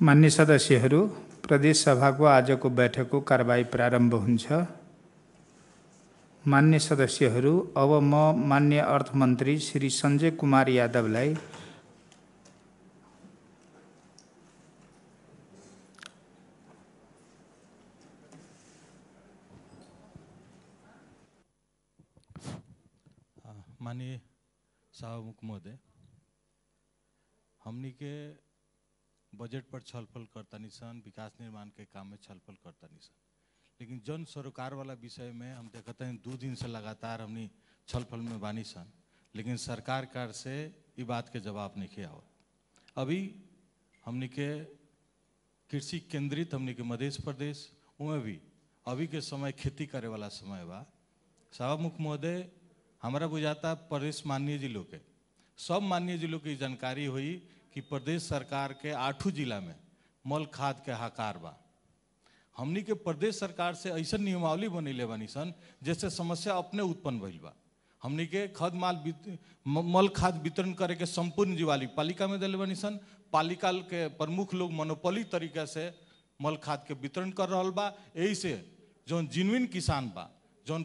मान्य सदस्यहरू, प्रदेश सभाको आजको बैठकको कारबाही प्रारम्भ हुन्छ। मान्य सदस्यहरू, अब म मान्य अर्थमन्त्री श्री सञ्जय कुमार यादवलाई माननीय सभामुख महोदय, हमनी के बजट पर छलफल करता निशान, विकास निर्माण के काम में छलफल करता निशान, लेकिन जन सरोकार वाला विषय में हम देखते हैं 2 दिन से लगातार हमनी छलफल में बानी सन, लेकिन सरकार कार से ये बात के जवाब नहीं किया हो। अभी हमनी के कृषि केंद्रित हमनी के मध्य प्रदेश उमें भी अभी के समय खेती करे वाला समय बा। सभामुख महोदय, हमारा बुझाता प्रदेश माननीय जिलों के सब माननीय जिलों की जानकारी हुई कि प्रदेश सरकार के 8 जिला में मल खाद के हाकार बा। हमनी के प्रदेश सरकार से ऐसा नियमावली बनैले बानी सन जैसे समस्या अपने उत्पन्न भइल बा। हमनी के खद मल खाद वितरण करे के संपूर्ण जिम्मेवारी पालिका में दिले बानी सन। पालिका के प्रमुख लोग मोनोपोली तरीका से मल खाद के वितरण कर रहा बा। यही से जौन जिनविन किसान बा, जौन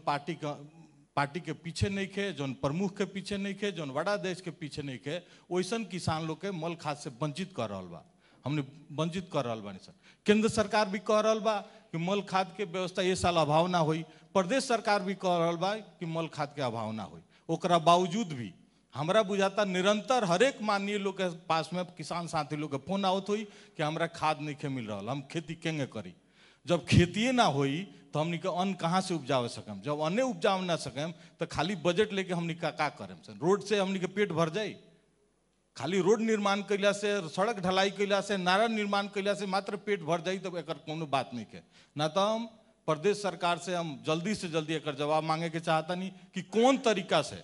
पार्टी के पीछे नहीं खे, जौन प्रमुख के पीछे नहीं खे, जौन बड़ा देश के पीछे नहीं खे, वैसन किसान लोग के मल खाद से वंचित कर रहा बा। हमने वंचित कर रहा बानी सन। केंद्र सरकार भी कह रहा बा कि मल खाद के व्यवस्था ये साल अभाव ना होई। प्रदेश सरकार भी कह रहा बा कि मल खाद के अभाव ना होई। ओकरा बावजूद भी हमारा बुझाता निरंतर हरेक माननीय लोग के पास में किसान साथी लोग के फोन आवत हुई कि हमरा खाद नहीं के मिल रहा, हम खेती केंगे करी। जब खेती ना होई तो हमनी के अन्न कहाँ से उपजावे सकम? जब अन्न उपजाव ना सकम तो खाली बजट लेके हमनी का करें? रोड से हमनी के पेट भर जाई? खाली रोड निर्माण कैला से, सड़क ढलाई कैला से, नाला निर्माण कैला से मात्र पेट भर जाई तो एक कोनो बात नहीं के ना। तो हम प्रदेश सरकार से हम जल्दी से जल्दी एक जवाब मांगे के चाहता नहीं कि कौन तरीका से,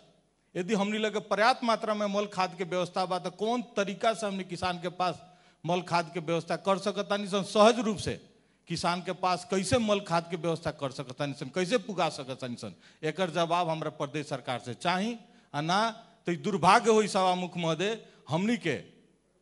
यदि हमनी लगे पर्याप्त मात्रा में मल खाद के व्यवस्था बा तो कौन तरीका से हमने किसान के पास मल खाद के व्यवस्था कर सकता नहीं सन। सहज रूप से किसान के पास कैसे मल खाद के व्यवस्था कर सकता नहीं सन, कैसे पुगा सकता नहीं सन, एक जवाब हमारा प्रदेश सरकार से चाही। ना तो दुर्भाग्य हो सभामुख महोदय, हमनी के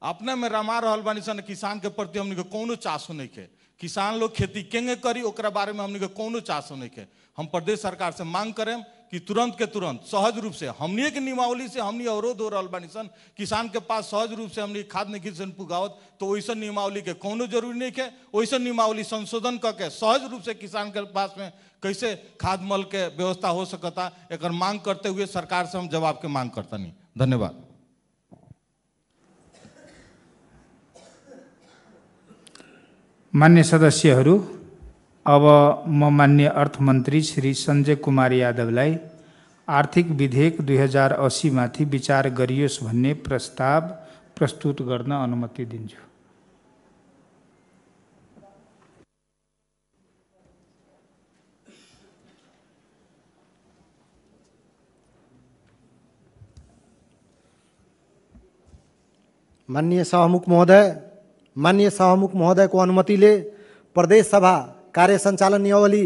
अपने में रमा रहल बानी सन। किसान के प्रति हमनी के कोनो चासो नहीं के। किसान लोग खेती केंगे करी ओकरा बारे में हमनी के कोनो चासो नहीं के। हम प्रदेश सरकार से मांग करें कि तुरंत के तुरंत सहज रूप से हमनी के नियमावली से हमनी अवरोध हो रहल बानी सन। किसान के पास सहज रूप से हमनी खाद नहीं किसान पुगावत तो वैसा नियमावली के कोनो जरूरी नहीं है। वैसा नियमावली संशोधन करके सहज रूप से किसान के पास में कैसे खाद मल के व्यवस्था हो सकता, एक मांग करते हुए सरकार से हम जवाब के मांग करता नहीं। धन्यवाद। मान्य सदस्यहरू, अब म मान्य अर्थमन्त्री श्री सञ्जय कुमार यादवलाई आर्थिक विधेयक 2080 माथि विचार गरियोस् भन्ने प्रस्ताव प्रस्तुत गर्न अनुमति दिन्छु। माननीय सभामुख महोदय को अनुमतिले प्रदेश सभा कार्य संचालन नियमावली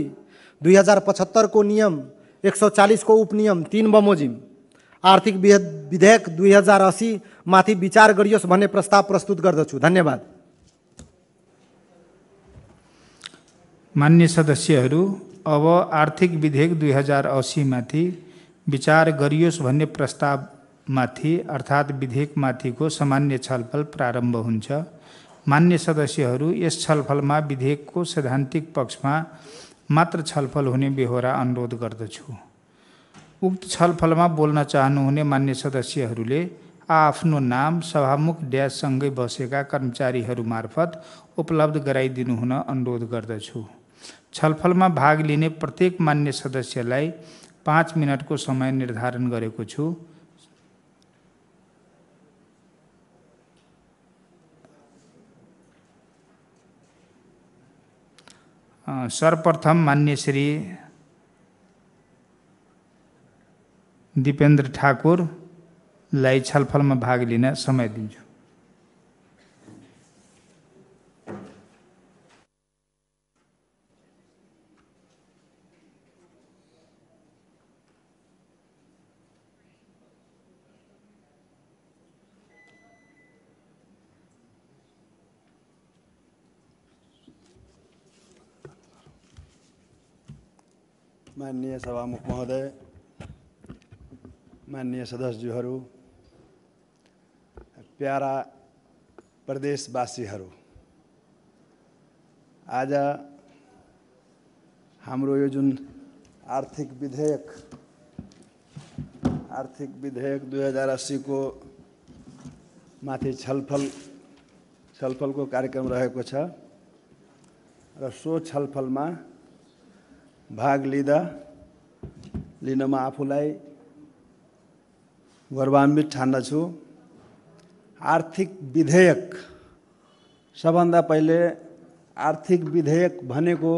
2075 को नियम 140 को उपनियम 3 बमोजिम आर्थिक विधेयक 2080 माथि विचार गरियोस् भन्ने प्रस्ताव प्रस्तुत गर्दछु। धन्यवाद। मान्य सदस्यहरू, अब आर्थिक विधेयक 2080 माथि विचार गरियोस् भन्ने प्रस्तावमाथि अर्थात् विधेयकमाथिको सामान्य छलफल प्रारम्भ हुन्छ। मान्य सदस्यहरू, यस छलफलमा विधेयकको सैद्धान्तिक पक्षमा मात्र छलफल हुने बेहोरा अनुरोध गर्दछु। उक्त छलफलमा बोल्न चाहनुहुने मान्य सदस्यहरूले आफ्नो नाम सभामुख ड्याससँगै बसेका कर्मचारीहरू मार्फत उपलब्ध गराइदिनु हुन अनुरोध गर्दछु। छलफलमा भाग लिने प्रत्येक मान्य सदस्यलाई 5 मिनटको समय निर्धारण गरेको छु। सर्वप्रथम मान्य श्री दीपेन्द्र ठाकुरलाई छलफलमा भाग लिन समय दिन्छु। माननीय सभामुख महोदय, माननीय सदस्यज्यूहरू, प्यारा प्रदेशवासीहरू, आज हाम्रो यो जुन आर्थिक विधेयक 2080 को माथि छलफलको कार्यक्रम रहेको छ र सो छलफलमा भाग लिनमा आफूलाई गौरवान्वित ठान्दछु। आर्थिक विधेयक, सबभन्दा पहिले आर्थिक विधेयक भनेको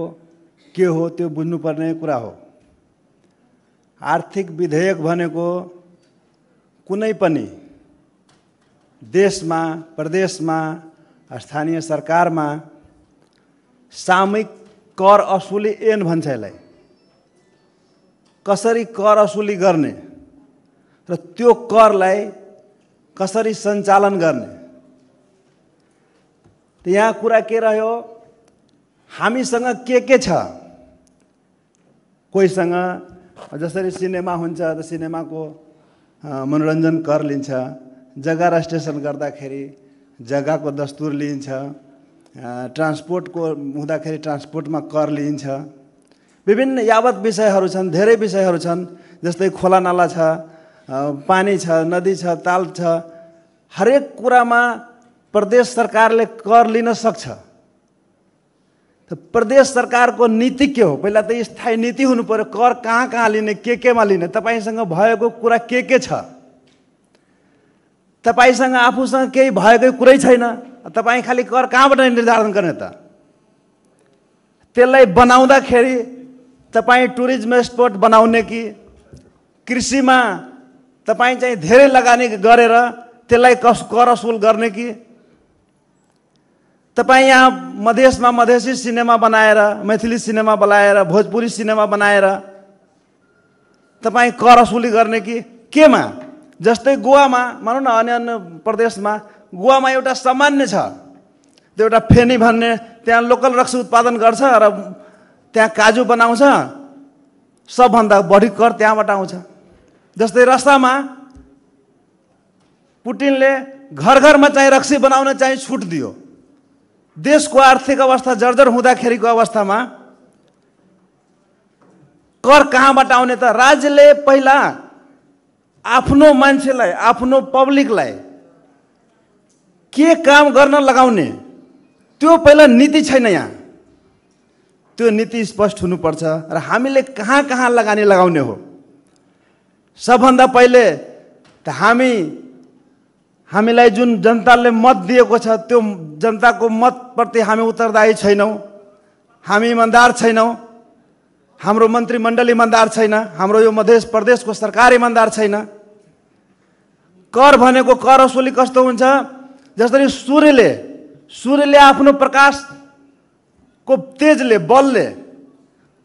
के हो त्यो बुझ्नुपर्ने कुरा हो। आर्थिक विधेयक भनेको कुनै पनि देशमा, प्रदेशमा, स्थानीय सरकारमा सामूहिक कर असुली ऐन भन्छ यसलाई। कसरी कर असुली गर्ने र त्यो करलाई कसरी सञ्चालन गर्ने। त यहाँ कुरा के रह्यो, हामीसँग के छ। कोहीसँग जसरी सिनेमा हुन्छ त सिनेमाको मनोरञ्जन कर लिन्छ, जग्गा रजिस्ट्रेसन गर्दाखेरि जग्गाको दस्तुर लिइन्छ, ट्रान्सपोर्टको हुँदाखेरि ट्रान्सपोर्टमा कर लिइन्छ। विभिन्न यावत विषयहरू छन्, धेरै विषयहरू छन्, जस्तै खोला नाला छ, पानी छ, नदी छ, ताल छ। हरेक कुरामा प्रदेश सरकारले कर लिन सक्छ। त प्रदेश सरकारको नीति के हो? पहिला त स्थायी नीति हुनु पर्यो। कर कहाँ लिने, केमा लिने, तपाईसँग भएको कुरा के छ। तपाईसँग आफूसँग केही भएकै कुरै छैन, तपाईँ खालि कर कहाँबाट निर्धारण गर्ने त? त्यसलाई बनाउँदाखेरि तपाईँ टुरिज्म स्पट बनाउने कि कृषिमा तपाईँ चाहिँ धेरै लगानी गरेर त्यसलाई कर असुल गर्ने कि तपाईँ यहाँ मधेसमा मधेसी सिनेमा बनाएर, मैथिली सिनेमा बनाएर, भोजपुरी सिनेमा बनाएर तपाईँ कर असुली गर्ने कि केमा? जस्तै गोवामा मानौँ न, अन्य प्रदेशमा गोवामा एउटा सामान्य छ, त्यो एउटा फेनी भन्ने, त्यहाँ लोकल रक्सी उत्पादन गर्छ र त्यहाँ काजु बनाउँछ, सबभन्दा बढी कर त्यहाँबाट आउँछ। जस्तै रसामा पुटिनले घर घरमा चाहिँ रक्सी बनाउन चाहिँ छुट दियो। देशको आर्थिक अवस्था जर्जर हुँदाखेरिको अवस्थामा कर कहाँबाट आउने त? राज्यले पहिला आफ्नो मान्छेलाई, आफ्नो पब्लिकलाई के काम गर्न लगाउने त्यो पहिला नीति छैन। यहाँ त्यो नीति स्पष्ट हुनुपर्छ र हामीले कहाँ लगानी लगाउने हो। सबभन्दा पहिले त हामीलाई जुन जनताले मत दिएको छ त्यो जनताको मतप्रति हामी उत्तरदायी छैनौँ, हामी इमान्दार छैनौँ, हाम्रो मन्त्रीमण्डल इमान्दार छैन, हाम्रो यो मध्य प्रदेशको सरकार इमान्दार छैन। कर भनेको कर असुली कस्तो हुन्छ? जसरी सूर्यले आफ्नो प्रकाशको तेजले, बलले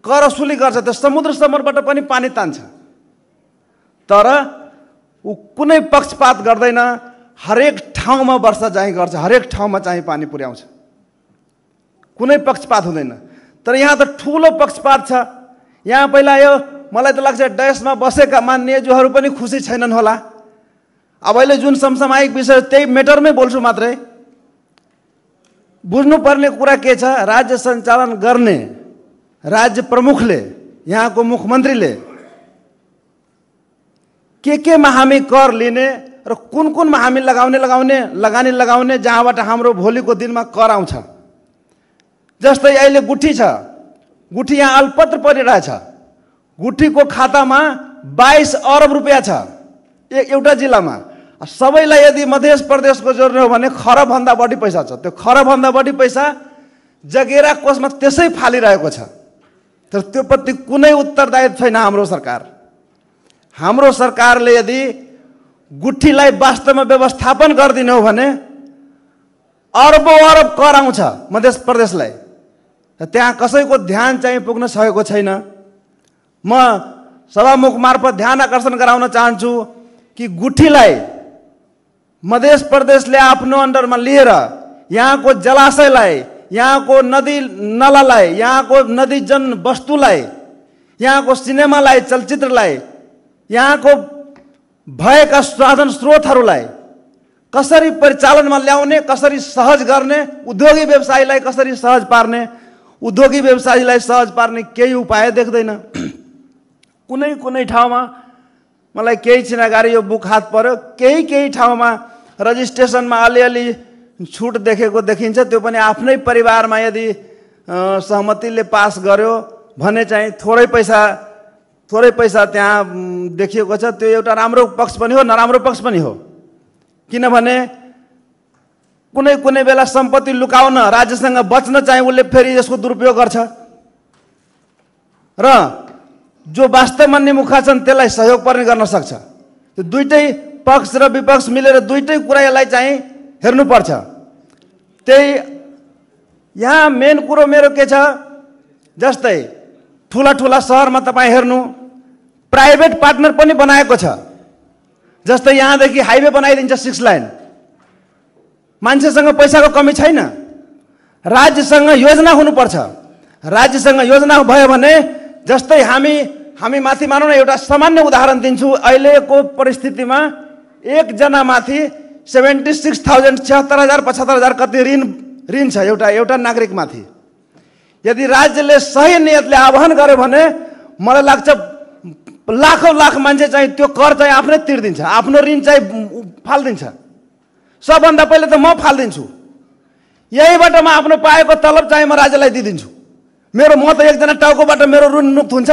कर असुली गर्छ, त समुद्र समरबाट पनि पानी तान्छ। तर ऊ कुनै पक्षपात गर्दैन, हरेक ठाउँमा वर्षा चाहिँ गर्छ, हरेक ठाउँमा चाहिँ पानी पुर्याउँछ, कुनै पक्षपात हुँदैन। तर यहाँ त ठुलो पक्षपात छ। यहाँ पहिला यो मलाई त लाग्छ डयसमा बसेका मान्यज्यूहरू पनि खुसी छैनन् होला। अब अहिले जुन समसामयिक विषय त्यही मेटरमै बोल्छु मात्रै। बुझ्नुपर्ने कुरा के छ, राज्य सञ्चालन गर्ने राज्य प्रमुखले, यहाँको मुख्यमन्त्रीले केमा हामी कर लिने र कुन हामी लगानी लगाउने जहाँबाट हाम्रो भोलिको दिनमा कर आउँछ। जस्तै अहिले गुठी छ, गुठी यहाँ अल्पत्र परिरहेछ। गुठीको खातामा 22 अरब रुपियाँ छ एउटा जिल्लामा। सबैलाई यदि मध्य प्रदेशको जोड्ने हो भने खरबभन्दा बढी पैसा छ। त्यो खरबभन्दा बढी पैसा जगेरा कोषमा त्यसै फालिरहेको छ। तर त्यो प्रति कुनै उत्तरदायित्व छैन हाम्रो सरकार। हाम्रो सरकारले यदि गुठीलाई वास्तवमा व्यवस्थापन गरिदिने हो भने अरबौं अरब कर आउँछ मध्य प्रदेशलाई। त्यहाँ कसैको ध्यान चाहिँ पुग्न सकेको छैन। म सभामुख मार्फत ध्यान आकर्षण गराउन चाहन्छु कि गुठीलाई मध्य प्रदेशले आफ्नो अन्डरमा लिएर यहाँको जलाशयलाई, यहाँको नदी नालालाई, यहाँको नदी जन वस्तुलाई, यहाँको सिनेमालाई, चलचित्रलाई, यहाँको भएका साधन स्रोतहरूलाई कसरी परिचालनमा ल्याउने, कसरी सहज गर्ने, उद्योगी व्यवसायीलाई कसरी सहज पार्ने, उद्योगी व्यवसायीलाई सहज पार्ने केही उपाय देख्दैन। कुनै ठाउँमा मलाई केही चिनागारी यो बुक हात पर्यो, केही ठाउँमा रजिस्ट्रेसनमा अलिअलि छुट देखेको देखिन्छ। त्यो पनि आफ्नै परिवारमा यदि सहमतिले पास गर्यो भने चाहिँ थोरै पैसा त्यहाँ देखिएको छ। त्यो एउटा राम्रो पक्ष पनि हो, नराम्रो पक्ष पनि हो। किनभने कुनै बेला सम्पत्ति लुकाउन, राज्यसँग बच्न चाहिँ उसले फेरि यसको दुरुपयोग गर्छ र जो वास्तवमा निमुखा छन् त्यसलाई सहयोग पर्ने गर्न सक्छ। त्यो दुईटै पक्ष र विपक्ष मिलेर दुईटै कुरा यसलाई चाहिँ हेर्नुपर्छ। त्यही यहाँ मेन कुरो मेरो के छ, जस्तै ठुला सहरमा तपाईँ हेर्नु प्राइभेट पार्टनर पनि बनाएको छ। जस्तै यहाँदेखि हाइवे बनाइदिन्छ 6 लाइन। मान्छेसँग पैसाको कमी छैन, राज्यसँग योजना हुनुपर्छ। राज्यसँग योजना भयो भने, जस्तै हामी माथि मानौँ न, एउटा सामान्य उदाहरण दिन्छु। अहिलेको परिस्थितिमा एकजना माथि 76,000 76,000 75,000 कति ऋण छ एउटा नागरिक माथि। यदि राज्यले सही नियतले आह्वान गर्यो भने मलाई लाग्छ लाख मान्छे चाहिँ त्यो कर चाहिँ आफ्नै तिर्दिन्छ, आफ्नो ऋण चाहिँ फाल्दिन्छ। सबभन्दा पहिले त म फाल्दिन्छु, यहीबाट म आफ्नो पाएको तलब चाहिँ म राज्यलाई दिइदिन्छु। म त एकजना टाउकोबाट मेरो ऋण मुक्त हुन्छ।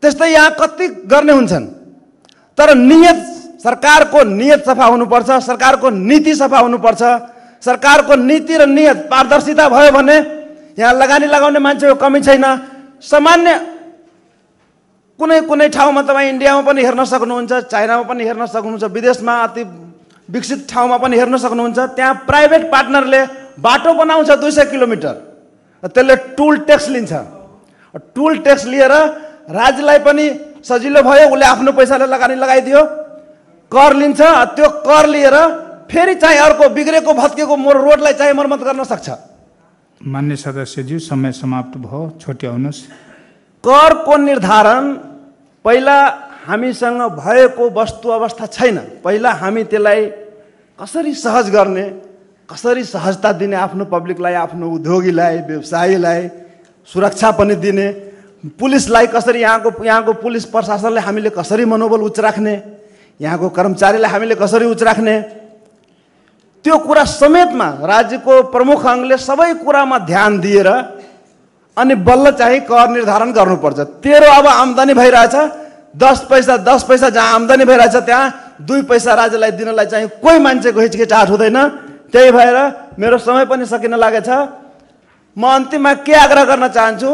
त्यस्तै यहाँ कति गर्ने हुन्छन्। तर नियत, सरकारको नियत सफा हुनुपर्छ, सरकारको नीति सफा हुनुपर्छ। सरकारको नीति र नियत पारदर्शिता भयो भने यहाँ लगानी लगाउने मान्छेको कमी छैन। सामान्य कुनै ठाउँमा तपाईँ इन्डियामा पनि हेर्न सक्नुहुन्छ, चाइनामा पनि हेर्न सक्नुहुन्छ, विदेशमा अति विकसित ठाउँमा पनि हेर्न सक्नुहुन्छ। त्यहाँ प्राइभेट पार्टनरले बाटो बनाउँछ 200 किलोमिटर, त्यसले टुल ट्याक्स लिन्छ। टुल ट्याक्स लिएर राज्यलाई पनि सजिलो भयो, उसले आफ्नो पैसाले लगानी लगाइदियो, कर लिन्छ। त्यो कर लिएर फेरि चाहिँ अर्को बिग्रेको भत्केको रोडलाई चाहिँ मर्मत गर्न सक्छ। मान्य सदस्यज्यू, समय समाप्त भयो, छुट्याउनुहोस्। करको निर्धारण पहिला हामीसँग भएको वस्तु अवस्था छैन। पहिला हामी त्यसलाई कसरी सहज गर्ने, कसरी सहजता दिने, आफ्नो पब्लिकलाई, आफ्नो उद्योगीलाई, व्यवसायीलाई सुरक्षा पनि दिने, पुलिसलाई कसरी, यहाँको पुलिस प्रशासनलाई हामीले कसरी मनोबल उच्च राख्ने, यहाँको कर्मचारीलाई हामीले कसरी उच्च राख्ने, त्यो कुरा समेतमा राज्यको प्रमुख अङ्गले सबै कुरामा ध्यान दिएर अनि बल्ल चाहिँ कर निर्धारण गर्नुपर्छ। तेरो अब आम्दानी भइरहेछ 10 पैसा जहाँ आम्दानी भइरहेछ त्यहाँ 2 पैसा राज्यलाई दिनलाई चाहिँ कोही मान्छेको हिचकिचाहट हुँदैन। त्यही भएर मेरो समय पनि सकिन लागेछ। म अन्तिममा के आग्रह गर्न चाहन्छु,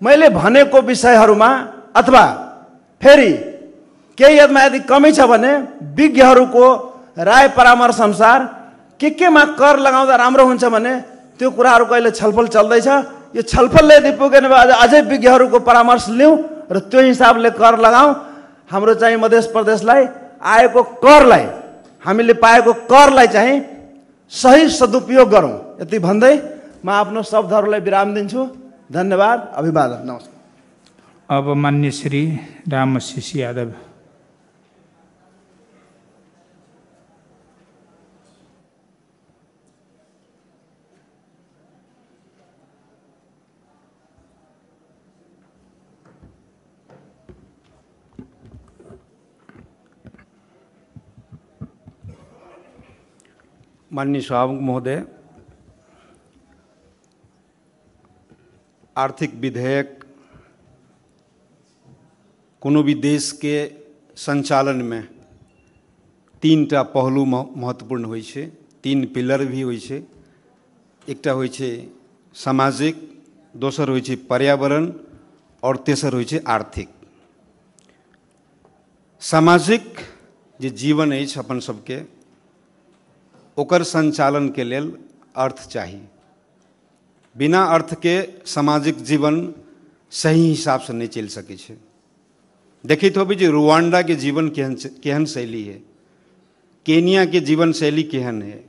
मैले भनेको विषयहरूमा अथवा फेरि केही यदि कमी छ भने विज्ञहरूको राय परामर्श अनुसार केमा कर लगाउँदा राम्रो हुन्छ भने त्यो कुराहरूको अहिले छलफल चल्दैछ। यो छलफलले यदि पुगेन भने अझै विज्ञहरूको परामर्श लिउँ र त्यो हिसाबले कर लगाउँ। हाम्रो चाहिँ मध्य प्रदेशलाई आएको करलाई, हामीले पाएको करलाई चाहिँ सही सदुपयोग गरौँ। यति भन्दै म आफ्नो शब्दहरूलाई विराम दिन्छु। धन्यवाद, अभिवादन, नमस्कार। अब मान्य श्री रामशिष यादव। माननीय सभामुख महोदय, आर्थिक विधेयक कोनो भी देश के संचालन में 3टा पहलू महत्वपूर्ण होय छै, 3 पिलर भी होय छै। एकटा होय छै सामाजिक, दोसर होय छै पर्यावरण और तेसर होय छै आर्थिक। सामाजिक जे जीवन अछि अपन सबके, ओकर संचालन के लेल अर्थ चाहिए। बिना अर्थ के सामाजिक जीवन सही हिसाब से नहीं चल सके छे। देखित होबे जे रुवांडा के जीवन केहन शैली है, केनिया के जीवन शैली केहन है,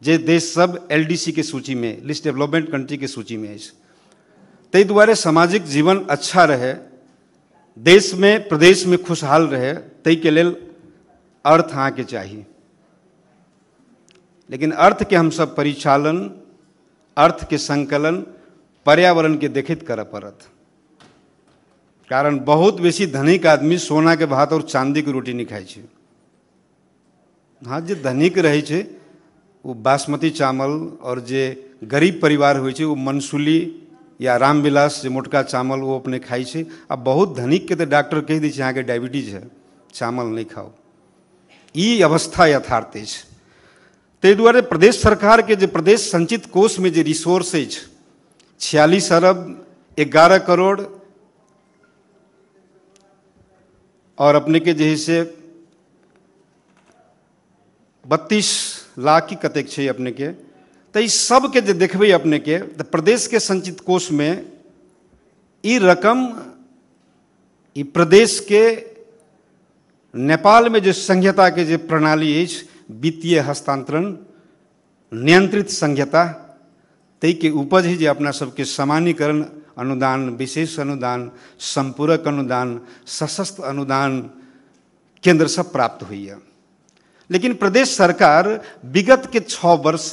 जे देश सब LDC के सूची में, लिस्ट डेवलपमेंट कंट्री के सूची में है। तै दुआरे सामाजिक जीवन अच्छा रहे, देश में प्रदेश में खुशहाल रहे, तै के लेल अर्थ अहाँ के चाहिए। लेकिन अर्थ के हम सब परिचालन, अर्थ के संकलन पर्यावरण के देखित कर पड़त। कारण बहुत बेसी धनिक आदमी सोना के भात और चांदी के रोटी नहीं खाई छे। हाँ, जे धनिक रहे छे वो बासमती चावल, और जे गरीब परिवार होय छे वो मनसूली या रामविलास जे मोटका चावल वो अपने खाई छे। अब बहुत धनिक के तो डॉक्टर कह दी यहाँ के डायबिटीज है, चावल नहीं खाओ। ई अवस्था यथार्थ है। तै दुआरे प्रदेश सरकार के जे प्रदेश संचित कोष में जे रिसोर्स है 46 अरब 11 करोड़ और अपने के जे है से 32 लाख की कतेक छे अपने के, तो इस सब के जे देखबे अपने के तो प्रदेश के संचित कोष में ई रकम ई प्रदेश के नेपाल में जो संहिता के जे प्रणाली है, वित्तीय हस्तांतरण नियंत्रित संहिता, तै के उपज है जे अपना सबके सामान्यकरण अनुदान, विशेष अनुदान, संपूरक अनुदान, सशस्त्र अनुदान केंद्र सब प्राप्त हुई है। लेकिन प्रदेश सरकार विगत के 6 वर्ष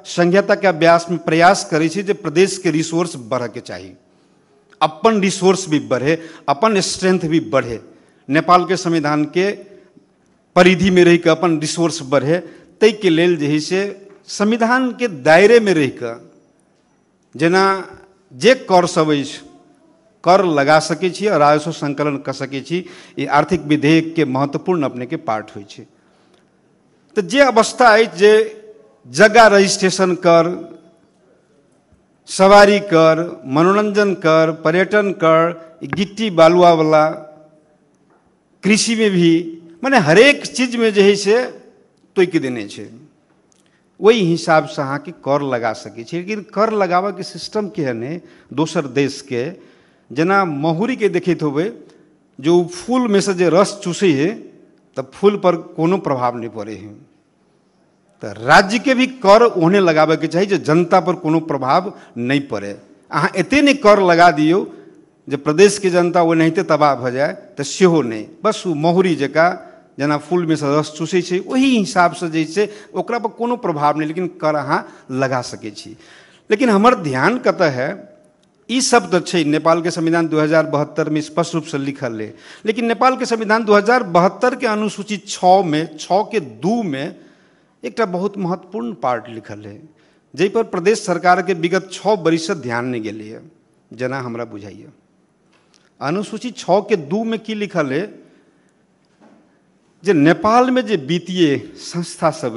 संहिता के अभ्यास में प्रयास करे छे जे प्रदेश के रिसोर्स बढ़े के चाहिए, अपन रिसोर्स भी बढ़े, अपन स्ट्रेंथ भी बढ़े, नेपाल के संविधान के परिधि में रह के अपन रिसोर्स बढ़े। तै के लेल जे है से संविधान के दायरे में रह के जेना जे कर सब कर लगा सके छी और राजस्व संकलन कर सके छी, ये आर्थिक विधेयक के महत्वपूर्ण अपने के पार्ट होय छे। तो जे अवस्था है जे जगह रजिस्ट्रेशन कर, सवारी कर, मनोरंजन कर, पर्यटन कर, गिट्टी बालुआ वाला, कृषि में भी, माने हरेक चीज में जो है से तोक देने छे। वही हिसाब से अहाँ के कर लगा सके छे। लेकिन कर लगावा के सिस्टम केहन है दोसर देश के, जना महुरी के देखित होबे जो फूल में से जे रस चूसे है तब फूल पर कोनो प्रभाव नहीं पड़े है। तो राज्य के भी कर ओहने लगावे के चाहिए जो जनता पर कोनो प्रभाव नहीं पड़े। अहाँ एते नहीं कर लगा दियो जे प्रदेश के जनता वो नहीं तबाह भ जाए, तो सेहो नहीं, बस वो महुरी जका जना फूल में से रस चूसे छे वही हिसाब से जैसे ओकरा पर कोनो प्रभाव नहीं, लेकिन कर अहाँ लगा सके छी। लेकिन हमर ध्यान कतऽ है, ई सब तो छे नेपाल के संविधान 2072 में स्पष्ट रूप से लिखल है। लेकिन नेपाल के संविधान 2072 के अनुसूची 6 में 6 के 2 में एक बहुत महत्वपूर्ण पार्ट लिखल है, जै पर प्रदेश सरकार के विगत 6 वर्ष से ध्यान नहीं गेले है, जना हमरा बुझाइए। अनुसूची 6 के 2 में की लिखल है, जे नेपाल में जे वित्तीय संस्था सब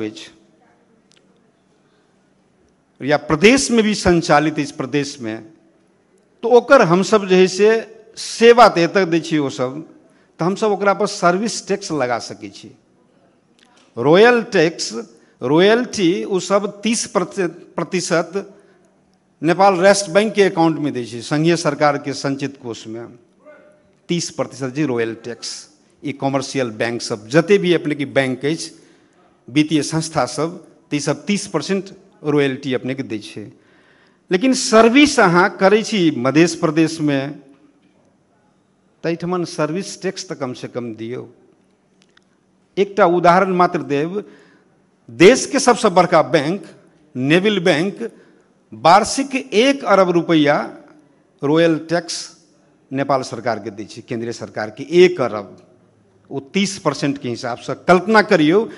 या प्रदेश में भी संचालित इस प्रदेश में, तो ओकर हम सब जे है से सेवा तो एतक दै छी, वो सब तो हम सब ओकरा पर सर्विस टैक्स लगा सके छी। रॉयल टैक्स, रॉयल्टी वो सब 30% नेपाल रेस्ट बैंक के अकाउंट में दै छी, संघीय सरकार के संचित कोष में 30% जी रॉयल टैक्स। ये कॉमर्शियल बैंक सब जते भी अपने की बैंक वित्तीय संस्था सब, तो सब 30% रॉयल्टी अपने के दै छे। लेकिन सर्विस अहाँ करै छी मध्य प्रदेश में तैठमन सर्विस टैक्स तो कम से कम दियो। एकटा उदाहरण मात्र देव, देश के सबसे बड़का बैंक नेवल बैंक वार्षिक 1 अरब रुपया रॉयल टैक्स नेपाल सरकार के दै छै, केंद्रीय सरकार के 1 अरब, वो 30% के हिसाब से। कल्पना करियो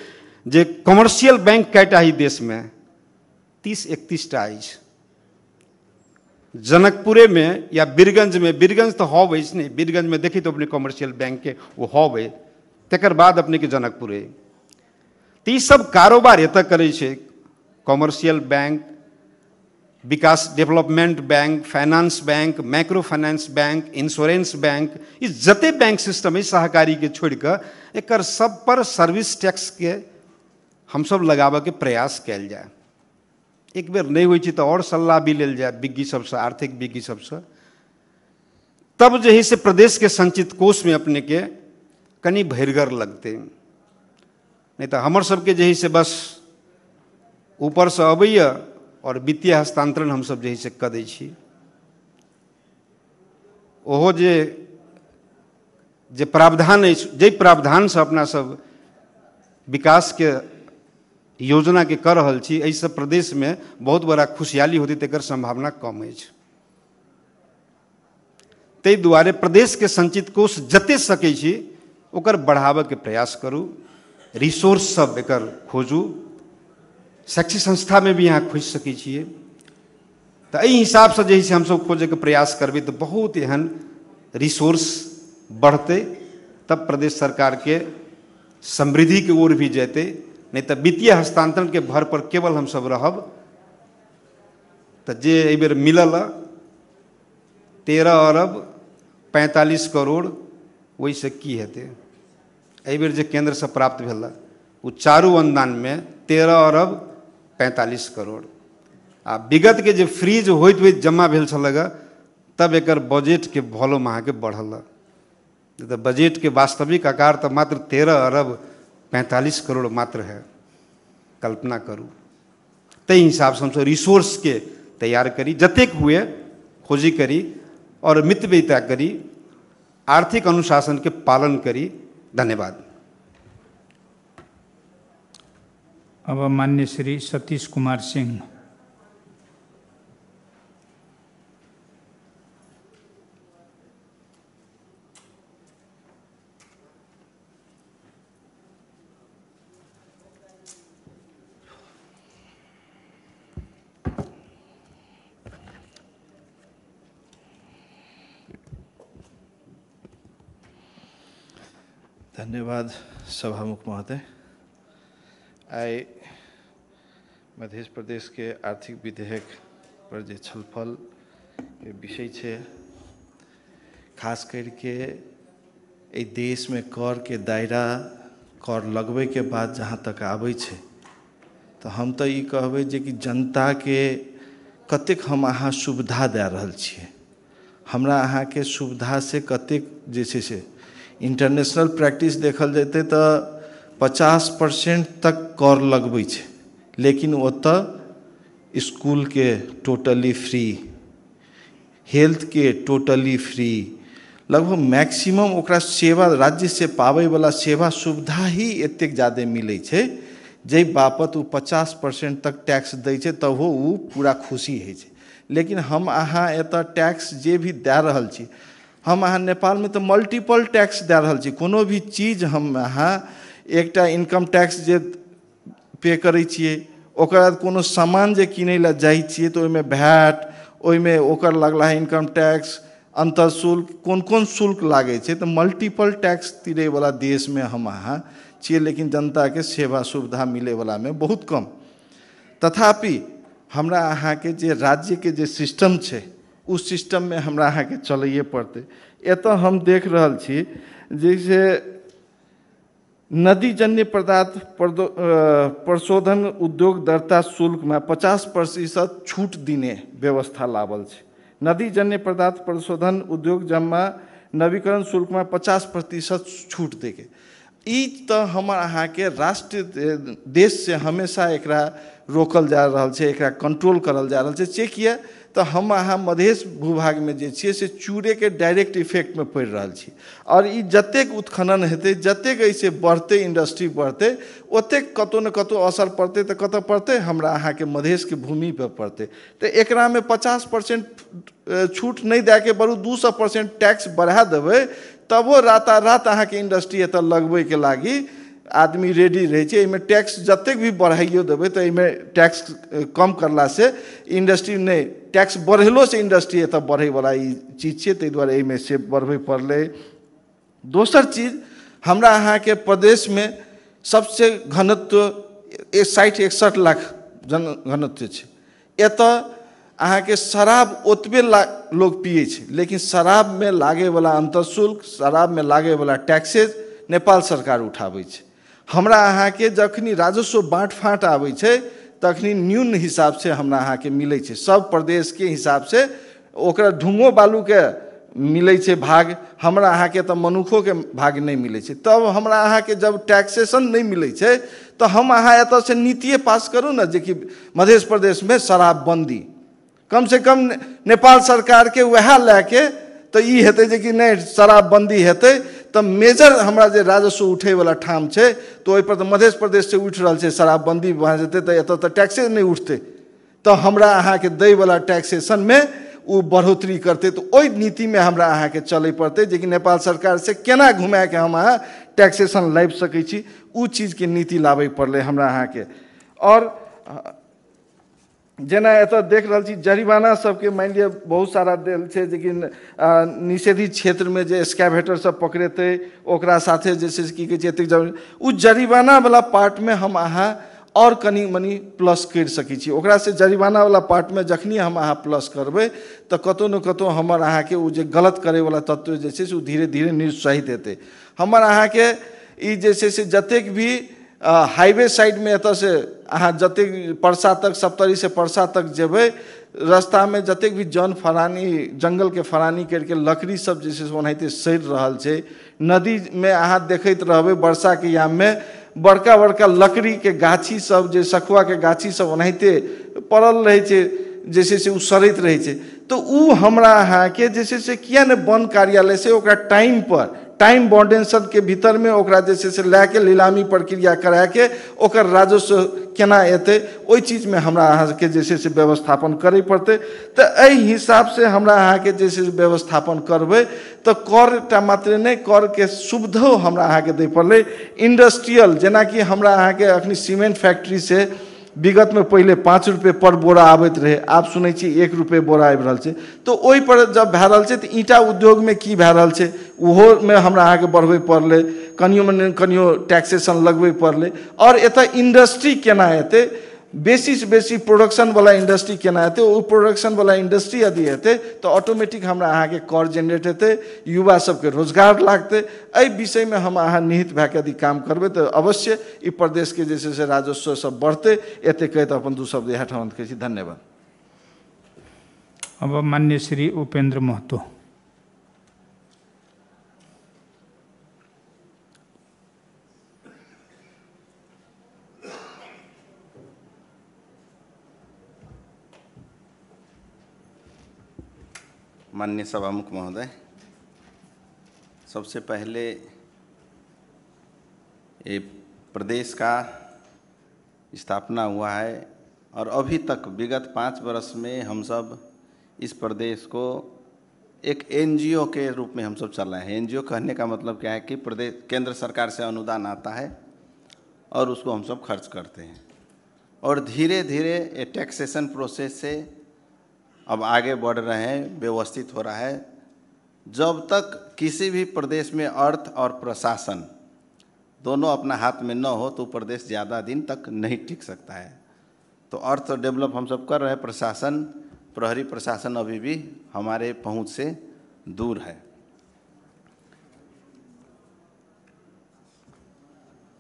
जे कमर्शियल बैंक कैटा ही देश में 30-31 टा अछि। जनकपुरे में या बीरगंज में, बीरगंज तो हब अछि नहीं, बीरगंज में देखी तो अपने कमर्शियल बैंक के वो हब है, तकर बाद अपने के जनकपुरे। तो ये सब कारोबार एत करे छे, कमर्शियल बैंक, विकास development bank, finance bank, micro finance bank, insurance bank, ये जते बैंक सिस्टम है सहकारी के छोड़ कर एकर सब पर सर्विस टैक्स के हम सब लगावे के प्रयास कैल जाए। एक बेर नहीं हुई तो और सलाह भी लेल जाए विज्ञ सबसे, आर्थिक विज्ञ सबसे, तब जो है से प्रदेश के संचित कोष में अपने के कनी भरगर लगते। नहीं तो हमर सबके जो है से बस ऊपर से अबैया और वित्तीय हस्तांतरण हम सब जो है से क दै छी। ओहो जे प्रावधान है, जे प्रावधान से अपना सब विकास के योजना के कर रहल छी, एहि सब प्रदेश में बहुत बड़ा खुशहाली होती तेकर संभावना कम है। ताहि दुआरे प्रदेश के संचित कोष जते सकै छी ओकर बढ़ावे के प्रयास करू, रिसोर्स सब एकर खोजू, शैक्षिक संस्था में भी यहाँ खोज सकै छियै। तो एहि हिसाब से जे हम सब खोजे के प्रयास करबै तो बहुत एहन रिसोर्स बढ़ते, तब प्रदेश सरकार के समृद्धि के ओर भी जेते। नहीं तो वित्तीय हस्तांतरण के भर पर केवल हम सब रहब तो जे एहि बेर मिलल 13 अरब 45 करोड़, वही से की हेतै। एहि बेर जे केंद्र से प्राप्त भेल वो चारू अनुदान में 13 अरब 45 करोड़। आ विगत के जे फ्रीज होइत होइत जमा भेल छलग तब एकर बजट के वॉल्यूम अहाँ के बढ़ल। तो बजट के वास्तविक आकार तो मात्र 13 अरब 45 करोड़ मात्र है। कल्पना करूँ तई हिसाब से हम सब रिसोर्स के तैयार करी, जतेक हुए खोजी करी और मितव्ययिता करी, आर्थिक अनुशासन के पालन करी। धन्यवाद। अब माननीय श्री सतीश कुमार सिंह। धन्यवाद सभामुख महोदय। आइ मध्य प्रदेश के आर्थिक विधेयक पर जे छलफल के विषय छे, खास करके ए देश में कर के दायरा कर लगबे के बाद जहाँ तक आबै छे तो हम तो ये कहबे जे कि जनता के कतेक हम अहाँ सुविधा दे रहल छिए। हमरा अहाँ के सुविधा से कतेक जे छे से इंटरनेशनल प्रैक्टिस देखल जेते तो 50% तक कर लगबै छे, लेकिन ओतऽ स्कूल के टोटली फ्री, हेल्थ के टोटली फ्री, लगभग मैक्सिमम ओकरा सेवा राज्य से पाबै वाला सेवा सुविधा ही एतेक ज़्यादा मिलै छे जे बापत वो 50% तक टैक्स दै छे तब वो पूरा खुशी है छे। लेकिन हम अहाँ एतऽ टैक्स जे भी दे रहल छी, हम अहाँ नेपाल में तो मल्टीपल टैक्स दे रहल छी। कोनो भी चीज हम अहाँ एकटा इनकम टैक्स जे पे करै छिए, ओकर बाद कोनो सामान जे किनै ला जाइ छिए तो ओहिमे वैट, ओहिमे ओकर लगला है इनकम टैक्स, अंतर शुल्क, कोन कोन शुल्क लागे छे। तो मल्टीपल टैक्स तिरे वाला देश में हम अहाँ छिए, लेकिन जनता के सेवा सुविधा मिले वाला में बहुत कम। तथापि हमरा अहाँ के जे राज्य के जे सिस्टम छे उस सिस्टम में हमरा अहाँ के चलैए पड़ते। एतऽ हम देख रहल छी जैसे नदी जन्य पदार्थ प्रशोधन उद्योग दरता शुल्क में 50% छूट दिने व्यवस्था लावल छे। नदी जन्य पदार्थ प्रशोधन उद्योग जमा नवीकरण शुल्क में 50% छूट देके ई तो हमर अहाँ के राष्ट्र देश से हमेशा एकरा रोकल जा रहल छै, एकरा कंट्रोल करल जा रहल छै। से किया तो हम अहाँ मधेश भूभाग में जे छियै से चूड़े के डायरेक्ट इफेक्ट में पड़ि रहल छी, और ई जतेक उत्खनन हेतै, जतेक ऐसे बढ़तै, इंडस्ट्री बढ़तै, ओतेक कतौ न कतौ असर पड़तै। तो कतऽ पड़तै? हमरा अहाँ के मधेश के भूमि पर पड़तै। तो एकरा में 50% छूट नहीं दे के बरू 200% टैक्स बढ़ा देबै, तबो रातारात अहाँ के इंडस्ट्री एतऽ लगबै के लागी आदमी रेडी रहे छै। एहिमे टैक्स जतेक भी बढ़ाइयो देबै तो एहिमे टैक्स कम करला से इंडस्ट्री नहीं, टैक्स बढ़ेलो से इंडस्ट्री एतऽ बढ़े वाला ई चीज छै, ताहि दुआरे एहिमे से बढ़बै पड़लै। दोसर चीज, हमरा अहाँ के प्रदेश में सबसे घनत्व 60-61 लाख जन घनत्व छै। एतऽ अहाँ के शराब ओतबे लोग पिए छै, लेकिन शराब में लागे वाला अंतःशुल्क, शराब में लागे वाला टैक्सेज नेपाल सरकार उठाबै छै। हमरा अहाँ के जखनी राजस्व बाँट फाँट आबै छै तखनी न्यून हिसाब से हमरा अहाँ के मिलै छै। सब प्रदेश के हिसाब से ओकरा ढुंगो बालू के मिलै छै भाग, हमरा अहाँ के तो मनुखो के भाग नहीं मिलै छै। तब हमरा अहाँ के जब टैक्सेशन नहीं मिलै छै तो हम अहाँ एतऽ से नीतिये पास करू ना, जे कि मध्य प्रदेश में शराब बंदी, कम से कम नेपाल सरकार के वह लैके तो ई हेतै जे कि नहीं शराब बंदी हेतै, तो मेजर हमरा जे राजस्व उठे वाला ठाम छै तो ओहि पर तो मध्य प्रदेश से उठ रहल छै, शराब बंदी भऽ जेतै तो एतऽ तो टैक्से नहीं उठतै, तो हमरा अहाँ के दै वाला टैक्सेशन में वो बढ़ोतरी करते। तो ओहि नीति में हमरा अहाँ के चले पड़ते, जे कि नेपाल सरकार से केना घुमा के हम अहाँ टैक्सेशन लाबि सकै छी, उ चीज के नीति लाबे पड़ले हमरा अहाँ के। और जेना एतऽ देख रहल छी जरिमाना सबके मान लिअ बहुत सारा देल छै, जे कि निषेधित क्षेत्र में जे स्कैवेटर सब पकड़ेतै ओकरा साथे जे छै की कहै छै एतेक उ जरिमाना वाला पार्ट में हम अहाँ और कनी मनी प्लस कर सकै छी। ओकरा से जरिमाना वाला पार्ट में जखनी हम अहाँ प्लस करबै तो कतौ न कतौ हमर अहाँ के उ जे गलत करे वाला तत्व जे छै से उ धीरे धीरे निरुत्साहित हेतै। हमर अहाँ के ई जे छै से जतेक भी हाईवे साइड में एतऽ से अहाँ जतेक परसा तक, सप्तरी से परसा तक जेबै, रास्ता में जतेक भी जन फरानी, जंगल के फरानी करके लकड़ी सब जे छै से ओनाहिते सड़ि रहल छै। नदी में अहाँ देखैत रहबै वर्षा के याम में बड़का बड़का लकड़ी के गाछी सब, जे सखुआ के गाछी सब ओनाहिते पड़ल रहे छै, जे छै से उ सड़ैत रहे छै। तो उ हमरा अहाँ के जे छै से किया ने वन कार्यालय से ओकरा टाइम पर, टाइम बाउंडेशन के भीतर में ओकरा जे छै से लैके नीलामी प्रक्रिया करा के ओकर राजस्व केना एतै, ओहि चीज में हमरा अहाँ के जे छै से व्यवस्थापन करे पड़तै। तो एहि हिसाब से हमरा अहाँ के जे छै से व्यवस्थापन करबै तो कर टा मात्र नहीं, कर के सुविधो हमरा अहाँ के दे पड़लै। इंडस्ट्रियल जेना कि हमरा अहाँ के अखनी सीमेंट फैक्ट्री से विगत में पहले 5 रुपये पर बोरा आबैत रहे, आब सुनै छी 1 रुपये बोरा आबि रहल छै। तो ओहि पर जब भए रहल छै तो ईटा उद्योग में की भए रहल छै उहो में हमरा अहाँ के बढ़बै पड़लै, कनियो में कनियो टैक्सेशन लगबै पड़लै। और एतऽ इंडस्ट्री केना हेतै, बेसी से बेसी प्रोडक्शन वाला इंडस्ट्री केना हेतै, ओ प्रोडक्शन वाला इंडस्ट्री यदि हेतै तो ऑटोमेटिक हमरा अहाँ के कर जनरेट हेतै, युवा सबके रोजगार लागतै। एहि विषय में हम अहाँ निहित भए के यदि काम करबै तो अवश्य ई प्रदेश के जे छै से राजस्व सब बढ़तै। एते कहैत अपन दू शब्द इएह ठाम कहै छी, धन्यवाद। अब मान्य श्री उपेंद्र महतो। माननीय सभामुख महोदय, सबसे पहले ये प्रदेश का स्थापना हुआ है और अभी तक विगत 5 वर्ष में हम सब इस प्रदेश को एक एनजीओ के रूप में हम सब चल रहे हैं। एनजीओ कहने का मतलब क्या है कि प्रदेश केंद्र सरकार से अनुदान आता है और उसको हम सब खर्च करते हैं, और धीरे धीरे ये टैक्सेशन प्रोसेस से अब आगे बढ़ रहे हैं, व्यवस्थित हो रहा है। जब तक किसी भी प्रदेश में अर्थ और प्रशासन दोनों अपना हाथ में न हो तो प्रदेश ज़्यादा दिन तक नहीं टिक सकता है। तो अर्थ डेवलप हम सब कर रहे हैं, प्रशासन, प्रहरी प्रशासन अभी भी हमारे पहुंच से दूर है।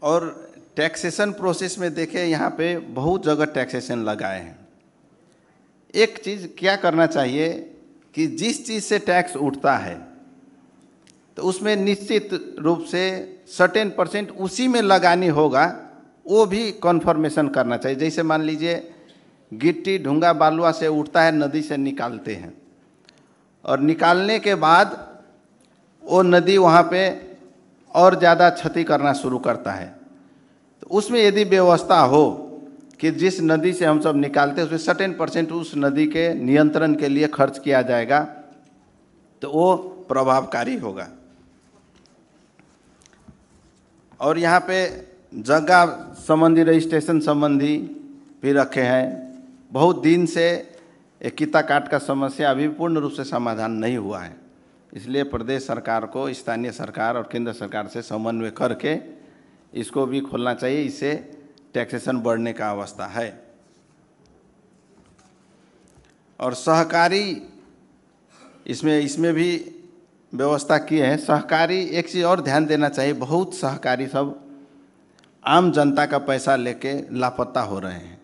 और टैक्सेशन प्रोसेस में देखें, यहाँ पे बहुत जगह टैक्सेशन लगाए हैं। एक चीज़ क्या करना चाहिए कि जिस चीज़ से टैक्स उठता है तो उसमें निश्चित रूप से सर्टेन % उसी में लगानी होगा, वो भी कन्फर्मेशन करना चाहिए। जैसे मान लीजिए गिट्टी ढूंगा बालुआ से उठता है, नदी से निकालते हैं, और निकालने के बाद वो नदी वहाँ पे और ज़्यादा क्षति करना शुरू करता है। तो उसमें यदि व्यवस्था हो कि जिस नदी से हम सब निकालते हैं उसमें सर्टेन % उस नदी के नियंत्रण के लिए खर्च किया जाएगा, तो वो प्रभावकारी होगा। और यहाँ पे जगह संबंधी, रजिस्ट्रेशन संबंधी भी रखे हैं। बहुत दिन से एक किता काट का समस्या अभी पूर्ण रूप से समाधान नहीं हुआ है, इसलिए प्रदेश सरकार को स्थानीय सरकार और केंद्र सरकार से समन्वय करके इसको भी खोलना चाहिए। इससे टैक्सेशन बढ़ने का अवस्था है। और सहकारी इसमें भी व्यवस्था की है। सहकारी, एक चीज़ और ध्यान देना चाहिए, बहुत सहकारी सब आम जनता का पैसा लेके लापता हो रहे हैं।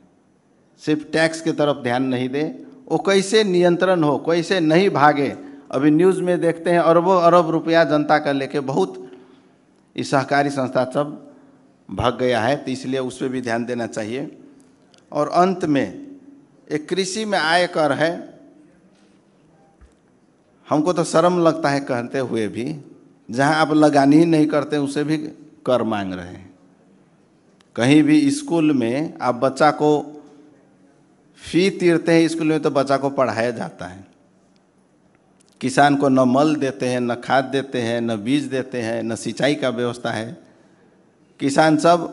सिर्फ टैक्स की तरफ ध्यान नहीं दे, वो कैसे नियंत्रण हो, कैसे नहीं भागे। अभी न्यूज़ में देखते हैं अरबों अरब रुपया जनता का लेके बहुत इस सहकारी संस्था सब भाग गया है, तो इसलिए उस पर भी ध्यान देना चाहिए। और अंत में एक कृषि में आय कर है। हमको तो शर्म लगता है कहते हुए भी, जहाँ आप लगानी ही नहीं करते उसे भी कर मांग रहे हैं। कहीं भी स्कूल में आप बच्चा को फी तीरते हैं, स्कूल में तो बच्चा को पढ़ाया जाता है। किसान को न मल देते हैं, न खाद देते हैं, न बीज देते हैं, न सिंचाई का व्यवस्था है। किसान सब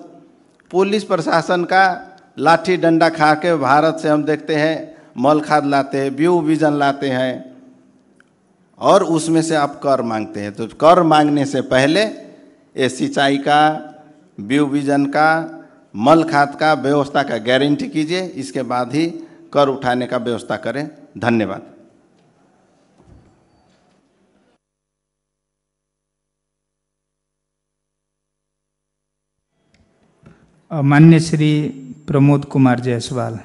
पुलिस प्रशासन का लाठी डंडा खा के भारत से हम देखते हैं मल खाद लाते हैं, बीज बीजन लाते हैं, और उसमें से आप कर मांगते हैं। तो कर मांगने से पहले ये सिंचाई का, बीज बीजन का, मल खाद का व्यवस्था का गारंटी कीजिए, इसके बाद ही कर उठाने का व्यवस्था करें। धन्यवाद। मान्य श्री प्रमोद कुमार जायसवाल।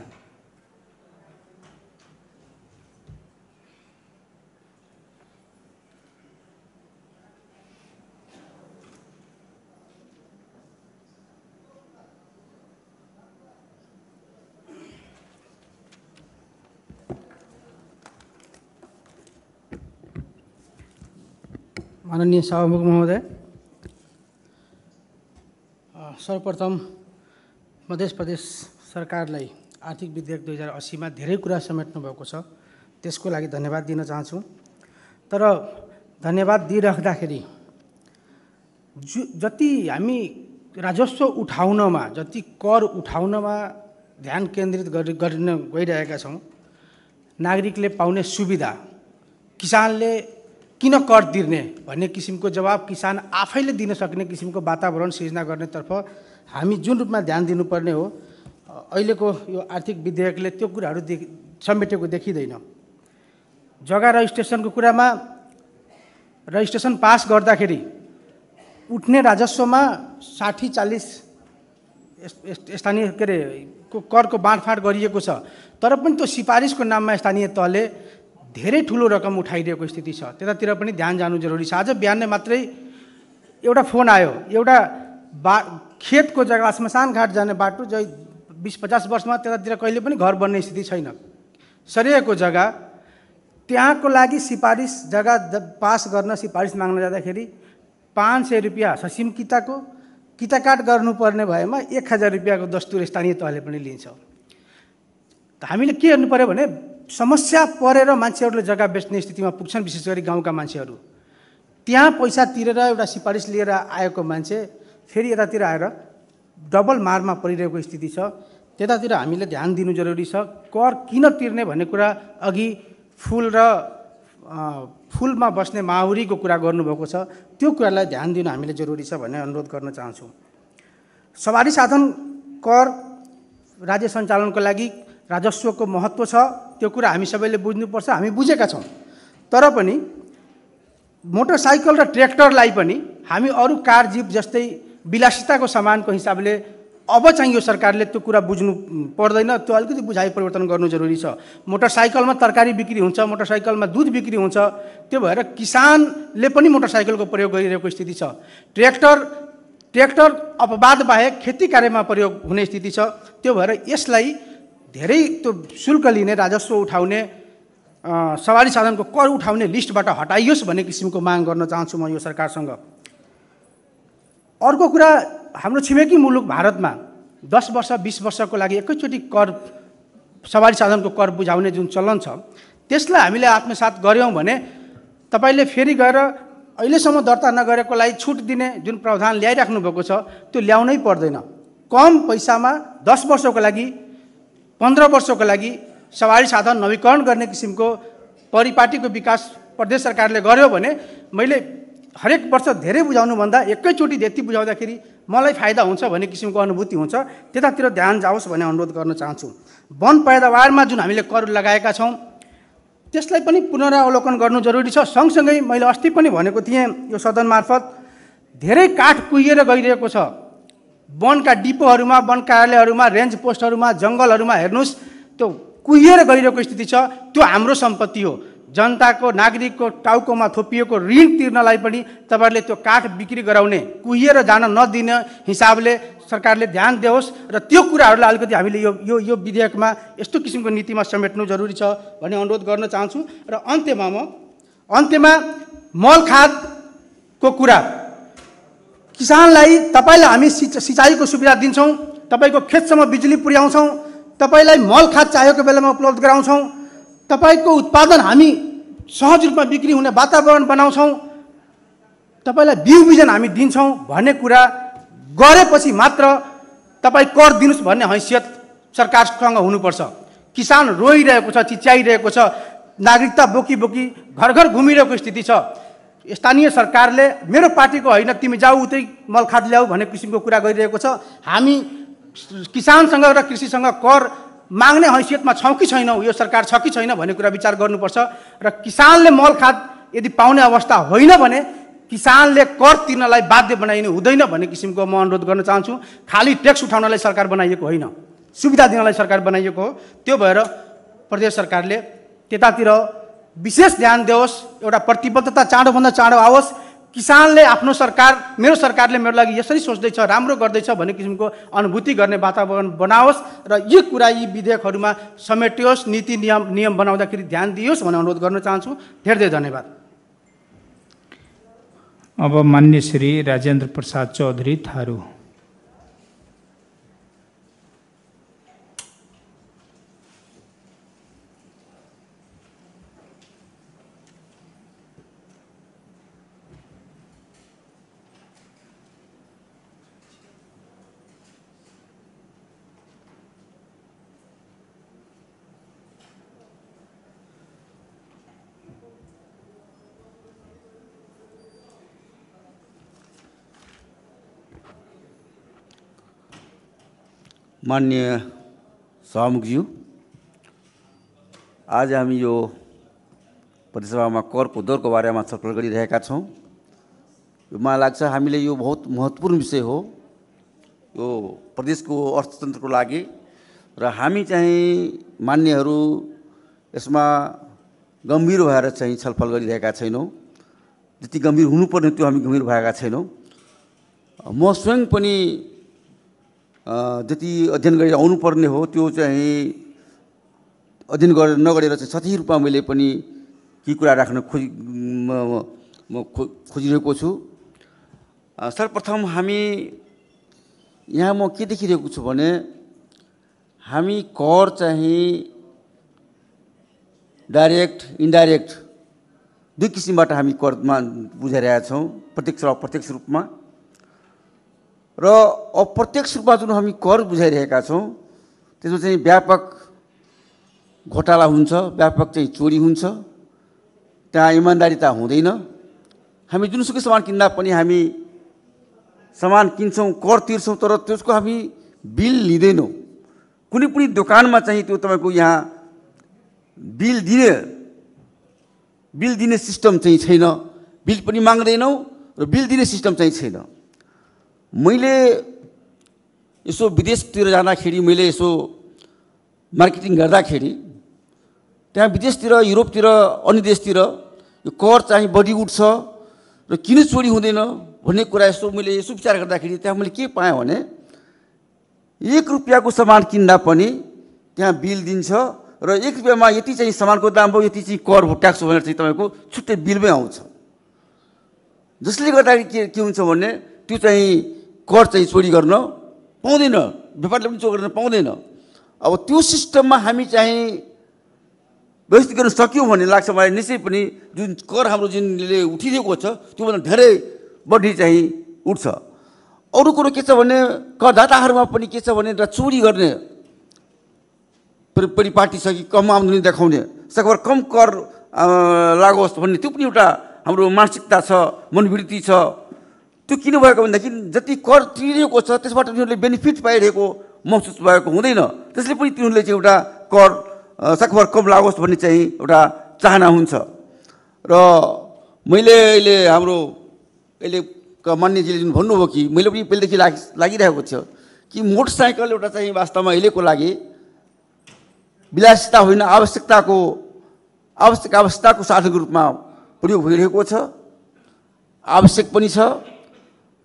माननीय सभामुख महोदय, सर्वप्रथम मध्य प्रदेश सरकारलाई आर्थिक विधेयक 2080 मा धेरै कुरा समेट्नु भएको छ, त्यसको लागि धन्यवाद दिन चाहन्छु। तर धन्यवाद दिइराख्दाखेरि जति हामी राजस्व उठाउनमा, जति कर उठाउनमा ध्यान केन्द्रित गर्न गइरहेका छौँ, नागरिकले पाउने सुविधा, किसानले किन कर तिर्ने भन्ने किसिमको जवाब किसान आफैले दिन सक्ने किसिमको वातावरण सिर्जना गर्नेतर्फ हामी जुन रूपमा ध्यान दिनुपर्ने हो, अहिलेको यो आर्थिक विधेयकले त्यो कुराहरू समेटेको देखिँदैन। जग्गा रजिस्ट्रेसनको कुरामा रजिस्ट्रेसन पास गर्दाखेरि उठ्ने राजस्वमा 60-40 स्थानीय के अरे करको बाँडफाँड गरिएको छ, तर पनि त्यो सिफारिसको नाममा स्थानीय तहले धेरै ठुलो रकम उठाइरहेको स्थिति छ। त्यतातिर पनि ध्यान जानु जरुरी छ। आज बिहान मात्रै एउटा फोन आयो, एउटा खेतको जग्गा श्मशान घाट जाने बाटो जो 20-50 वर्षमा त्यतातिर कहिले पनि घर बन्ने स्थिति छैन, सरिएको जग्गा, त्यहाँको लागि सिफारिस जग्गा पास गर्न सिफारिस माग्न जाँदाखेरि 500 रुपियाँ ससिम किताको किताकाट गर्नुपर्ने भएमा 1000 रुपियाँको दस्तुर स्थानीय तहले पनि लिन्छ। हामीले के गर्नु पर्यो भने समस्या परेर मान्छेहरूले जग्गा बेच्ने स्थितिमा पुग्छन्, विशेष गरी गाउँका मान्छेहरू। त्यहाँ पैसा तिरेर एउटा सिफारिस लिएर आएको मान्छे फेरि यतातिर आएर डबल मारमा परिरहेको स्थिति छ। त्यतातिर हामीले ध्यान दिनु जरुरी छ। कर किन तिर्ने भन्ने कुरा अघि फुलमा बस्ने माहुरीको कुरा गर्नुभएको छ, त्यो कुरालाई ध्यान दिनु हामीले जरुरी छ भन्ने अनुरोध गर्न चाहन्छु। सवारी साधन कर राज्य सञ्चालनको लागि राजस्वको महत्त्व छ, त्यो कुरा हामी सबैले बुझ्नुपर्छ, हामी बुझेका छौँ। तर पनि मोटरसाइकल र ट्र्याक्टरलाई पनि हामी अरू कार जीप जस्तै विलासिताको सामानको हिसाबले अब चाहिँ यो सरकारले त्यो कुरा बुझ्नु पर्दैन, त्यो अलिकति बुझाइ परिवर्तन गर्नु जरुरी छ। मोटरसाइकलमा तरकारी बिक्री हुन्छ, मोटरसाइकलमा दुध बिक्री हुन्छ, त्यो भएर किसानले पनि मोटरसाइकलको प्रयोग गरिरहेको स्थिति छ। ट्र्याक्टर ट्र्याक्टर अपवाद बाहेक खेती कार्यमा प्रयोग हुने स्थिति छ। त्यो भएर यसलाई धेरै त्यो शुल्क लिने, राजस्व उठाउने, सवारी साधनको कर उठाउने लिस्टबाट हटाइयोस् भन्ने किसिमको माग गर्न चाहन्छु म यो सरकारसँग। अर्को कुरा, हाम्रो छिमेकी मुलुक भारतमा 10 वर्ष 20 वर्षको लागि एकैचोटि कर, सवारी साधनको कर बुझाउने जुन चलन छ, त्यसलाई हामीले आत्मसात गर्यौँ भने तपाईले फेरि गएर अहिलेसम्म दर्ता नगरेकोलाई छुट दिने जुन प्रावधान ल्याइराख्नु भएको छ त्यो ल्याउनै पर्दैन। कम पैसामा 10 वर्षको लागि, 15 वर्षको लागि सवारी साधन नवीकरण गर्ने किसिमको परिपाटीको विकास प्रदेश सरकारले गर्यो भने मैले हरेक वर्ष धेरै बुझाउनुभन्दा एकैचोटि त्यति बुझाउँदाखेरि मलाई फाइदा हुन्छ भन्ने किसिमको अनुभूति हुन्छ। त्यतातिर ध्यान जाओस् भन्ने अनुरोध गर्न चाहन्छु। वन पैदावारमा जुन हामीले कर लगाएका छौँ त्यसलाई पनि पुनरावलोकन गर्नु जरुरी छ। सँगसँगै मैले अस्ति पनि भनेको थिएँ यो सदन मार्फत धेरै काठ कुहिएर गइरहेको छ। वनका डिपोहरूमा, वन कार्यालयहरूमा, रेन्ज पोस्टहरूमा, जङ्गलहरूमा हेर्नुहोस् त्यो कुहिएर गइरहेको स्थिति छ। त्यो हाम्रो सम्पत्ति हो। जनताको, नागरिकको टाउकोमा थोपिएको ऋण तिर्नलाई पनि तपाईहरुले त्यो काठ बिक्री गराउने, कुहिएर जान नदिने हिसाबले सरकारले ध्यान दियोस् र त्यो कुराहरूलाई अलिकति हामीले यो विधेयकमा यस्तो किसिमको नीतिमा समेट्नु जरुरी छ भन्ने अनुरोध गर्न चाहन्छु। र अन्त्यमा मल खादको कुरा, किसानलाई, तपाईलाई हामी सिँचाइको सुविधा दिन्छौँ, तपाईको खेतसम्म बिजुली पुर्याउँछौँ, तपाईलाई मल खाद चाहिएको बेलामा उपलब्ध गराउँछौँ, तपाईको उत्पादन हामी सहज रूपमा बिक्री हुने वातावरण बनाउँछौँ, तपाईलाई बिउ बिजन हामी दिन्छौँ भन्ने कुरा गरेपछि मात्र तपाईँ कर दिनुस् भन्ने हैसियत सरकारसँग हुनुपर्छ। किसान रोइरहेको छ, चिच्याइरहेको छ, नागरिकता बोकी बोकी घर घर घुमिरहेको स्थिति छ। स्थानीय सरकारले मेरो पार्टीको होइन तिमी जाऊ उतै मलखाद ल्याऊ भन्ने किसिमको कुरा गरिरहेको छ। हामी किसानसँग र कृषिसँग कर माग्ने हैसियतमा छौँ कि छैनौँ, यो सरकार छ कि छैन भन्ने कुरा विचार गर्नुपर्छ। र किसानले मलखाद यदि पाउने अवस्था होइन भने किसानले कर तिर्नलाई बाध्य बनाइनु हुँदैन भन्ने किसिमको म अनुरोध गर्न चाहन्छु। खाली ट्याक्स उठाउनलाई सरकार बनाइएको होइन, सुविधा दिनलाई सरकार बनाइएको हो। त्यो भएर प्रदेश सरकारले त्यतातिर विशेष ध्यान दियोस्, एउटा प्रतिबद्धता चाँडोभन्दा चाँडो आओस्। किसानले आफ्नो सरकार, मेरो सरकारले मेरो लागि यसरी सोच्दैछ, राम्रो गर्दैछ भन्ने किसिमको अनुभूति गर्ने वातावरण बनाओस् र यो कुरा यी विधेयकहरूमा समेटियोस्, नीति नियम बनाउँदाखेरि ध्यान दियोस् भन्ने अनुरोध गर्न चाहन्छु। धेरै धेरै धन्यवाद। अब मान्य श्री राजेन्द्र प्रसाद चौधरी थारू। माननीय सभामुखज्यू, आज हामी यो प्रदेशसभामा करको दरको बारेमा छलफल गरिरहेका छौँ। मलाई लाग्छ हामीले यो बहुत महत्त्वपूर्ण विषय हो यो प्रदेशको अर्थतन्त्रको लागि, र हामी चाहिँ मान्यहरू यसमा गम्भीर भएर चाहिँ छलफल गरिरहेका छैनौँ। जति गम्भीर हुनुपर्ने त्यो हामी गम्भीर भएका छैनौँ। म स्वयं पनि जति अध्ययन गरेर आउनुपर्ने हो त्यो चाहिँ अध्ययन गरेर नगरेर चाहिँ सही रूपमा मैले पनि केही कुरा राख्न खोजिरहेको छु। सर्वप्रथम हामी यहाँ म के देखिरहेको छु भने हामी कर चाहिँ डाइरेक्ट इन्डाइरेक्ट दुई किसिमबाट हामी करमा बुझाइरहेका छौँ, प्रत्यक्ष र अप्रत्यक्ष रूपमा। र अप्रत्यक्ष रूपमा जुन हामी कर बुझाइरहेका छौँ त्यसमा चाहिँ व्यापक घोटाला हुन्छ, व्यापक चाहिँ चोरी हुन्छ, त्यहाँ इमान्दारिता हुँदैन। हामी जुनसुकै सामान किन्दा पनि हामी सामान किन्छौँ, कर तिर्छौँ, तर त्यसको हामी बिल लिँदैनौँ। कुनै पनि दोकानमा चाहिँ त्यो तपाईँको यहाँ बिल दिने सिस्टम चाहिँ छैन, बिल पनि माग्दैनौँ र बिल दिने सिस्टम चाहिँ छैन। मैले यसो विदेशतिर जाँदाखेरि, मैले यसो मार्केटिङ गर्दाखेरि त्यहाँ विदेशतिर, युरोपतिर, अन्य देशतिर यो कर चाहिँ बढी उठ्छ र किन चोरी हुँदैन, भन्ने कुरा यसो मैले यसो विचार गर्दाखेरि त्यहाँ मैले के पाएँ भने 1 रुपियाँको सामान किन्दा पनि त्यहाँ बिल दिन्छ र 1 रुपियाँमा यति चाहिँ सामानको दाम भयो, यति चाहिँ कर हो, ट्याक्स हो भनेर चाहिँ तपाईँको छुट्टै बिलमै आउँछ। जसले गर्दाखेरि के हुन्छ भने त्यो चाहिँ कर चाहिँ चोरी गर्न पाउँदैन, व्यापारले पनि चोरी गर्न पाउँदैन। अब त्यो सिस्टममा हामी चाहिँ व्यवस्थित गर्न सक्यौँ भन्ने लाग्छ मलाई। निश्चय पनि जुन कर हाम्रो जुनले उठिरहेको छ त्योभन्दा धेरै बढी चाहिँ उठ्छ। अरू कुरो के छ भने करदाताहरूमा पनि के छ भने चोरी गर्ने परिपाटी छ कि कम आम्दानी देखाउने, सकभर कम कर लागोस् भन्ने त्यो पनि एउटा हाम्रो मानसिकता छ, मनोवृत्ति छ। त्यो किन भएको भनेदेखि जति कर तिरिरहेको छ त्यसबाट तिनीहरूले बेनिफिट पाइरहेको महसुस भएको हुँदैन, त्यसले पनि तिनीहरूले चाहिँ एउटा कर सकभर कम लागोस् भन्ने चाहिँ एउटा चाहना हुन्छ। र मैले अहिले हाम्रो अहिले मान्यजीले जुन भन्नुभयो कि मैले पनि पहिलेदेखि लागिरहेको थियो कि मोटरसाइकल एउटा चाहिँ वास्तवमा अहिलेको लागि विलासिता होइन, आवश्यकताको साधनको रूपमा प्रयोग भइरहेको छ, आवश्यक पनि छ।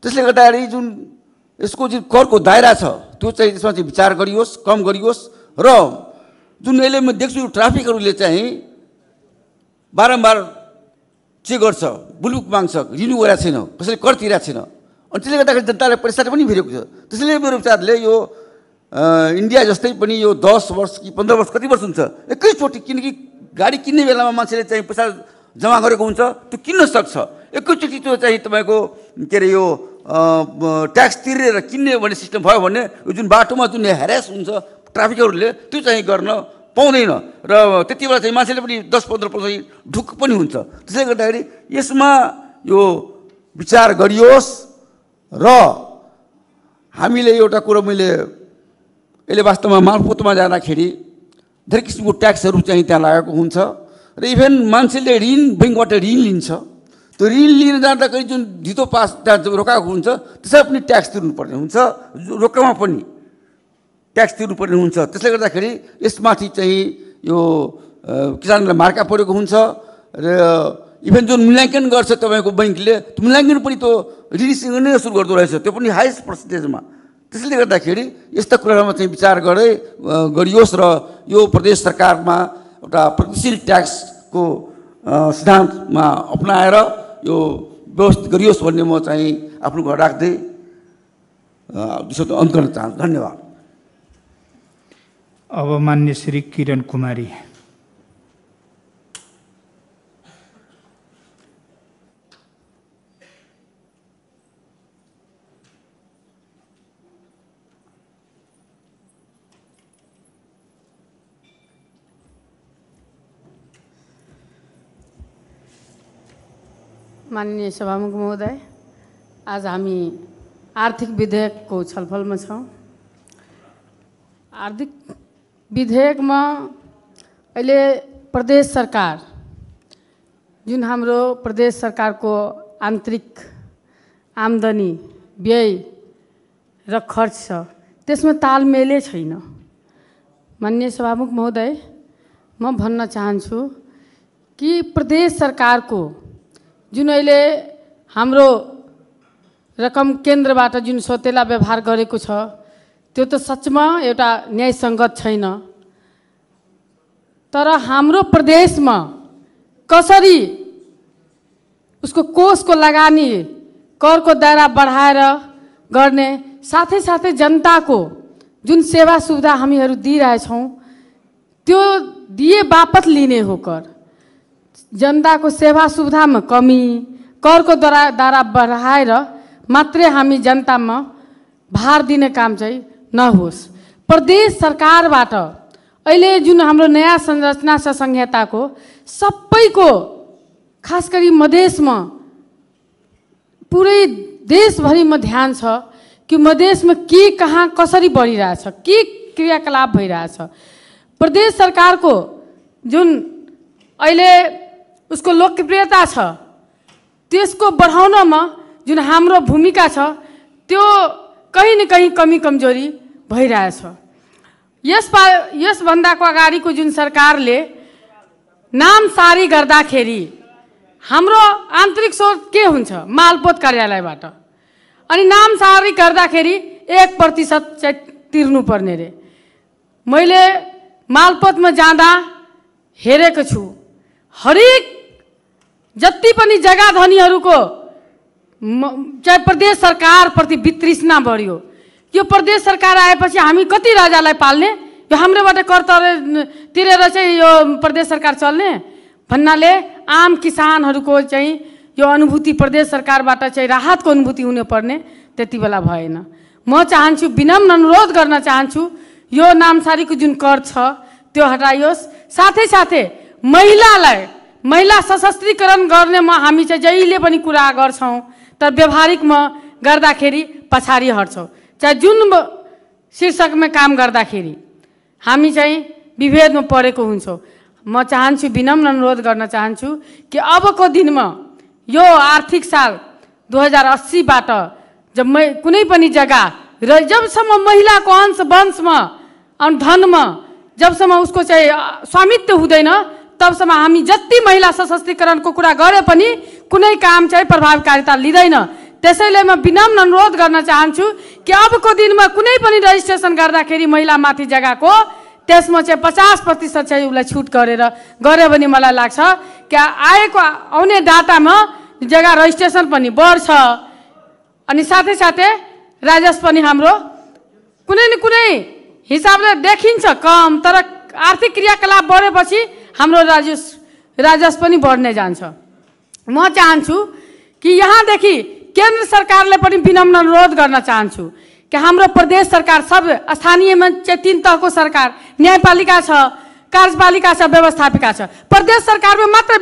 त्यसले गर्दाखेरि जुन यसको जुन करको दायरा छ त्यो चाहिँ त्यसमा चाहिँ विचार गरियोस्, कम गरियोस्। र जुन अहिले म देख्छु ट्राफिकहरूले चाहिँ बारम्बार के गर्छ, बुलबुक माग्छ, रिन्यू गरेको छैन, कसैले कर तिरेको छैन, अनि त्यसले गर्दाखेरि जनतालाई परेशानी पनि भइरहेको छ। त्यसैले मेरो विचारले यो इन्डिया जस्तै पनि यो 10 वर्ष कि 15 वर्ष कति वर्ष हुन्छ एकैचोटि, किनकि गाडी किन्ने बेलामा मान्छेले चाहिँ पैसा जम्मा गरेको हुन्छ त्यो किन्न सक्छ, एकैचोटि त्यो चाहिँ तपाईँको के अरे यो ट्याक्स तिरेर किन्ने भन्ने सिस्टम भयो भने यो जुन बाटोमा जुन हेरेस हुन्छ ट्राफिकहरूले त्यो चाहिँ गर्न पाउँदैन र त्यति बेला चाहिँ मान्छेले पनि 10-15 वर्ष ढुक्क पनि हुन्छ। त्यसले गर्दाखेरि यसमा यो विचार गरियोस्। र हामीले एउटा कुरो मैले अहिले वास्तवमा मालपोतमा जाँदाखेरि धेरै किसिमको ट्याक्सहरू चाहिँ त्यहाँ लागेको हुन्छ र इभेन मान्छेले ऋण ब्याङ्कबाट ऋण लिन्छ, त्यो ऋण लिन जाँदाखेरि जुन धितो पास त्यहाँ रोकाएको हुन्छ त्यसमा पनि ट्याक्स तिर्नुपर्ने हुन्छ, रोकामा पनि ट्याक्स तिर्नुपर्ने हुन्छ। त्यसले गर्दाखेरि यसमाथि चाहिँ यो किसानलाई मार्का परेको हुन्छ र इभेन जुन मूल्याङ्कन गर्छ तपाईँको बैङ्कले त्यो मूल्याङ्कन पनि त्यो ऋणसँग नै सुरु गर्दो रहेछ, त्यो पनि हाइएस्ट पर्सेन्टेजमा। त्यसले गर्दाखेरि यस्ता कुराहरूमा चाहिँ विचार गरियोस् र यो प्रदेश सरकारमा एउटा प्रगतिशील ट्याक्सको सिद्धान्तमा अपनाएर यो व्यवस्थित गरियोस् भन्ने म चाहिँ आफ्नो घर राख्दै अन्त गर्न चाहन्छु। धन्यवाद। अब मान्य श्री किरण कुमारी। माननीय सभामुख महोदय, आज हामी आर्थिक विधेयकको छलफलमा छौँ। आर्थिक विधेयकमा अहिले प्रदेश सरकार जुन हाम्रो प्रदेश सरकारको आन्तरिक आम्दानी, व्यय र खर्च छ त्यसमा तालमेलै छैन। माननीय सभामुख महोदय, म भन्न चाहन्छु कि प्रदेश सरकारको जुन अहिले हाम्रो रकम केन्द्रबाट जुन सौतेला व्यवहार गरेको छ त्यो त सचमा एउटा न्यायसङ्गत छैन। तर हाम्रो प्रदेशमा कसरी उसको कोषको लगानी, करको दायरा बढाएर गर्ने, साथै साथै जनताको जुन सेवा सुविधा हामीहरू दिइरहेछौँ त्यो दिए बापत लिने हो कर। जनताको सेवा सुविधामा कमी, करको दायरा बढाएर मात्रै हामी जनतामा भार दिने काम चाहिँ नहोस्। प्रदेश सरकारबाट अहिले जुन हाम्रो नयाँ संरचना छ संहिताको, सबैको खास गरी मधेसमा, पुरै देशभरिमा ध्यान छ कि मधेसमा के कहाँ कसरी बढिरहेछ, के क्रियाकलाप भइरहेछ। प्रदेश सरकारको जुन अहिले उसको लोकप्रियता छ त्यसको बढाउनमा जुन हाम्रो भूमिका छ त्यो कहीँ न कहीँ कमी कमजोरी भइरहेछ। यसभन्दाको अगाडिको जुन सरकारले नाम सारी गर्दाखेरि हाम्रो आन्तरिक स्रोत के हुन्छ? मालपोत कार्यालयबाट। अनि नामसारी गर्दाखेरि 1% चाहिँ तिर्नुपर्ने रे। मैले मालपोतमा जाँदा हेरेको छु, हरेक जति पनि जग्गा धनीहरूको चाहे प्रदेश सरकारप्रति वितृष्णा बढ्यो। यो प्रदेश सरकार आएपछि हामी कति राजालाई पाल्ने? यो हाम्रोबाट कर तिरेर चाहिँ यो प्रदेश सरकार चल्ने भन्नाले आम किसानहरूको चाहिँ यो अनुभूति प्रदेश सरकारबाट चाहिँ राहतको अनुभूति हुनुपर्ने त्यति बेला भएन। म चाहन्छु, विनम्र अनुरोध गर्न चाहन्छु, यो नामसारीको जुन कर छ त्यो हटाइयोस्। साथै साथै महिला सशक्तिकरण गर्नेमा हामी चाहिँ जहिले पनि कुरा गर्छौँ, तर व्यवहारिकमा गर्दाखेरि पछाडि हट्छौँ। चाहे जुन शीर्षकमा काम गर्दाखेरि हामी चाहिँ विभेदमा परेको हुन्छौँ। म चाहन्छु, विनम्र अनुरोध गर्न चाहन्छु कि अबको दिनमा यो आर्थिक साल 2080बाट जब कुनै पनि जग्गा र जबसम्म महिलाको अंश वंशमा अनि धनमा जबसम्म उसको चाहिँ स्वामित्व हुँदैन तबसम्म हामी जति महिला सशक्तिकरणको कुरा गरे पनि कुनै काम चाहिँ प्रभावकारिता लिँदैन। त्यसैले म विनम्र अनुरोध गर्न चाहन्छु कि अबको दिनमा कुनै पनि रजिस्ट्रेसन गर्दाखेरि महिलामाथि जग्गाको त्यसमा चाहिँ 50% चाहिँ उसलाई छुट गऱ्यो भने मलाई लाग्छ कि आउने डाटामा जग्गा रजिस्ट्रेसन पनि बढ्छ। अनि साथै साथै राजस्व पनि हाम्रो कुनै न कुनै हिसाबले देखिन्छ कम, तर आर्थिक क्रियाकलाप बढेपछि हाम्रो राजस्व पनि बढ्ने जान्छ। म चाहन्छु कि यहाँदेखि केन्द्र सरकारले पनि विनम्र अनुरोध गर्न चाहन्छु कि हाम्रो प्रदेश सरकार सब स्थानीयमा चाहिँ 3 तहको सरकार, न्यायपालिका छ, कार्यपालिका छ, व्यवस्थापिका छ। प्रदेश सरकारमा मात्र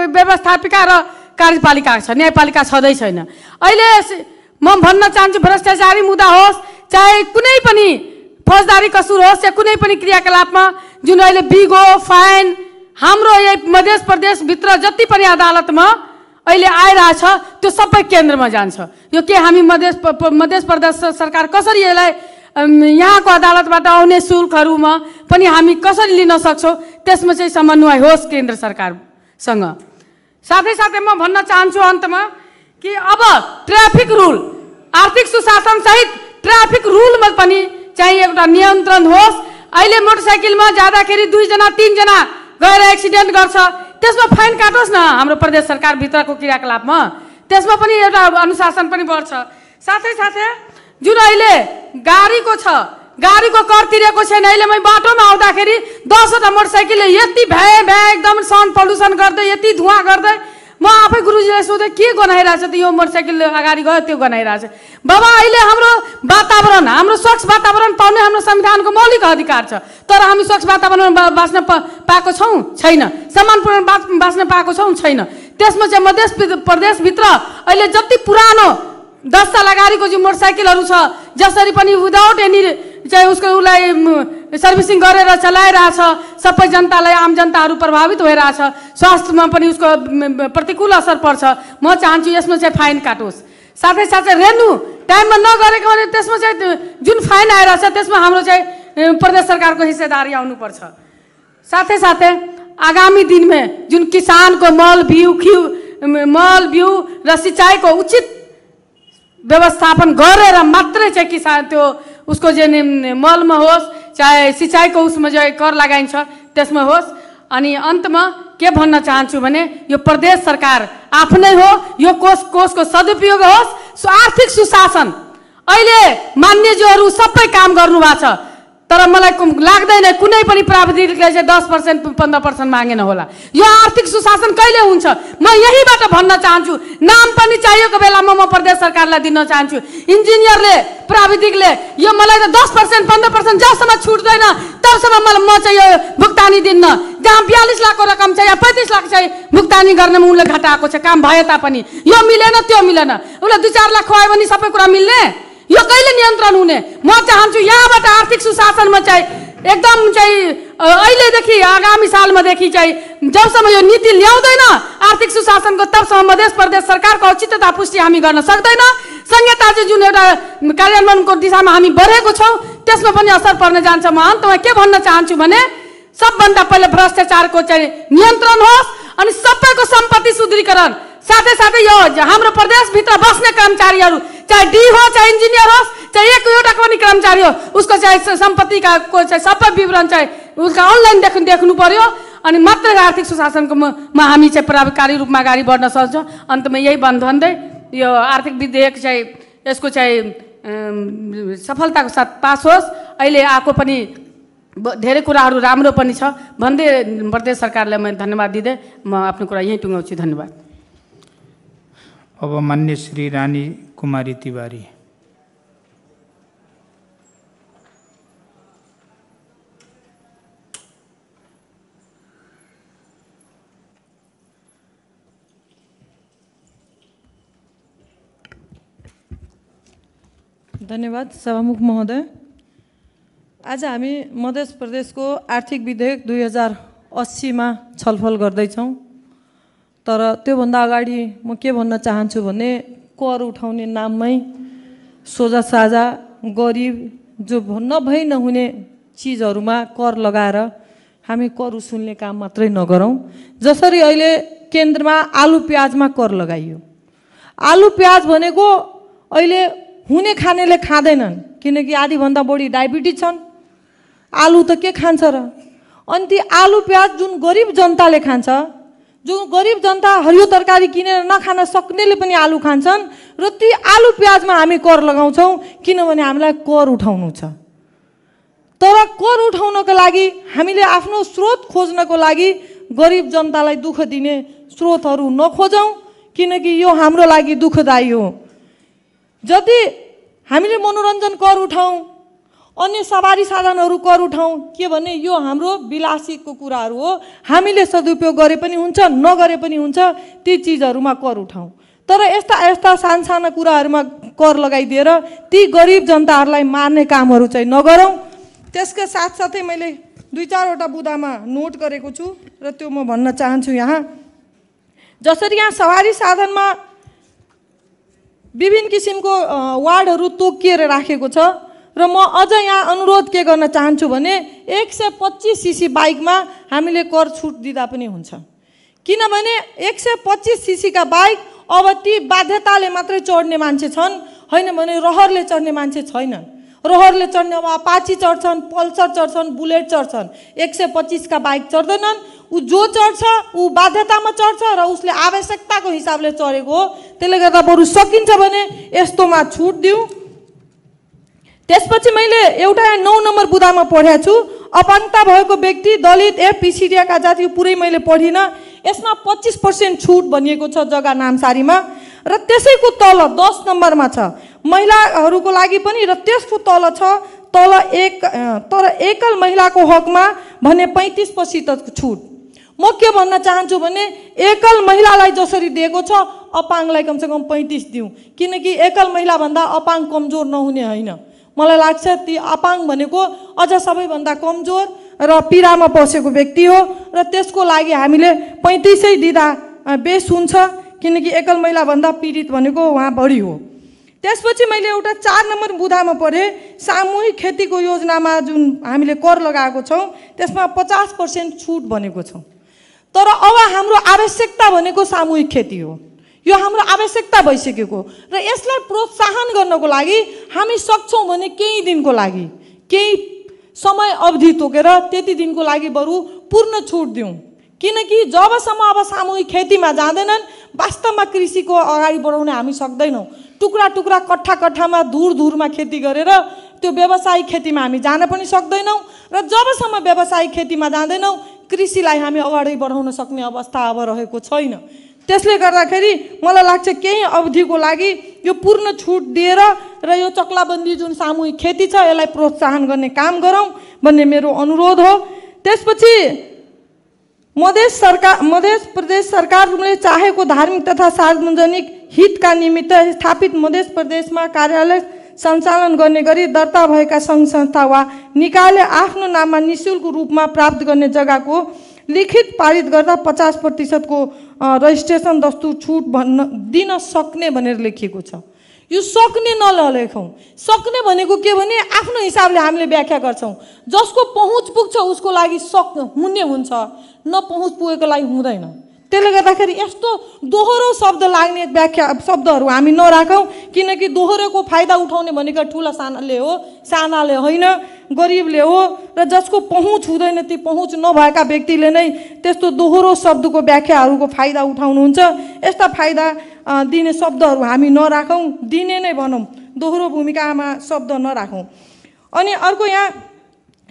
व्यवस्थापिका र कार्यपालिका छ, न्यायपालिका छँदै छैन। अहिले म भन्न चाहन्छु, भ्रष्टाचारी मुद्दा होस् चाहे कुनै पनि फौजदारी कसुर होस् या कुनै पनि क्रियाकलापमा जुन अहिले बिगो फाइन हाम्रो यही मध्य प्रदेशभित्र जति पनि अदालतमा अहिले आइरहेछ त्यो सबै केन्द्रमा जान्छ। यो के हामी मध्य प्रदेश सरकार कसरी यसलाई यहाँको अदालतबाट आउने शुल्कहरूमा पनि हामी कसरी लिन सक्छौँ, त्यसमा चाहिँ समन्वय होस् केन्द्र सरकारसँग। साथै साथै म भन्न चाहन्छु अन्तमा कि अब ट्राफिक रुल, आर्थिक सुशासन सहित ट्राफिक रुलमा पनि चाहिँ एउटा नियन्त्रण होस्। अहिले मोटरसाइकलमा जाँदाखेरि 2 जना 3 जना गएर एक्सिडेन्ट गर्छ, त्यसमा फाइन काटोस् न हाम्रो प्रदेश सरकारभित्रको क्रियाकलापमा, त्यसमा पनि एउटा अनुशासन पनि बढ्छ। साथै साथै जुन अहिले गाडीको छ, गाडीको कर तिरेको छैन। अहिले म बाटोमा आउँदाखेरि 10वटा मोटरसाइकलले यति भ्याए एकदम साउन्ड पल्युसन गर्दै यति धुवा गर्दै म आफै गुरुजीलाई सोधेँ के गनाइरहेछ त यो मोटरसाइकल अगाडि गयो त्यो गनाइरहेछ। बाबा अहिले हाम्रो वातावरण, हाम्रो स्वच्छ वातावरण पाउने हाम्रो संविधानको मौलिक अधिकार छ, तर हामी स्वच्छ वातावरण बाँच्न पाएको छौँ छैन, सम्मानपूर्ण बाँच्न पाएको छौँ छैन। त्यसमा चाहिँ मध्य प्रदेशभित्र अहिले जति पुरानो 10 साल अगाडिको जो मोटरसाइकलहरू छ जसरी पनि विदाउट एनी चाहिँ उसलाई सर्भिसिङ गरेर चलाइरहेछ, सबै जनतालाई, आम जनताहरू प्रभावित भइरहेछ, स्वास्थ्यमा पनि उसको प्रतिकूल असर पर्छ। म चाहन्छु यसमा चाहिँ फाइन काटोस्। साथै साथै रेन्यू टाइममा नगरेको भने त्यसमा चाहिँ जुन फाइन आइरहेछ त्यसमा हाम्रो चाहिँ प्रदेश सरकारको हिस्सेदारी आउनुपर्छ। साथै साथै आगामी दिनमा जुन किसानको मल बिउ र सिँचाइको उचित व्यवस्थापन गरेर मात्रै चाहिँ किसान त्यो उसको चाहिँ मलमा होस् चाहे सिँचाइको उसमा जो कर लगाइन्छ त्यसमा होस्। अनि अन्तमा के भन्न चाहन्छु भने यो प्रदेश सरकार आफ्नै हो, यो कोषको सदुपयोग होस्, आर्थिक सुशासन अहिले मान्यज्यूहरू सबै काम गर्नुभएको छ, तर मलाई लाग्दैन कुनै पनि प्राविधिकले चाहिँ 10% 15% मागेन होला। यो आर्थिक सुशासन कहिले हुन्छ? म यहीबाट भन्न चाहन्छु, नाम पनि चाहिएको बेलामा म प्रदेश सरकारलाई दिन चाहन्छु। इन्जिनियरले, प्राविधिकले यो मलाई त 10% 15% जबसम्म छुट्दैन तबसम्म म चाहिँ यो भुक्तानी दिन्न। जहाँ 42 लाखको रकम चाहिँ या 35 लाख चाहिँ भुक्तानी गर्नमा उनले घटाएको छ, काम भए तापनि यो मिलेन त्यो मिलेन, उसले 2-4 लाख खुवायो भने सबै कुरा मिल्ने? यो कहिले नियन्त्रण हुने? म चाहन्छु यहाँबाट आर्थिक सुशासनमा चाहिँ एकदम चाहिँ अहिलेदेखि आगामी सालमादेखि चाहिँ जबसम्म यो नीति ल्याउँदैन आर्थिक सुशासनको तबसम्म मध्य प्रदेश सरकारको औचित्यता पुष्टि हामी गर्न सक्दैन। संहिता चाहिँ जुन एउटा कार्यान्वयनको दिशामा हामी बढेको छौँ त्यसमा पनि असर पर्न जान्छ। म अन्तमा के भन्न चाहन्छु भने सबभन्दा पहिले भ्रष्टाचारको चाहिँ नियन्त्रण होस् अनि सबैको सम्पत्ति सुदृढीकरण, साथै साथै यो हाम्रो प्रदेशभित्र बस्ने कर्मचारीहरू, चाहे डी हो चाहे इन्जिनियर होस्, चाहे एउटा पनि कर्मचारी हो, उसको चाहिँ सम्पत्तिका चाहिँ सबै विवरण चाहिँ उसका अनलाइन देख्नु पर्यो। अनि मात्रै आर्थिक सुशासनको हामी चाहिँ प्रभावकारी रूपमा अगाडि बढ्न सक्छौँ। अन्तमा यही भन्दै यो आर्थिक विधेयक चाहिँ यसको चाहिँ सफलताको साथ पास होस्। अहिले आएको पनि धेरै कुराहरू राम्रो पनि छ भन्दै प्रदेश सरकारलाई म धन्यवाद दिँदै म आफ्नो कुरा यहीँ टुङ्गाउँछु। धन्यवाद। अब मान्य श्री रानी कुमारी तिवारी। धन्यवाद सभामुख महोदय। आज हामी मध्य प्रदेशको आर्थिक विधेयक 2080 मा छलफल गर्दैछौँ। तर त्योभन्दा अगाडि म के भन्न चाहन्छु भने कर उठाउने नाममै सोझा साझा गरिब जो नभई नहुने चिजहरूमा कर लगाएर हामी कर उसुल्ने काम मात्रै नगरौँ। जसरी अहिले केन्द्रमा आलु प्याजमा कर लगाइयो। आलु प्याज भनेको अहिले हुने खानेले खाँदैनन् किनकि आधीभन्दा बढी डायबिटिज छन्। आलु त के खान्छ र? अनि ती आलु प्याज जुन गरिब जनताले खान्छ, जो गरिब जनता हरियो तरकारी किनेर नखान सक्नेले पनि आलु खान्छन् र ती आलु प्याजमा हामी कर लगाउँछौँ किनभने हामीलाई कर उठाउनु छ। तर कर उठाउनको लागि हामीले आफ्नो स्रोत खोज्नको लागि गरिब जनतालाई दुःख दिने स्रोतहरू नखोजौँ किनकि यो हाम्रो लागि दुःखदायी हो। जति हामीले मनोरञ्जन कर उठाउँ, अन्य सवारी साधनहरू कर उठाउँ के भने यो हाम्रो विलासीको कुराहरू हो। हामीले सदुपयोग गरे पनि हुन्छ नगरे पनि हुन्छ, ती चिजहरूमा कर उठाउँ। तर यस्ता यस्ता सानसाना कुराहरूमा कर लगाइदिएर ती गरिब जनताहरूलाई मार्ने कामहरू चाहिँ नगरौँ। त्यसका साथसाथै मैले 2-4वटा बुदामा नोट गरेको छु र त्यो म भन्न चाहन्छु यहाँ। जसरी यहाँ सवारी साधनमा विभिन्न किसिमको वार्डहरू तोकिएर राखेको छ र म अझ यहाँ अनुरोध के गर्न चाहन्छु भने 125 सीसी बाइकमा हामीले कर छुट दिँदा पनि हुन्छ। किनभने 125 सीसीका बाइक अब ती बाध्यताले मात्रै चढ्ने मान्छे छन्, होइन भने रहरले चढ्ने मान्छे छैनन्। रहरले चढ्ने अब अपाची चढ्छन्, पल्सर चढ्छन्, बुलेट चढ्छन्। 125 का बाइक चढ्दैनन्। ऊ जो चढ्छ ऊ बाध्यतामा चढ्छ र उसले आवश्यकताको हिसाबले चढेको हो। त्यसले गर्दा बरु सकिन्छ भने यस्तोमा छुट दिउँ। त्यसपछि मैले एउटा 9 नम्बर बुदामा पढेको छु, अपाङ्गता भएको व्यक्ति, दलित, पिछडिएका जाति, पुरै मैले पढिनँ। यसमा 25% छुट भनिएको छ जग्गा नामसारीमा र त्यसैको तल 10 नम्बरमा छ महिलाहरूको लागि पनि र त्यसको तल छ तल तर एकल महिलाको हकमा भने 35% छुट। म के भन्न चाहन्छु भने एकल महिलालाई जसरी दिएको छ अपाङ्गलाई कमसेकम 35 दिउँ किनकि एकल महिला भन्दा अपाङ्ग कमजोर नहुने होइन। मलाई लाग्छ ती अपाङ्ग भनेको अझ सबैभन्दा कमजोर र पीडामा पसेको व्यक्ति हो र त्यसको लागि हामीले 35 दिँदा बेस हुन्छ किनकि एकल महिला भन्दा पीडित भनेको उहाँ बढी हो। त्यसपछि मैले एउटा 4 नम्बर बुदामा पढे सामूहिक खेतीको योजनामा जुन हामीले कर लगाएको छौँ त्यसमा 50% छुट भनेको छौँ। तर अब हाम्रो आवश्यकता भनेको सामूहिक खेती हो। यो हाम्रो आवश्यकता भइसकेको र यसलाई प्रोत्साहन गर्नको लागि हामी सक्छौँ भने केही दिनको लागि केही समय अवधि तोकेर त्यति दिनको लागि बरु पूर्ण छुट दिउँ किनकि जबसम्म अब सामूहिक खेतीमा जाँदैनन् वास्तवमा कृषिको अगाडि बढाउन हामी सक्दैनौँ। टुक्रा टुक्रा कट्ठा कट्ठामा धुर धुरमा खेती गरेर त्यो व्यावसायिक खेतीमा हामी जान पनि सक्दैनौँ र जबसम्म व्यावसायिक खेतीमा जाँदैनौँ कृषिलाई हामी अगाडि बढाउन सक्ने अवस्था अब रहेको छैन। त्यसले गर्दाखेरि मलाई लाग्छ केही अवधिको लागि यो पूर्ण छुट दिएर र यो चक्लाबन्दी जुन सामूहिक खेती छ यसलाई प्रोत्साहन गर्ने काम गरौँ भन्ने मेरो अनुरोध हो। त्यसपछि मध्य प्रदेश सरकारले चाहेको धार्मिक तथा सार्वजनिक हितका निमित्त स्थापित मध्य प्रदेशमा कार्यालय सञ्चालन गर्ने गरी दर्ता भएका सङ्घ संस्था वा निकायले आफ्नो नाममा निःशुल्क रूपमा प्राप्त गर्ने जग्गाको लिखित पारित गर्दा 50% को रजिस्ट्रेसन दस्तुर छुट दिन सक्ने भनेर लेखिएको छ। यो सक्ने नलेखौँ। सक्ने भनेको के भने आफ्नो हिसाबले हामीले व्याख्या गर्छौँ। जसको पहुँच पुग्छ उसको लागि हुने हुन्छ, नपहुँच पुगेको लागि हुँदैन। त्यसले गर्दाखेरि यस्तो दोहोरो शब्द लाग्ने व्याख्या शब्दहरू हामी नराखौँ, किनकि दोहोरोको फाइदा उठाउने भनेको ठुला सानाले हो, सानाले होइन, गरिबले हो र जसको पहुँच हुँदैन ती पहुँच नभएका व्यक्तिले नै त्यस्तो दोहोरो शब्दको व्याख्याहरूको फाइदा उठाउनुहुन्छ। यस्ता फाइदा दिने शब्दहरू हामी नराखौँ, दिने नै भनौँ, दोहोरो भूमिकामा शब्द नराखौँ। अनि अर्को यहाँ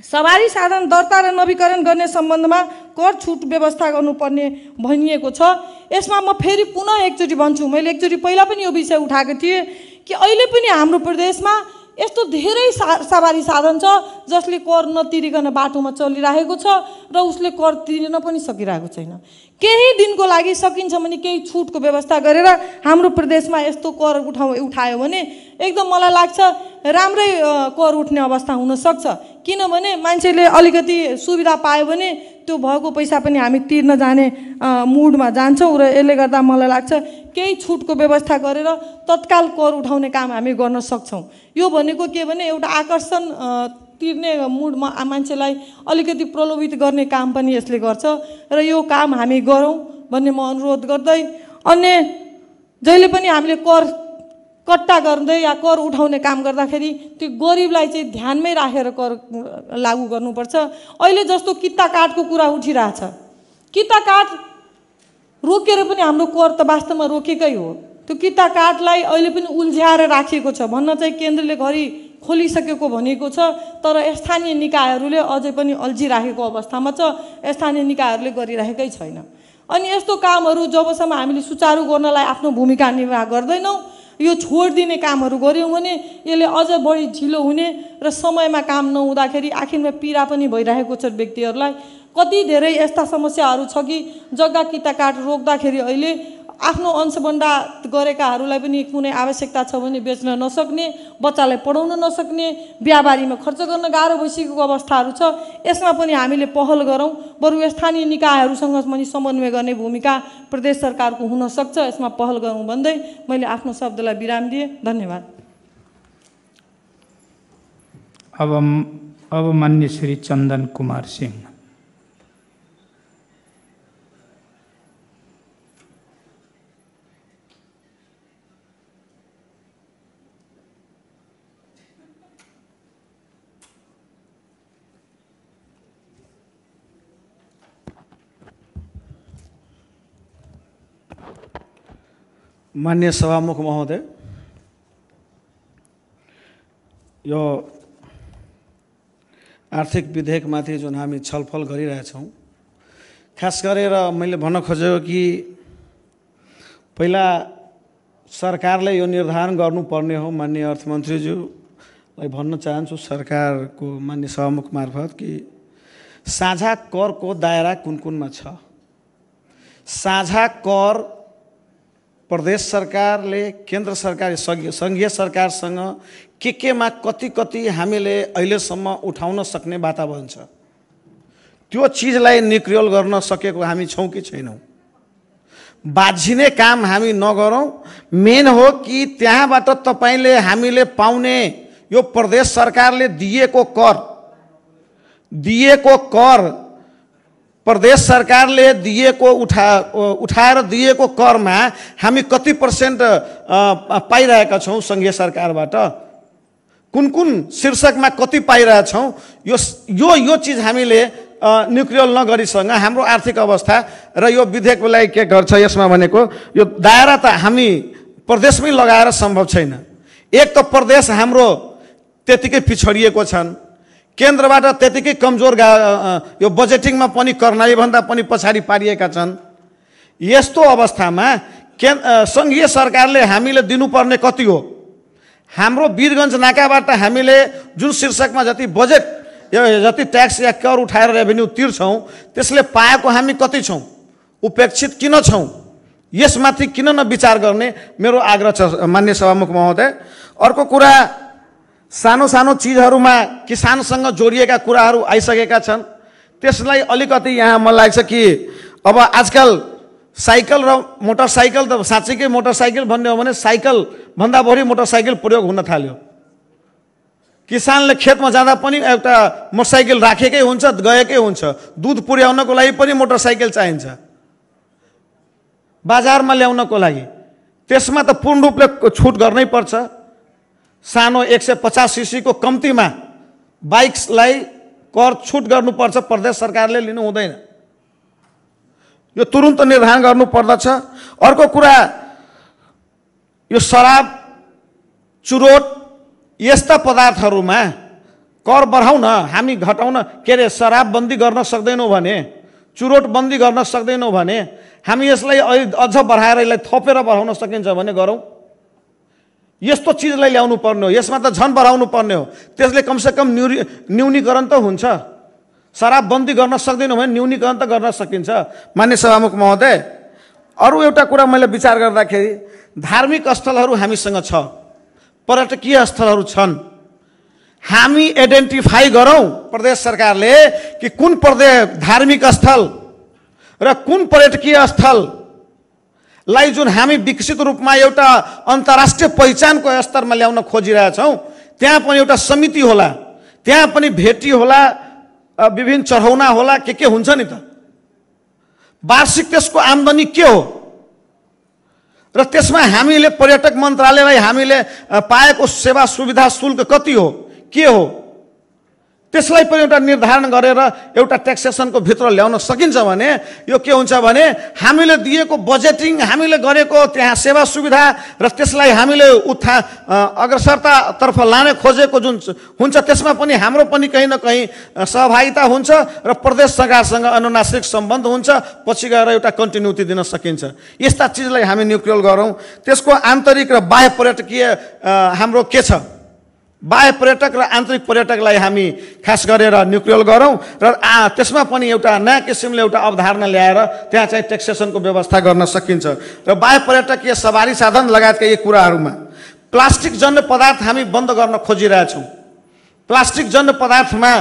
सवारी साधन दर्ता र नवीकरण गर्ने सम्बन्धमा कर छुट व्यवस्था गर्नुपर्ने भनिएको छ। यसमा म फेरि पुनः एकचोटि भन्छु, मैले एकचोटि पहिला पनि यो विषय उठाएको थिएँ कि अहिले पनि हाम्रो प्रदेशमा यस्तो धेरै सवारी साधन छ जसले कर नतिरिकन बाटोमा चलिरहेको छ र उसले कर तिर्न पनि सकिरहेको छैन। केही दिनको लागि सकिन्छ भने केही छुटको व्यवस्था गरेर हाम्रो प्रदेशमा यस्तो कर उठायो भने एकदम मलाई लाग्छ राम्रै कर उठ्ने अवस्था हुनसक्छ। किनभने मान्छेले अलिकति सुविधा पायो भने त्यो भएको पैसा पनि हामी तिर्न जाने मुडमा जान्छौँ र यसले गर्दा मलाई लाग्छ केही छुटको व्यवस्था गरेर तत्काल कर उठाउने काम हामी गर्न सक्छौँ। यो भनेको के भने एउटा आकर्षण तिर्ने मुडमा मान्छेलाई अलिकति प्रलोभित गर्ने काम पनि यसले गर्छ र यो काम हामी गरौँ भन्ने म अनुरोध गर्दै, अन्य जहिले पनि हामीले कर कट्टा गर्दै या कर उठाउने काम गर्दाखेरि त्यो गरिबलाई चाहिँ ध्यानमै राखेर कर लागू गर्नुपर्छ। अहिले जस्तो किता काठको कुरा उठिरहेछ, किता काठ रोकेर पनि हाम्रो कर त वास्तवमा रोकेकै हो। त्यो किता काठलाई अहिले पनि उल्झ्याएर राखिएको छ, भन्न चाहिँ केन्द्रले घरि खोलिसकेको भनेको छ, तर स्थानीय निकायहरूले अझै पनि अल्झिराखेको अवस्थामा छ, स्थानीय निकायहरूले गरिरहेकै छैन। अनि यस्तो कामहरू जबसम्म हामीले सुचारू गर्नलाई आफ्नो भूमिका निर्वाह गर्दैनौँ, यो छोडिदिने कामहरू गऱ्यौँ भने यसले अझ बढी ढिलो हुने र समयमा काम नहुँदाखेरि आखिरमा पीडा पनि भइरहेको छ व्यक्तिहरूलाई। कति धेरै यस्ता समस्याहरू छ कि जग्गा किता काठ रोक्दाखेरि अहिले आफ्नो अंशबन्डा गरेकाहरूलाई पनि कुनै आवश्यकता छ भने बेच्न नसक्ने, बच्चालाई पढाउन नसक्ने, बिहाबारीमा खर्च गर्न गाह्रो भइसकेको अवस्थाहरू छ। यसमा पनि हामीले पहल गरौँ, बरु स्थानीय निकायहरूसँग पनि समन्वय गर्ने भूमिका प्रदेश सरकारको हुनसक्छ, यसमा पहल गरौँ भन्दै मैले आफ्नो शब्दलाई विराम दिएँ। धन्यवाद। अब मान्य श्री चन्दन कुमार सिंह। मान्य सभामुख महोदय, यो आर्थिक विधेयकमाथि जुन हामी छलफल गरिरहेछौँ, खास गरेर मैले भन्न खोजेको कि पहिला सरकारले यो निर्धारण गर्नुपर्ने हो। माननीय अर्थमन्त्रीज्यूलाई भन्न चाहन्छु सरकारको माननीय सभामुख मार्फत कि साझा करको दायरा कुन कुनमा छ। साझा कर प्रदेश सरकारले केन्द्र सरकार सङ्घीय सरकारसँग केमा कति कति हामीले अहिलेसम्म उठाउन सक्ने वातावरण छ, त्यो चिजलाई निक्रियोल गर्न सकेको हामी छौँ कि छैनौँ। बाझिने काम हामी नगरौँ। मेन हो कि त्यहाँबाट तपाईँले हामीले पाउने यो प्रदेश सरकारले दिएको कर प्रदेश सरकारले दिएको उठाएर दिएको करमा हामी कति % पाइरहेका छौँ सङ्घीय सरकारबाट, कुन कुन शीर्षकमा कति पाइरहेछौँ, यो चिज हामीले न्युक्लियर नगरीसँग हाम्रो आर्थिक अवस्था र यो विधेयकलाई के गर्छ यसमा भनेको यो दायरा त हामी प्रदेशमै लगाएर सम्भव छैन। एक त प्रदेश हाम्रो त्यतिकै पिछडिएको छन्, केन्द्रबाट त्यतिकै कमजोर यो बजेटिङमा पनि कर्णालीभन्दा पनि पछाडि पारिएका छन्। यस्तो अवस्थामा सङ्घीय सरकारले हामीले दिनुपर्ने कति हो? हाम्रो वीरगञ्ज नाकाबाट हामीले जुन शीर्षकमा जति बजेट जति ट्याक्स या कर उठाएर रेभेन्यू तिर्छौँ त्यसले पाएको हामी कति छौँ, उपेक्षित किन छौँ, यसमाथि किन नविचार गर्ने मेरो आग्रह छ मान्य सभामुख महोदय। अर्को कुरा, सानो सानो चिजहरूमा किसानसँग जोडिएका कुराहरू आइसकेका छन्, त्यसलाई अलिकति यहाँ मलाई लाग्छ कि अब आजकल साइकल र मोटरसाइकल त साँच्चैकै मोटरसाइकल भन्ने हो भने साइकल भन्दा बढी मोटरसाइकल प्रयोग हुन थाल्यो। किसानले खेतमा जाँदा पनि एउटा मोटरसाइकल राखेकै हुन्छ, गएकै हुन्छ। दुध पुर्याउनको लागि पनि मोटरसाइकल चाहिन्छ। बजारमा ल्याउनको लागि त्यसमा त पूर्ण रूपले छुट गर्नै पर्छ। सानो 150 सीसी को कम्तीमा बाइक्सलाई कर छुट गर्नुपर्छ, प्रदेश सरकारले लिनु हुँदैन। यो तुरुन्त निर्धारण गर्नु पर्दछ। अर्को कुरा, यो शराब, चुरोट यस्ता पदार्थहरूमा कर बढाउन, हामी घटाउन, के अरे शराब बन्दी गर्न सक्दैनौँ भने, चुरोट बन्दी गर्न सक्दैनौँ भने हामी यसलाई अझ बढाएर यसलाई थपेर बढाउन सकिन्छ भने गरौँ। यस्तो चिजलाई ल्याउनु पर्ने हो, यसमा त झन् बढाउनु पर्ने हो। त्यसले कमसेकम न्यूनीकरण त हुन्छ। शराब बन्दी गर्न सक्दैनौँ भने न्यूनीकरण त गर्न सकिन्छ। मान्य सभामुख महोदय, अरू एउटा कुरा मैले विचार गर्दाखेरि धार्मिक स्थलहरू हामीसँग छ, पर्यटकीय स्थलहरू छन्। हामी आइडेन्टिफाई गरौँ प्रदेश सरकारले कि कुन धार्मिक स्थल र कुन पर्यटकीय स्थललाई जुन हामी विकसित रूपमा एउटा अन्तर्राष्ट्रिय पहिचानको स्तरमा ल्याउन खोजिरहेछौँ, त्यहाँ पनि एउटा समिति होला, त्यहाँ पनि भेटी होला, विभिन्न चढाउना होला, के हुन्छ नि त। वार्षिक त्यसको आम्दानी के हो र त्यसमा हामीले पर्यटक मन्त्रालयलाई हामीले पाएको सेवा सुविधा शुल्क कति हो, के हो, त्यसलाई पनि एउटा निर्धारण गरेर एउटा ट्याक्सेसनको भित्र ल्याउन सकिन्छ भने यो के हुन्छ भने हामीले दिएको बजेटिङ, हामीले गरेको त्यहाँ सेवा सुविधा र त्यसलाई हामीले अग्रसरतातर्फ लाने खोजेको जुन हुन्छ त्यसमा पनि हाम्रो पनि कहीँ न कहीँ सहभागिता हुन्छ र प्रदेश सरकारसँग अनुनासिक सम्बन्ध हुन्छ, पछि गएर एउटा कन्टिन्युटी दिन सकिन्छ। यस्ता चिजलाई हामी न्युक्लियर गरौँ। त्यसको आन्तरिक र बाह्य पर्यटकीय हाम्रो के छ, बाह्य पर्यटक र आन्तरिक पर्यटकलाई हामी खास गरेर न्युक्लियर गरौँ र त्यसमा पनि एउटा नयाँ किसिमले एउटा अवधारणा ल्याएर त्यहाँ चाहिँ ट्याक्सेसनको व्यवस्था गर्न सकिन्छ। र बाह्य पर्यटकीय सवारी साधन लगायतका यी कुराहरूमा प्लास्टिक जन्य पदार्थ हामी बन्द गर्न खोजिरहेछौँ। प्लास्टिक जन्य पदार्थमा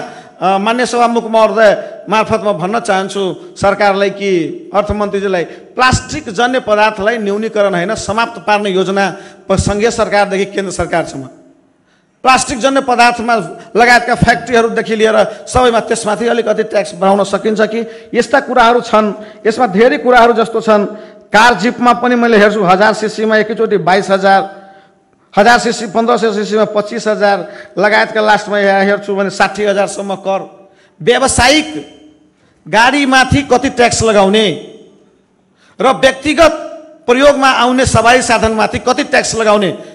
मान्य सभामुख महोदय मार्फत म भन्न चाहन्छु सरकारलाई कि अर्थमन्त्रीजीलाई, प्लास्टिक जन्य पदार्थलाई न्यूनीकरण होइन, समाप्त पार्ने योजना सङ्घीय सरकारदेखि केन्द्र सरकारसम्म प्लास्टिक जन्य पदार्थमा लगायतका फ्याक्ट्रीहरूदेखि लिएर सबैमा त्यसमाथि अलिकति ट्याक्स बनाउन सकिन्छ कि, यस्ता कुराहरू छन्। यसमा धेरै कुराहरू जस्तो छन्। कार जिपमा पनि मैले हेर्छु 1000 सीसीमा एकैचोटि 22,000, 1000 सीसी 1500 सीसीमा 25,000 लगायतका लास्टमा हेर्छु भने 60,000 सम्म कर। व्यावसायिक गाडीमाथि कति ट्याक्स लगाउने र व्यक्तिगत प्रयोगमा आउने सवारी साधनमाथि कति ट्याक्स लगाउने,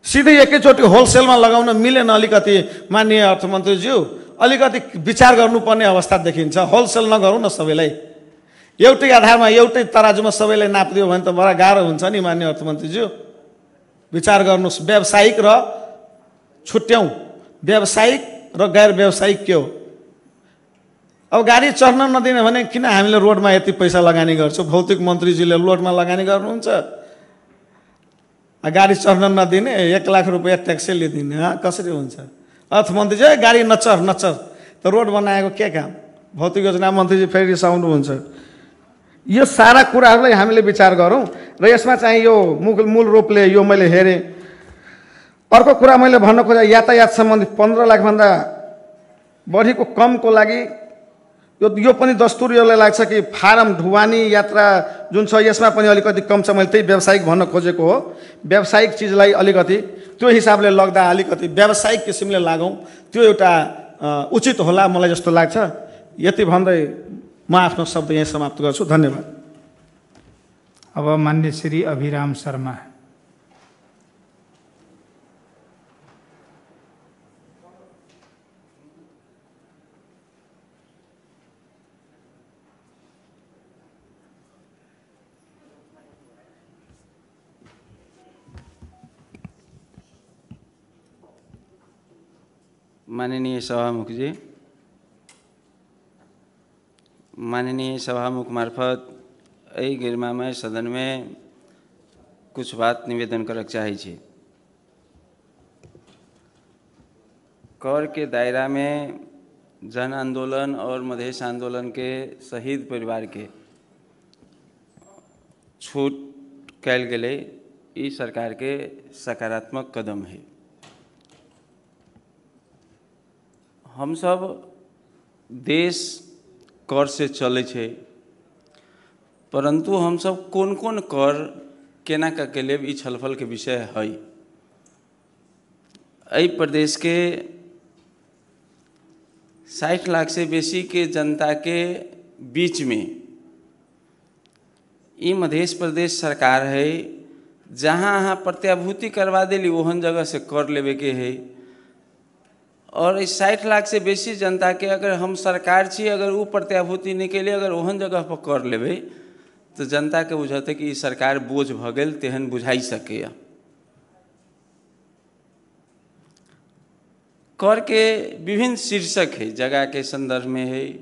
सिधै एकैचोटि होलसेलमा लगाउन मिलेन। अलिकति माननीय अर्थमन्त्रीज्यू, अलिकति विचार गर्नुपर्ने अवस्था देखिन्छ। होलसेल नगरौँ न, सबैलाई एउटै आधारमा एउटै तराजुमा सबैलाई नापिदियो भने त बडा गाह्रो हुन्छ नि। माननीय अर्थमन्त्रीज्यू, विचार गर्नुहोस्। व्यावसायिक र छुट्याउँ, व्यावसायिक र गैर व्यावसायिक के हो। अब गाडी चढ्न नदिने भने किन हामीले रोडमा यति पैसा लगानी गर्छौँ? भौतिक मन्त्रीजीले रोडमा लगानी गर्नुहुन्छ, गाडी चढ्न नदिने 1 लाख रुपियाँ ट्याक्सै लिदिने, कसरी हुन्छ? अर्थमन्त्रीजी गाडी नचढ त रोड बनाएको के काम? भौतिक योजना मन्त्रीजी फेरि रिसाउनुहुन्छ। यो सारा कुराहरूलाई हामीले विचार गरौँ र यसमा चाहिँ यो मूल रूपले यो मैले हेरेँ। अर्को कुरा मैले भन्न खोजेँ, यातायात सम्बन्धी 15 लाखभन्दा बढीको कमको लागि यो पनि दस्तुर यसलाई लाग्छ कि फारम ढुवानी यात्रा जुन छ यसमा पनि अलिकति कम छ। मैले त्यही व्यावसायिक भन्न खोजेको हो। व्यावसायिक चिजलाई अलिकति त्यो हिसाबले लग्दा अलिकति व्यावसायिक किसिमले लागौँ, त्यो एउटा उचित होला मलाई जस्तो लाग्छ। यति भन्दै म आफ्नो शब्द यहीँ समाप्त गर्छु। धन्यवाद। अब मान्य श्री अभिराम शर्मा। माननीय सभामुख जी, माननीय सभामुख मार्फत एहि गरिमामय सदन में कुछ बात निवेदन करक चाहे छी। कर के दायरा में जन आंदोलन और मधेश आंदोलन के शहीद परिवार के छूट कैल गेले, ई सरकार के सकारात्मक कदम है। हम सब देश कर से चले छे, परंतु हम सब कौन कौन कर केना के लेब ई छलफल के विषय है। एहि प्रदेश के 60 लाख से बेसी के जनता के बीच में ई मध्य प्रदेश सरकार है जहाँ अहाँ प्रत्याभूति करवा देली ओहन जगह से कर लेवे के है। और इस 60 लाख से बेसी जनता के अगर हम सरकार छी अगर वो प्रत्याभूति नहीं के लिए अगर ओहन जगह पर कर लेवे तो जनता के बुझते कि सरकार बोझ भ गेल तेहन बुझाई सके। कर के विभिन्न शीर्षक है, जगह के संदर्भ में है,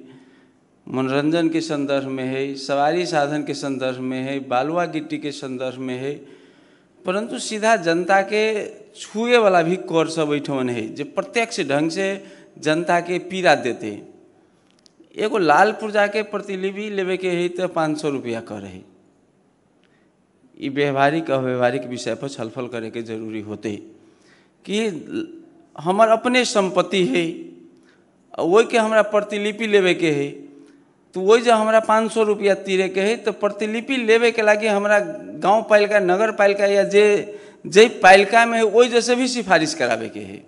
मनोरंजन के संदर्भ में है, सवारी साधन के संदर्भ में है, बालुआ गिट्टी के संदर्भ में है, परंतु सीधा जनता के छुए वाला भी कर सब ऐठन है जो प्रत्यक्ष ढंग से जनता के पीड़ा देते। एगो लाल पुर्जा के प्रतिलिपि लेवे के है तो 500 रुपया कर है। ये व्यवहारिक अव्यवहारिक विषय पर छलफल करे के जरूरी होते कि हमार अपने संपत्ति है वही के हमरा प्रतिलिपि लेवे के है तो वही जो हमरा 500 रुपया तीरे के है तो प्रतिलिपि लेवे के लगे हमरा गांव पालिका नगर पालिका या जे पालिका में वही जैसे भी सिफारिश करावे के है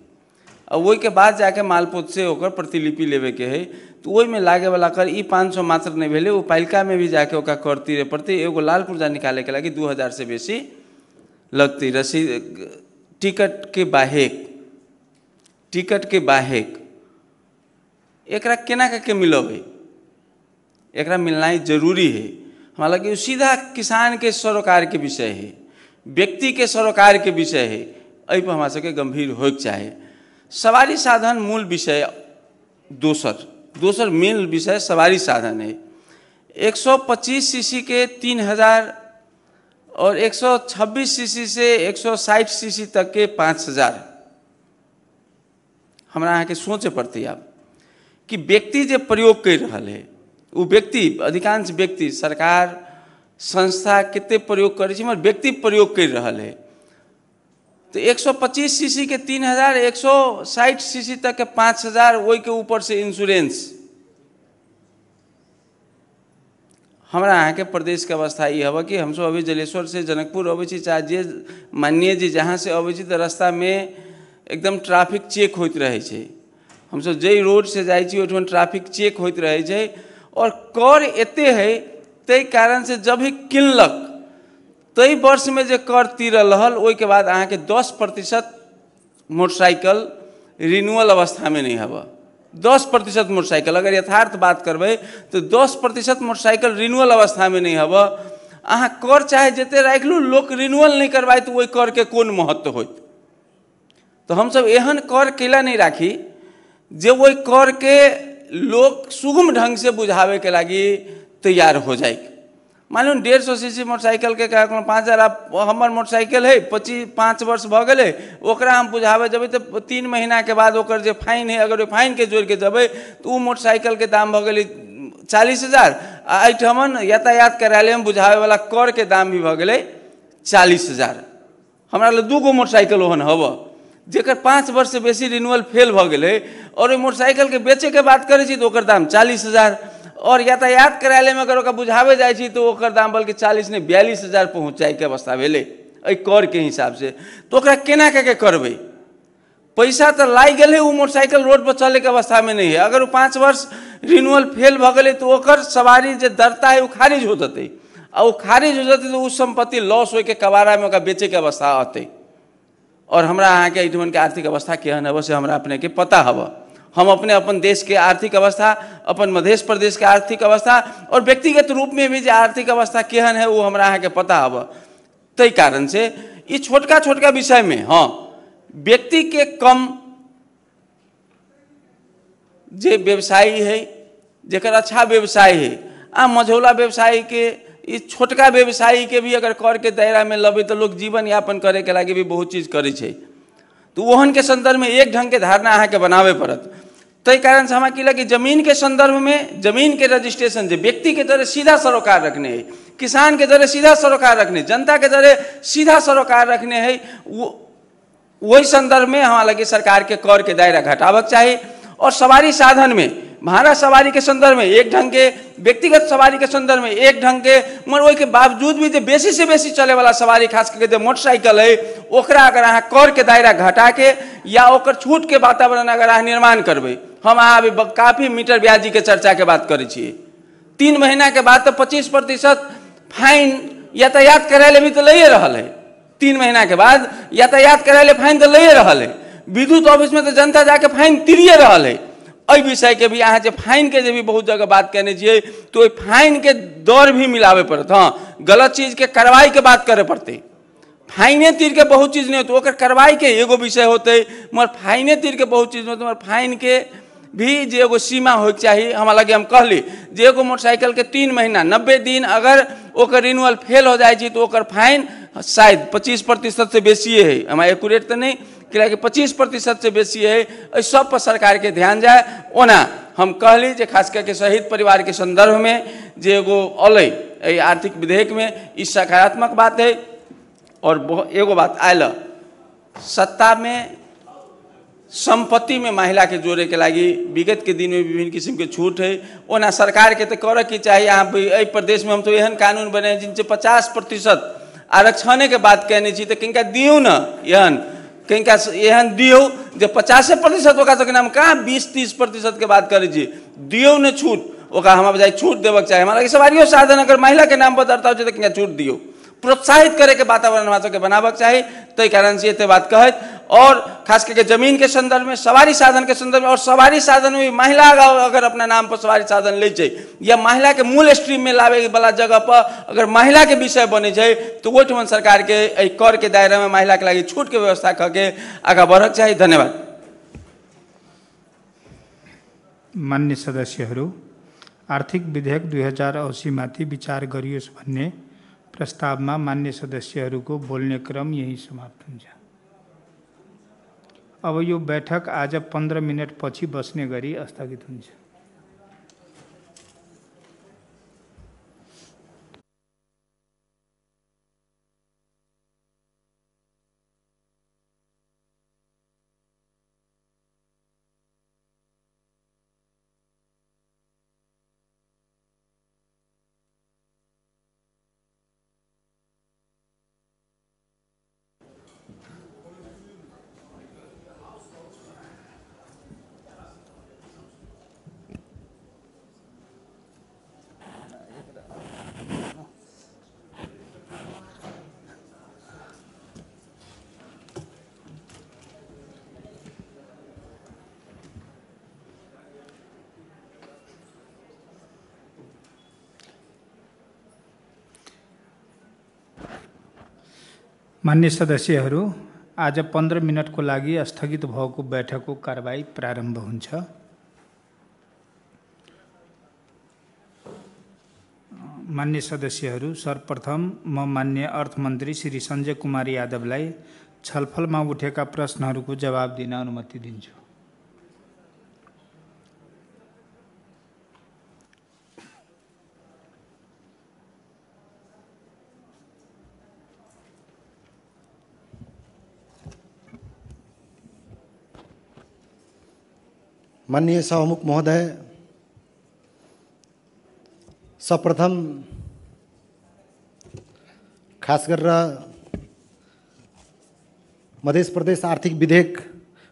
और वही के बाद जाके मालपोत से होकर प्रतिलिपि लेवे के है तो वही में लागे वाला कर ई 500 मात्र नहीं भेले वो पालिका में भी जाके ओका कर तीरे पड़ती। एगो लाल पुर्जा निकाले के लगे 2000 से बेसी लगती। रसीद टिकट के बाहेक एकरा केना के मिलबे एकरा मिलना जरूरी है। हमारा लगे सीधा किसान के सरोकार के विषय है, व्यक्ति के सरोकार के विषय है, एहि पर हमारा सबके गंभीर होइक चाहे। सवारी साधन मूल विषय दोसर मूल विषय सवारी साधन है। 125 सीसी के 3000 और 126 सीसी से 160 सीसी तक के 5000। हमरा यहाँ के सोचे पड़ती आप कि व्यक्ति जो प्रयोग कर रहा है वो व्यक्ति अधिकांश व्यक्ति सरकार संस्था कितने प्रयोग करे मगर व्यक्ति प्रयोग कर रहा है तो 125 सीसी के 3000 160 सीसी तक के 5000 वही के ऊपर से इंश्योरेंस। हमारा यहाँ के प्रदेश के अवस्था ये हवा कि हम सब अभी जलेश्वर से जनकपुर अबै छी चाहे जे माननीय जी जहाँ से अबै छी तो रास्ता में एकदम ट्रैफिक चेक होते रहे छे। हम सब जे रोड से जाई छी ओठन ट्रैफिक चेक होते रहे छे और कर एते है तै कारण से जब ही किनलक तई वर्ष में जो कर तीरल रहल ओई के बाद अहाँ के 10% मोटरसाइकिल रिन्यूअल अवस्था में नहीं हवा। 10% मोटरसाइकिल अगर यथार्थ बात करबे तो 10% मोटरसाइकिल रिन्यूअल अवस्था में नहीं हवा। अहाँ कर चाहे जते राख लू लोग रिन्यूअल नहीं करवाए तो वही कर के कौन महत्व होत। तो हम सब एहन कर केला नहीं राखी जे वही कर के लोग सुगम ढंग से बुझावे के लगी तैयार हो जाए। मान लो 150 सीसी मोटरसाइकिल के 5000 हमर मोटरसाइकिल है 5 वर्ष भ गए ओकरा हम बुझावे जब तो 3 महीना के बाद ओकर जो फाइन है अगर फाइन के जोड़ के जब तो वो मोटरसाइकिल के दाम भ गए 40,000 एठमन यातायात कार्यालय में बुझावे वाला कर के दाम भी भ गए 40,000। हमारा लग 2 गो मोटरसाइकिल ओहन हव जेकर 5 वर्ष से बेसी रिन्यूअल फेल भ गए और मोटरसाइकिल के बेचे के बात करे तो ओकर दाम 40,000 और यातायात कार्यालय में अगर ओकर बुझावे जाए तो ओकर दाम बल्कि 40 ने 42,000 पहुँचाए के अवस्था भेले एहि कर के हिसाब से। तो ओकरा केना के करबे पैसा तो लाग गए वो मोटरसाइकिल रोड पर चले के अवस्था में नहीं है। अगर वो 5 वर्ष रिन्यूअल फेल भ गए तो ओकर सवारी जो दरता है वो खारिज हो जाते और वो खारिज हो जाते तो उस संपत्ति लॉस हो के कबाड़ा में ओकरा बेचे के अवस्था आते। और हमरा यहाँ के एठमन के आर्थिक अवस्था केहन है से हमरा अपने के पता हवा। हम अपने अपन देश के आर्थिक अवस्था अपन मध्य प्रदेश के आर्थिक अवस्था और व्यक्तिगत रूप में भी जो आर्थिक अवस्था केहन है वो हमरा यहाँ के पता हवा। तई कारण से ये छोटका विषय में हाँ व्यक्ति के कम जे व्यवसायी है जेकर अच्छा व्यवसाय है आ मझौला व्यवसायी के ये छोटका व्यवसायी के भी अगर कर के दायरा में लबे तो लोग जीवन यापन करे के लगे भी बहुत चीज करे छे। तो ओहन के संदर्भ में एक ढंग के धारणा अहाँ के बनावे पड़त। तई कारण से हमारा की लगे जमीन के संदर्भ में जमीन के रजिस्ट्रेशन जो व्यक्ति के तरह सीधा सरोकार रखने है, किसान के तरह सीधा सरोकार रखने, जनता के तरह सीधा सरोकार रखने है, वही संदर्भ में हमारा लगे सरकार के कर के दायरा घटावक चाहिए। और सवारी साधन में भाड़ा सवारी के संदर्भ में एक ढंग के, व्यक्तिगत सवारी के संदर्भ में एक ढंग के, मगर ओहि के बावजूद भी बेसी से बेसी चले वाला सवारी खास करके मोटरसाइकिल है, ओकरा अगर अहाँ कर के दायरा घटा के या ओकर छूट के वातावरण अगर अहाँ निर्माण करबै, हम अहाँ अभी काफी मीटर ब्याजी के चर्चा के बात करै छियै। 3 महीना के बाद तो 25% फाइन यातायात कार्यालय भी तो लइए रहल है। 3 महीना के बाद यातायात कार्यालय फाइन तो लइए रहल है। विद्युत ऑफिस में तो जनता जाके फाइन तिरिए रहल है। एहि विषय के भी अहाँ जे फाइन के जे भी बहुत जगह बात कहने छियै, तो फाइन के दर भी मिलावे पड़त। हाँ, गलत चीज के कार्रवाई के बात करे पड़ते। फाइने तीर के बहुत चीज नहीं होते, ओकर कार्रवाई के एगो विषय होते, मगर फाइने तीर के बहुत चीज होते। मगर फाइन के भी जे एगो सीमा होके चाहिए। हमरा लगे हम कहली जे एगो मोटरसाइकिल के 3 महीना 90 दिन अगर ओकर रिन्यूअल फेल हो जाए तो ओकर फाइन शायद 25% से बेसी है। हमारा एक्यूरेट तो नहीं, कि 25% से बेसी है। इस सब पर सरकार के ध्यान जाए। ओना हम कहली जे खास करके शहीद परिवार के संदर्भ में जे एगो अलै आर्थिक विधेयक में, ई सकारात्मक बात है। और एगो बात आयल, सत्ता में संपत्ति में महिला के जोड़े के लगी विगत के दिन में विभिन्न किस्म के छूट है। ओना सरकार के तो करे के चाहिए। यहाँ प्रदेश में हम तो एहन कानून बने जिनसे 50% आरक्षण के बात कहने तो किनका दियो न, एहन किनका एहन दियो जो 50% ओका तो नाम कहाँ 20-30% के बात करे दियो न छूट, ओका हमारे बजाय छूट देवक चाहिए। हमारा सवारियों साधन अगर महिला के नाम पर दर्ता हो तो किनका छूट दियो, प्रोत्साहित करे के वातावरण हमारा के बनावक चाहिए। तो कारण से ये बात कहत। और खास करके जमीन के संदर्भ में, सवारी साधन के संदर्भ में, और सवारी साधन में महिला अगर अपना नाम पर सवारी साधन ले या महिला के मूल स्ट्रीम में लावे वाला जगह पर अगर महिला के विषय बने तो वो ठमन सरकार के कर के दायरा में महिला के लगी छूट के व्यवस्था करके आगे बढ़क चाहिए। धन्यवाद। मान्य सदस्यहरू, आर्थिक विधेयक 2080 माथि विचार गरियोस् भन्ने प्रस्तावमा मान्य सदस्यहरूको बोल्ने क्रम यही समाप्त हुन्छ। अब यो बैठक आज 15 मिनट पछि बस्ने गरी स्थगित हुन्छ। मान्य सदस्यहरू, आज 15 मिनटको लागि स्थगित भएको बैठकको कारबाही प्रारम्भ हुन्छ। मान्य सदस्यहरू, सर्वप्रथम म मान्य अर्थमन्त्री श्री सञ्जय कुमार यादवलाई छलफलमा उठेका प्रश्नहरूको जवाब दिन अनुमति दिन्छु। माननीय सभामुख महोदय, सर्वप्रथम खास गरेर मध्य प्रदेश आर्थिक विधेयक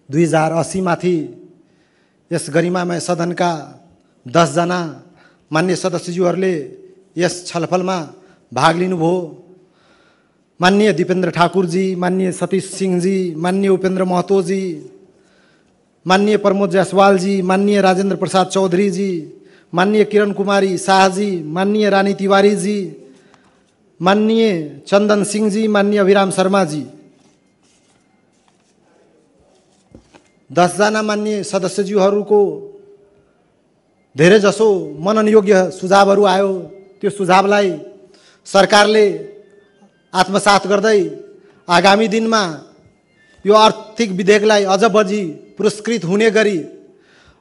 2080 माथि यस गरिमामय सदनका 10 जना मान्य सदस्यज्यूहरूले यस छलफलमा भाग लिनुभयो। माननीय दीपेन्द्र ठाकुरजी, माननीय सतीश सिंहजी, माननीय उपेन्द्र महतोजी, माननीय प्रमोद जायसवाल जी, माननीय राजेंद्र प्रसाद चौधरी जी, माननीय किरण कुमारी शाह जी, माननीय रानी तिवारी जी, माननीय चंदन सिंह जी, माननीय अभिराम शर्मा जी, 10 जना माननीय सदस्यज्यूहरूको धेरै जसो मनन योग्य सुझावहरू आयो। त्यो सुझावलाई सरकारले आत्मसात गर्दै आगामी दिनमा यो आर्थिक विधेयकलाई अझ बढी पुरस्कृत हुने गरी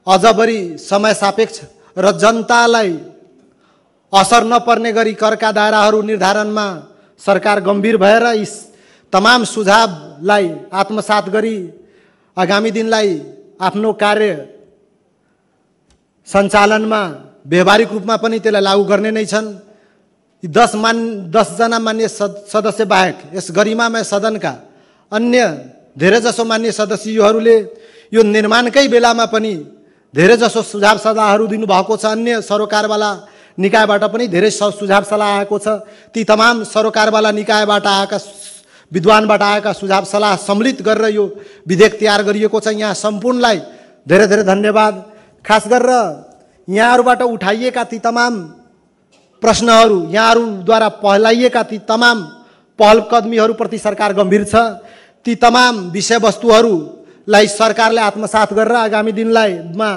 अझ बढी समय सापेक्ष र जनतालाई असर नपर्ने गरी करका दायराहरू निर्धारणमा सरकार गम्भीर भएर यस तमाम सुझावलाई आत्मसात गरी आगामी दिनलाई आफ्नो कार्य सञ्चालनमा व्यवहारिक रूपमा पनि त्यसलाई लागू गर्ने नै छन्। 10 जना मान्य सदस्य बाहेक यस गरिमामय सदनका अन्य धेरैजसो मान्य सदस्यहरूले यो निर्माणकै बेलामा पनि धेरैजसो सुझाव सल्लाहहरू दिनुभएको छ। अन्य सरोकारवाला निकायबाट पनि धेरै सुझाव सल्लाह आएको छ। ती तमाम सरोकारवाला निकायबाट आएका विद्वानबाट आएका सुझाव सल्लाह सम्मिलित गरेर यो विधेयक तयार गरिएको छ। यहाँ सम्पूर्णलाई धेरै धेरै धन्यवाद। खास गरेर यहाँहरूबाट उठाइएका ती तमाम प्रश्नहरू, यहाँहरूद्वारा पहलाइएका ती तमाम पहलकदमीहरूप्रति सरकार गम्भीर छ। ती तमाम विषयवस्तुहरूलाई सरकारले आत्मसात गरेर आगामी दिनलाईमा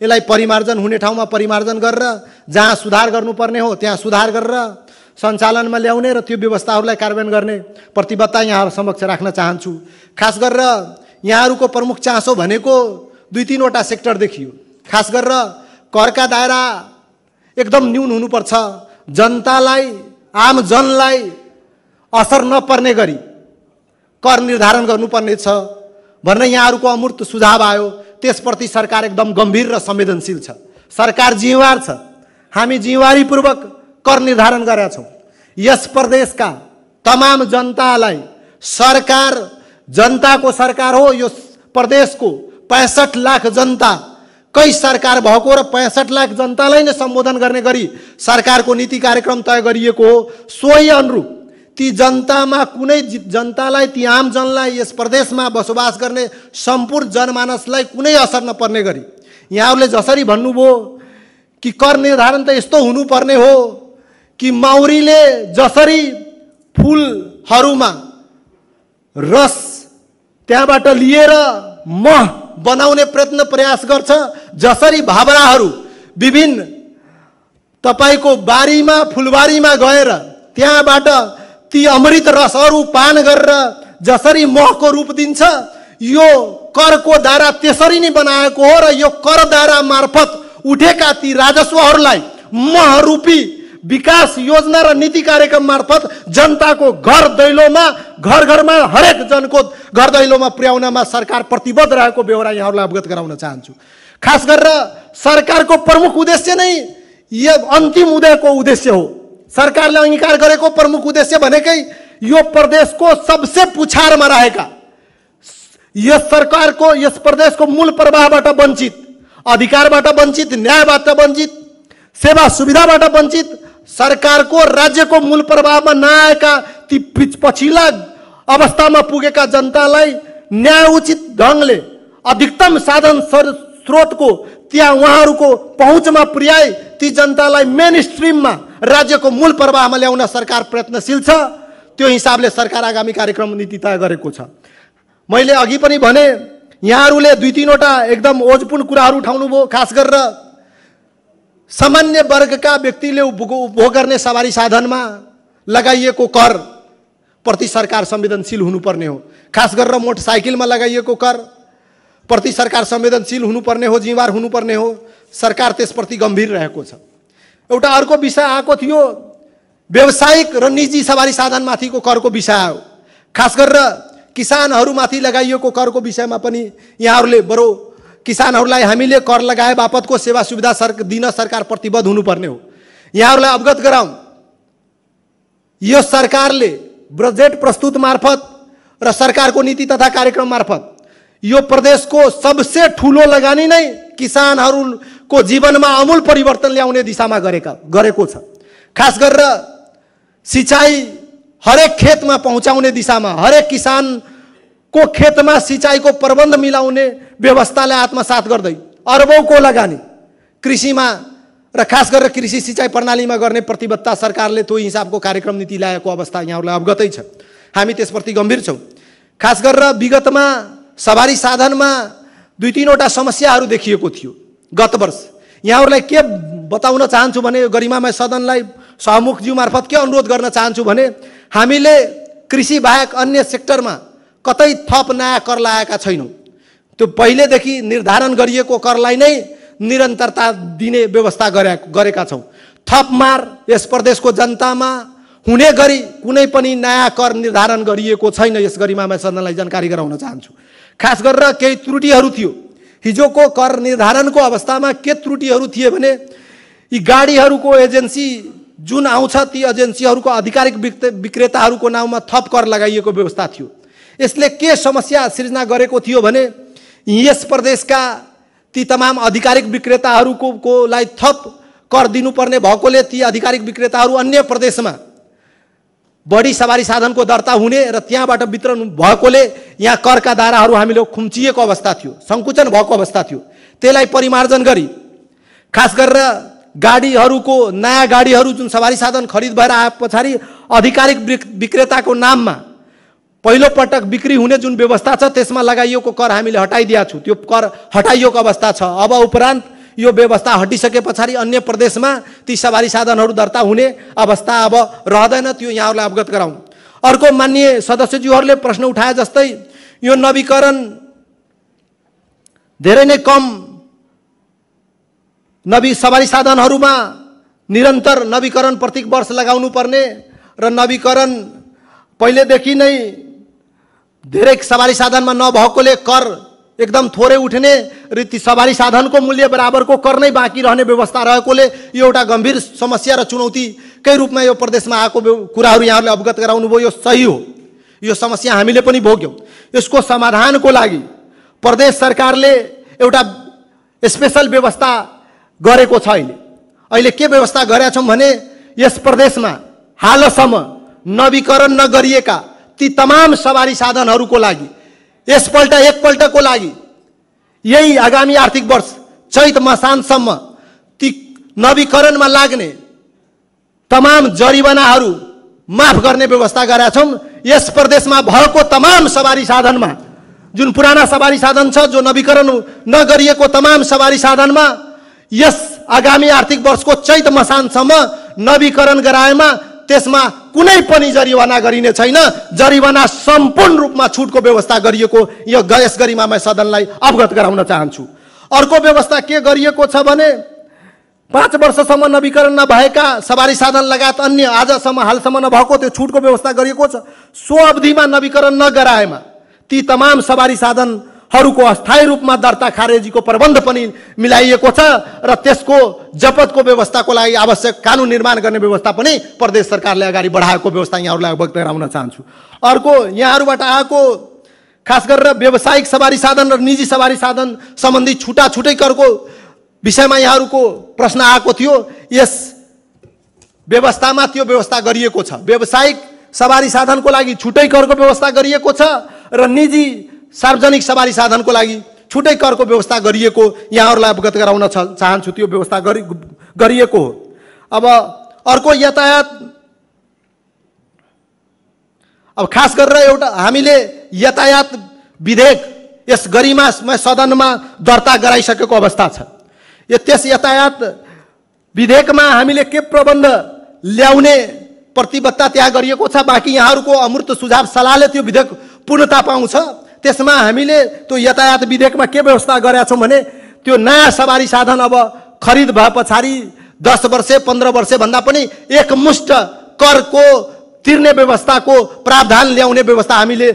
यसलाई परिमार्जन हुने ठाउँमा परिमार्जन गरेर जहाँ सुधार गर्नुपर्ने हो त्यहाँ सुधार गरेर सञ्चालनमा ल्याउने र त्यो व्यवस्थाहरूलाई कार्यान्वयन गर्ने प्रतिबद्धता यहाँहरू समक्ष राख्न चाहन्छु। खास गरेर यहाँहरूको प्रमुख चासो भनेको 2-3 वटा सेक्टर देखियो। खास गरेर करका दायरा एकदम न्यून हुनुपर्छ, जनतालाई आम जनलाई असर नपर्ने गरी कर निर्धारण गर्नुपर्ने छ भनेर यहाँहरूको अमूर्त सुझाव आयो। त्यसप्रति सरकार एकदम गम्भीर र संवेदनशील छ। सरकार जिम्मेवार छ। हामी जिम्मेवारीपूर्वक कर निर्धारण गरेका छौँ। यस प्रदेशका तमाम जनतालाई सरकार जनताको सरकार हो। यो प्रदेशको 65 लाख जनता कई सरकार भएको र 65 लाख जनतालाई नै सम्बोधन गर्ने गरी सरकारको नीति कार्यक्रम तय गरिएको हो। सोही अनुरूप ती जनतामा कुनै जनतालाई, ती आम जनलाई, यस प्रदेशमा बसोबास गर्ने सम्पूर्ण जनमानसलाई कुनै असर नपर्ने गरी यहाँहरूले जसरी भन्नुभयो कि कर निर्धारण त यस्तो हुनुपर्ने हो कि माउरीले जसरी फुलहरूमा रस त्यहाँबाट लिएर मह बनाउने प्रयास गर्छ, जसरी भावराहरू विभिन्न तपाईको बारीमा फुलबारीमा गएर त्यहाँबाट ती अमृत रसहरू पान गरेर जसरी महको रूप दिन्छ, यो करको दायरा त्यसरी नै बनाएको हो र यो कर दायरा मार्फत उठेका ती राजस्वहरूलाई मह रूपी विकास योजना र नीति कार्यक्रम मार्फत जनताको घर दैलोमा, घर घरमा हरेक जनको घर दैलोमा पुर्याउनमा सरकार प्रतिबद्ध रहेको बेहोरा यहाँहरूलाई अवगत गराउन चाहन्छु। खास गरेर सरकारको प्रमुख उद्देश्य नै यो अन्तिम उदयको उद्देश्य हो। सरकारले अंगीकार गरेको प्रमुख उद्देश्य भनेकै यो प्रदेशको सबसे पुछारमा रहेका, यस सरकारको, यस प्रदेशको मूल प्रवाहबाट वञ्चित, अधिकारबाट वञ्चित, न्यायबाट वञ्चित, सेवा सुविधाबाट वञ्चित, सरकारको राज्यको मूल प्रवाहमा नआएका ती पछिल्ला अवस्थामा पुगेका जनतालाई न्यायोचित ढङ्गले अधिकतम साधन स्रोतको त्यहाँ उहाँहरूको पहुँचमा पुर्याई ती जनतालाई मेन स्ट्रिममा राज्यको मूल प्रवाहमा ल्याउन सरकार प्रयत्नशील छ। त्यो हिसाबले सरकार आगामी कार्यक्रम नीति तय गरेको छ। मैले अघि पनि भने यहाँहरूले 2-3 वटा एकदम ओजपूर्ण कुराहरू उठाउनुभयो। खास गरेर सामान्य वर्गका व्यक्तिले उपभोग गर्ने सवारी साधनमा लगाइएको कर प्रति सरकार संवेदनशील हुनुपर्ने हो। खास गरेर मोटरसाइकलमा लगाइएको कर प्रति सरकार संवेदनशील हुनुपर्ने हो, जिम्मेवार हुनुपर्ने हो। सरकार त्यसप्रति गम्भीर रहेको छ। एउटा अर्को विषय आएको थियो, व्यावसायिक र निजी सवारी साधनमाथिको करको विषय आयो। खास गरेर किसानहरूमाथि लगाइएको करको विषयमा पनि यहाँहरूले बरु किसानहरूलाई हामीले कर लगाए बापतको सेवा सुविधा दिन सरकार प्रतिबद्ध हुनुपर्ने हो। यहाँहरूलाई अवगत गराउँ, यो सरकारले बजेट प्रस्तुत मार्फत र सरकारको नीति तथा कार्यक्रम मार्फत यो प्रदेशको सबसे ठुलो लगानी नै किसानहरूको जीवनमा आमूल परिवर्तन ल्याउने दिशामा गरेको छ। खास गरेर सिंचाई हरेक खेतमा पहुँचाउने दिशामा, हरेक किसानको खेतमा सिंचाईको प्रबन्ध मिलाउने व्यवस्थालाई आत्मसात गर्दै अरबौंको लगानी कृषिमा र खास गरेर कृषि सिंचाई प्रणालीमा गर्ने प्रतिबद्धता सरकारले त्यो हिसाबको कार्यक्रम नीति ल्याएको अवस्था यहाँहरूलाई अवगतै छ। हामी त्यसप्रति गम्भीर छौँ। खास गरेर विगतमा सवारी साधनमा 2-3 वटा समस्याहरू देखिएको थियो गत वर्ष। यहाँहरूलाई के बताउन चाहन्छु भने, गरिमामय सदनलाई सहमुखज्यू मार्फत के अनुरोध गर्न चाहन्छु भने, हामीले कृषि बाहेक अन्य सेक्टरमा कतै थप नयाँ कर लगाएका छैनौँ। त्यो पहिलेदेखि निर्धारण गरिएको करलाई नै निरन्तरता दिने व्यवस्था गरेका छौँ। थप मार यस प्रदेशको जनतामा हुने गरी कुनै पनि नयाँ कर निर्धारण गरिएको छैन। यस गरिमामय सदनलाई जानकारी गराउन चाहन्छु। खास गरेर केही त्रुटिहरू थियो, हिजोको कर निर्धारणको अवस्थामा के त्रुटिहरू थिए भने यी गाडीहरूको एजेन्सी जुन आउँछ ती एजेन्सीहरूको आधिकारिक विक्रेताहरूको नाउँमा थप कर लगाइएको व्यवस्था थियो। यसले के समस्या सिर्जना गरेको थियो भने यस प्रदेशका ती तमाम आधिकारिक विक्रेताहरूको लाई थप कर दिनुपर्ने भएकोले ती आधिकारिक विक्रेताहरू अन्य प्रदेशमा बढी सवारी साधनको दर्ता हुने र त्यहाँबाट वितरण भएकोले यहाँ करका दायराहरू हामीले खुम्चिएको अवस्था थियो, सङ्कुचन भएको अवस्था थियो। त्यसलाई परिमार्जन गरी खास गरेर गाडीहरूको नयाँ गाडीहरू जुन सवारी साधन खरिद भएर आए पछाडि आधिकारिक विक्रेताको नाममा पहिलो पटक बिक्री हुने जुन व्यवस्था छ त्यसमा लगाइएको कर हामीले हटाइदिया छु। त्यो कर हटाइएको अवस्था छ। अब उपरान्त यो व्यवस्था हटिसके पछाडि अन्य प्रदेशमा ती सवारी साधनहरू दर्ता हुने अवस्था अब रहँदैन, त्यो यहाँहरूलाई अवगत गराउँ। अर्को माननीय सदस्यज्यूहरूले प्रश्न उठाए जस्तै यो नवीकरण धेरै नै कम सवारी साधनहरूमा निरन्तर नवीकरण प्रत्येक वर्ष लगाउनु पर्ने र नवीकरण पहिलेदेखि नै धेरै सवारी साधनमा नभएकोले कर एकदम थोरै उठ्ने र ती सवारी साधनको मूल्य बराबरको कर नै बाँकी रहने व्यवस्था रहेकोले यो एउटा गम्भीर समस्या र चुनौतीकै रूपमा यो प्रदेशमा आएको कुराहरू यहाँहरूले अवगत गराउनु भयो। यो सही हो, यो समस्या हामीले पनि भोग्यौँ। यसको समाधानको लागि प्रदेश सरकारले एउटा स्पेशल व्यवस्था गरेको छ। अहिले के व्यवस्था गरेका छौँ भने यस प्रदेशमा हालसम्म नवीकरण नगरिएका ती तमाम सवारी साधनहरूको लागि एकपल्टको लागि यही आगामी आर्थिक वर्ष चैत मसान्तसम्म ती नवीकरणमा लाग्ने तमाम जरिवानाहरू माफ गर्ने व्यवस्था गरेका छौँ। यस प्रदेशमा भएको तमाम सवारी साधनमा जुन पुराना सवारी साधन छ, जो नवीकरण नगरिएको तमाम सवारी साधनमा यस आगामी आर्थिक वर्षको चैत मसान्तसम्म नवीकरण गराएमा त्यसमा कुनै पनि जरिवाना गरिने छैन। जरिवाना सम्पूर्ण रूपमा छुटको व्यवस्था गरिएको यो यस गरिमामय सदनलाई अवगत गराउन चाहन्छु। अर्को व्यवस्था के गरिएको छ भने 5 वर्षसम्म नवीकरण नभएका सवारी साधन लगायत अन्य आजसम्म हालसम्म नभएको त्यो छुटको व्यवस्था गरिएको छ। सो अवधिमा नवीकरण नगराएमा ती तमाम सवारी साधनहरूको अस्थायी रूपमा दर्ता खारेजीको प्रबन्ध पनि मिलाइएको छ र त्यसको जपतको व्यवस्थाको लागि आवश्यक कानुन निर्माण गर्ने व्यवस्था पनि प्रदेश सरकारले अगाडि बढाएको व्यवस्था यहाँहरूलाई अवगत गराउन चाहन्छु। अर्को यहाँहरूबाट आएको खास गरेर व्यावसायिक सवारी साधन र निजी सवारी साधन सम्बन्धी छुट्टै करको विषयमा यहाँहरूको प्रश्न आएको थियो। यस व्यवस्थामा त्यो व्यवस्था गरिएको छ। व्यावसायिक सवारी साधनको लागि छुट्टै करको व्यवस्था गरिएको छ र निजी सार्वजनिक सवारी साधनको लागि छुट्टै करको व्यवस्था गरिएको यहाँहरूलाई अवगत गराउन चाहन्छु। त्यो व्यवस्था गरिएको हो। अब अर्को यातायात, अब खास गरेर एउटा हामीले यातायात विधेयक यस गरिमामय सदनमा दर्ता गराइसकेको अवस्था छ। त्यस यातायात विधेयकमा हामीले के प्रबन्ध ल्याउने प्रतिबद्धता त्यहाँ गरिएको छ। बाँकी यहाँहरूको अमूर्त सुझाव सल्लाहले त्यो विधेयक पूर्णता पाउँछ। त्यसमा हामीले त्यो यातायात विधेयकमा के व्यवस्था गरेका छौँ भने त्यो नयाँ सवारी साधन अब खरिद भए पछाडि 10 वर्ष 15 वर्ष भन्दा पनि एकमुष्ट करको तिर्ने व्यवस्थाको प्रावधान ल्याउने व्यवस्था हामीले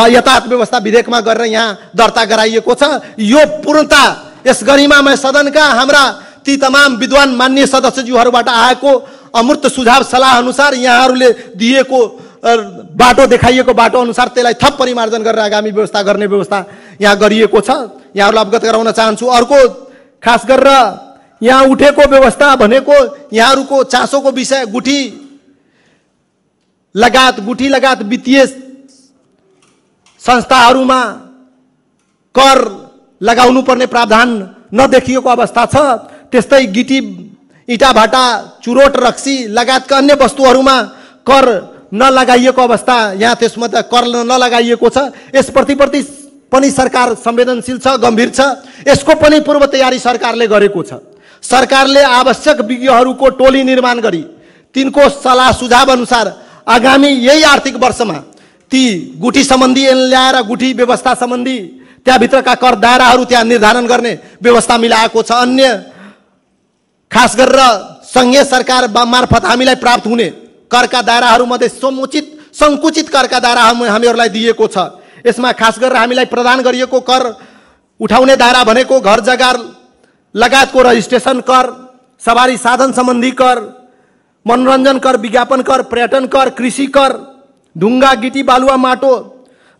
यातायात व्यवस्था विधेयकमा गरेर यहाँ दर्ता गराइएको छ। यो पूर्णता यस गरिमामय सदनका हाम्रा ती तमाम विद्वान मान्य सदस्यज्यूहरूबाट आएको अमूर्त सुझाव सल्लाह अनुसार यहाँहरूले दिएको बाटो देखाइएको बाटो अनुसार त्यसलाई थप परिमार्जन गरेर आगामी व्यवस्था गर्ने व्यवस्था यहाँ गरिएको छ। यहाँहरूलाई अवगत गराउन चाहन्छु। अर्को खास गरेर यहाँ उठेको व्यवस्था भनेको यहाँहरूको चासोको विषय गुठी लगायत वित्तीय संस्थाहरूमा कर लगाउनु पर्ने प्रावधान नदेखिएको अवस्था छ। त्यस्तै गिटी इटा भाटा चुरोट रक्सी लगायतका अन्य वस्तुहरूमा कर नलगाइएको अवस्था यहाँ त्यसमा त कर नलगाइएको छ। यसप्रति पनि सरकार संवेदनशील छ, गम्भीर छ। यसको पनि पूर्व तयारी सरकारले गरेको छ। सरकारले आवश्यक विज्ञहरूको टोली निर्माण गरी तिनको सल्लाह सुझाव अनुसार आगामी यही आर्थिक वर्षमा ती गुठी सम्बन्धी ल्याएर गुठी व्यवस्था सम्बन्धी त्यहाँभित्रका कर दायराहरू त्यहाँ निर्धारण गर्ने व्यवस्था मिलाएको छ। अन्य खास गरेर सङ्घीय सरकार मार्फत हामीलाई प्राप्त हुने करका दायराहरूमध्ये सङ्कुचित करका दायरा हामीहरूलाई दिएको छ। यसमा खास गरेर हामीलाई प्रदान गरिएको कर उठाउने दायरा भनेको घर जग्गा लगायतको रजिस्ट्रेसन कर, सवारी साधन सम्बन्धी कर, मनोरञ्जन कर, विज्ञापन कर, पर्यटन कर, कृषि कर, ढुङ्गा गिटी बालुवा माटो,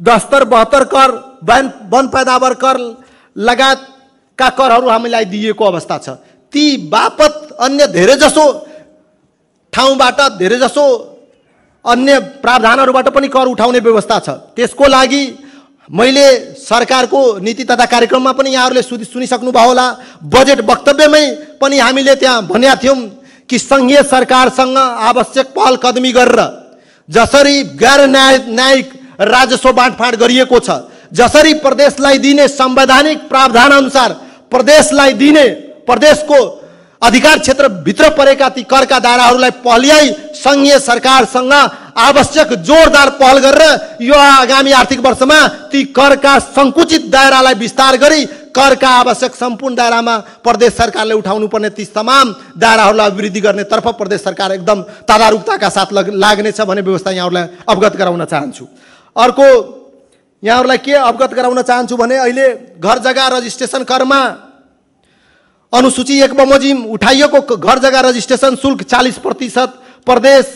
72 कर, वन पैदावार कर लगायतका करहरू हामीलाई दिएको अवस्था छ। ती बापत अन्य धेरैजसो ठाउँबाट धेरैजसो अन्य प्रावधानहरूबाट पनि कर उठाउने व्यवस्था छ। त्यसको लागि मैले सरकारको नीति तथा कार्यक्रममा पनि यहाँहरूले सुनिसक्नुभयो होला। बजेट वक्तव्यमै पनि हामीले त्यहाँ भनेका थियौँ कि सङ्घीय सरकारसँग आवश्यक पहल कदमी गरेर जसरी गैर न्यायिक राजस्व बाँडफाँड गरिएको छ, जसरी प्रदेशलाई दिने संवैधानिक प्रावधान अनुसार प्रदेशलाई दिने प्रदेशको अधिकार क्षेत्रभित्र परेका ती करका दायराहरूलाई पहल्याई सङ्घीय सरकारसँग आवश्यक जोरदार पहल गरेर यो आगामी आर्थिक वर्षमा ती करका सङ्कुचित दायरालाई विस्तार गरी करका आवश्यक सम्पूर्ण दायरामा प्रदेश सरकारले उठाउनु पर्ने ती तमाम दायराहरूलाई अभिवृद्धि गर्नेतर्फ प्रदेश सरकार एकदम तदारुकताका साथ लाग्नेछ भन्ने व्यवस्था यहाँहरूलाई अवगत गराउन चाहन्छु। अर्को यहाँहरूलाई के अवगत गराउन चाहन्छु भने अहिले घर जग्गा रजिस्ट्रेसन करमा अनुसूची 1 बमोजिम उठाइएको घर जग्गा रजिस्ट्रेसन शुल्क 40% प्रदेश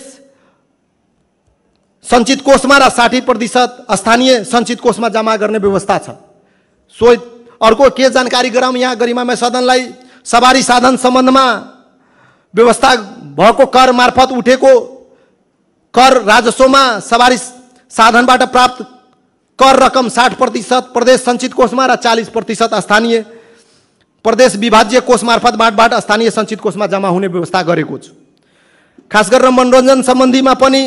सञ्चित कोषमा र 60% स्थानीय सञ्चित कोषमा जम्मा गर्ने व्यवस्था छ। सो अर्को के जानकारी गराउँ यहाँ गरिमामय सदनलाई, सवारी साधन सम्बन्धमा व्यवस्था भएको कर मार्फत उठेको कर राजस्वमा सवारी साधनबाट प्राप्त कर रकम 60% प्रदेश सञ्चित कोषमा र 40% स्थानीय प्रदेश विभाज्य कोष मार्फत बाँडबाट स्थानीय सञ्चित कोषमा जम्मा हुने व्यवस्था गरेको छु। खास गरेर मनोरञ्जन सम्बन्धीमा पनि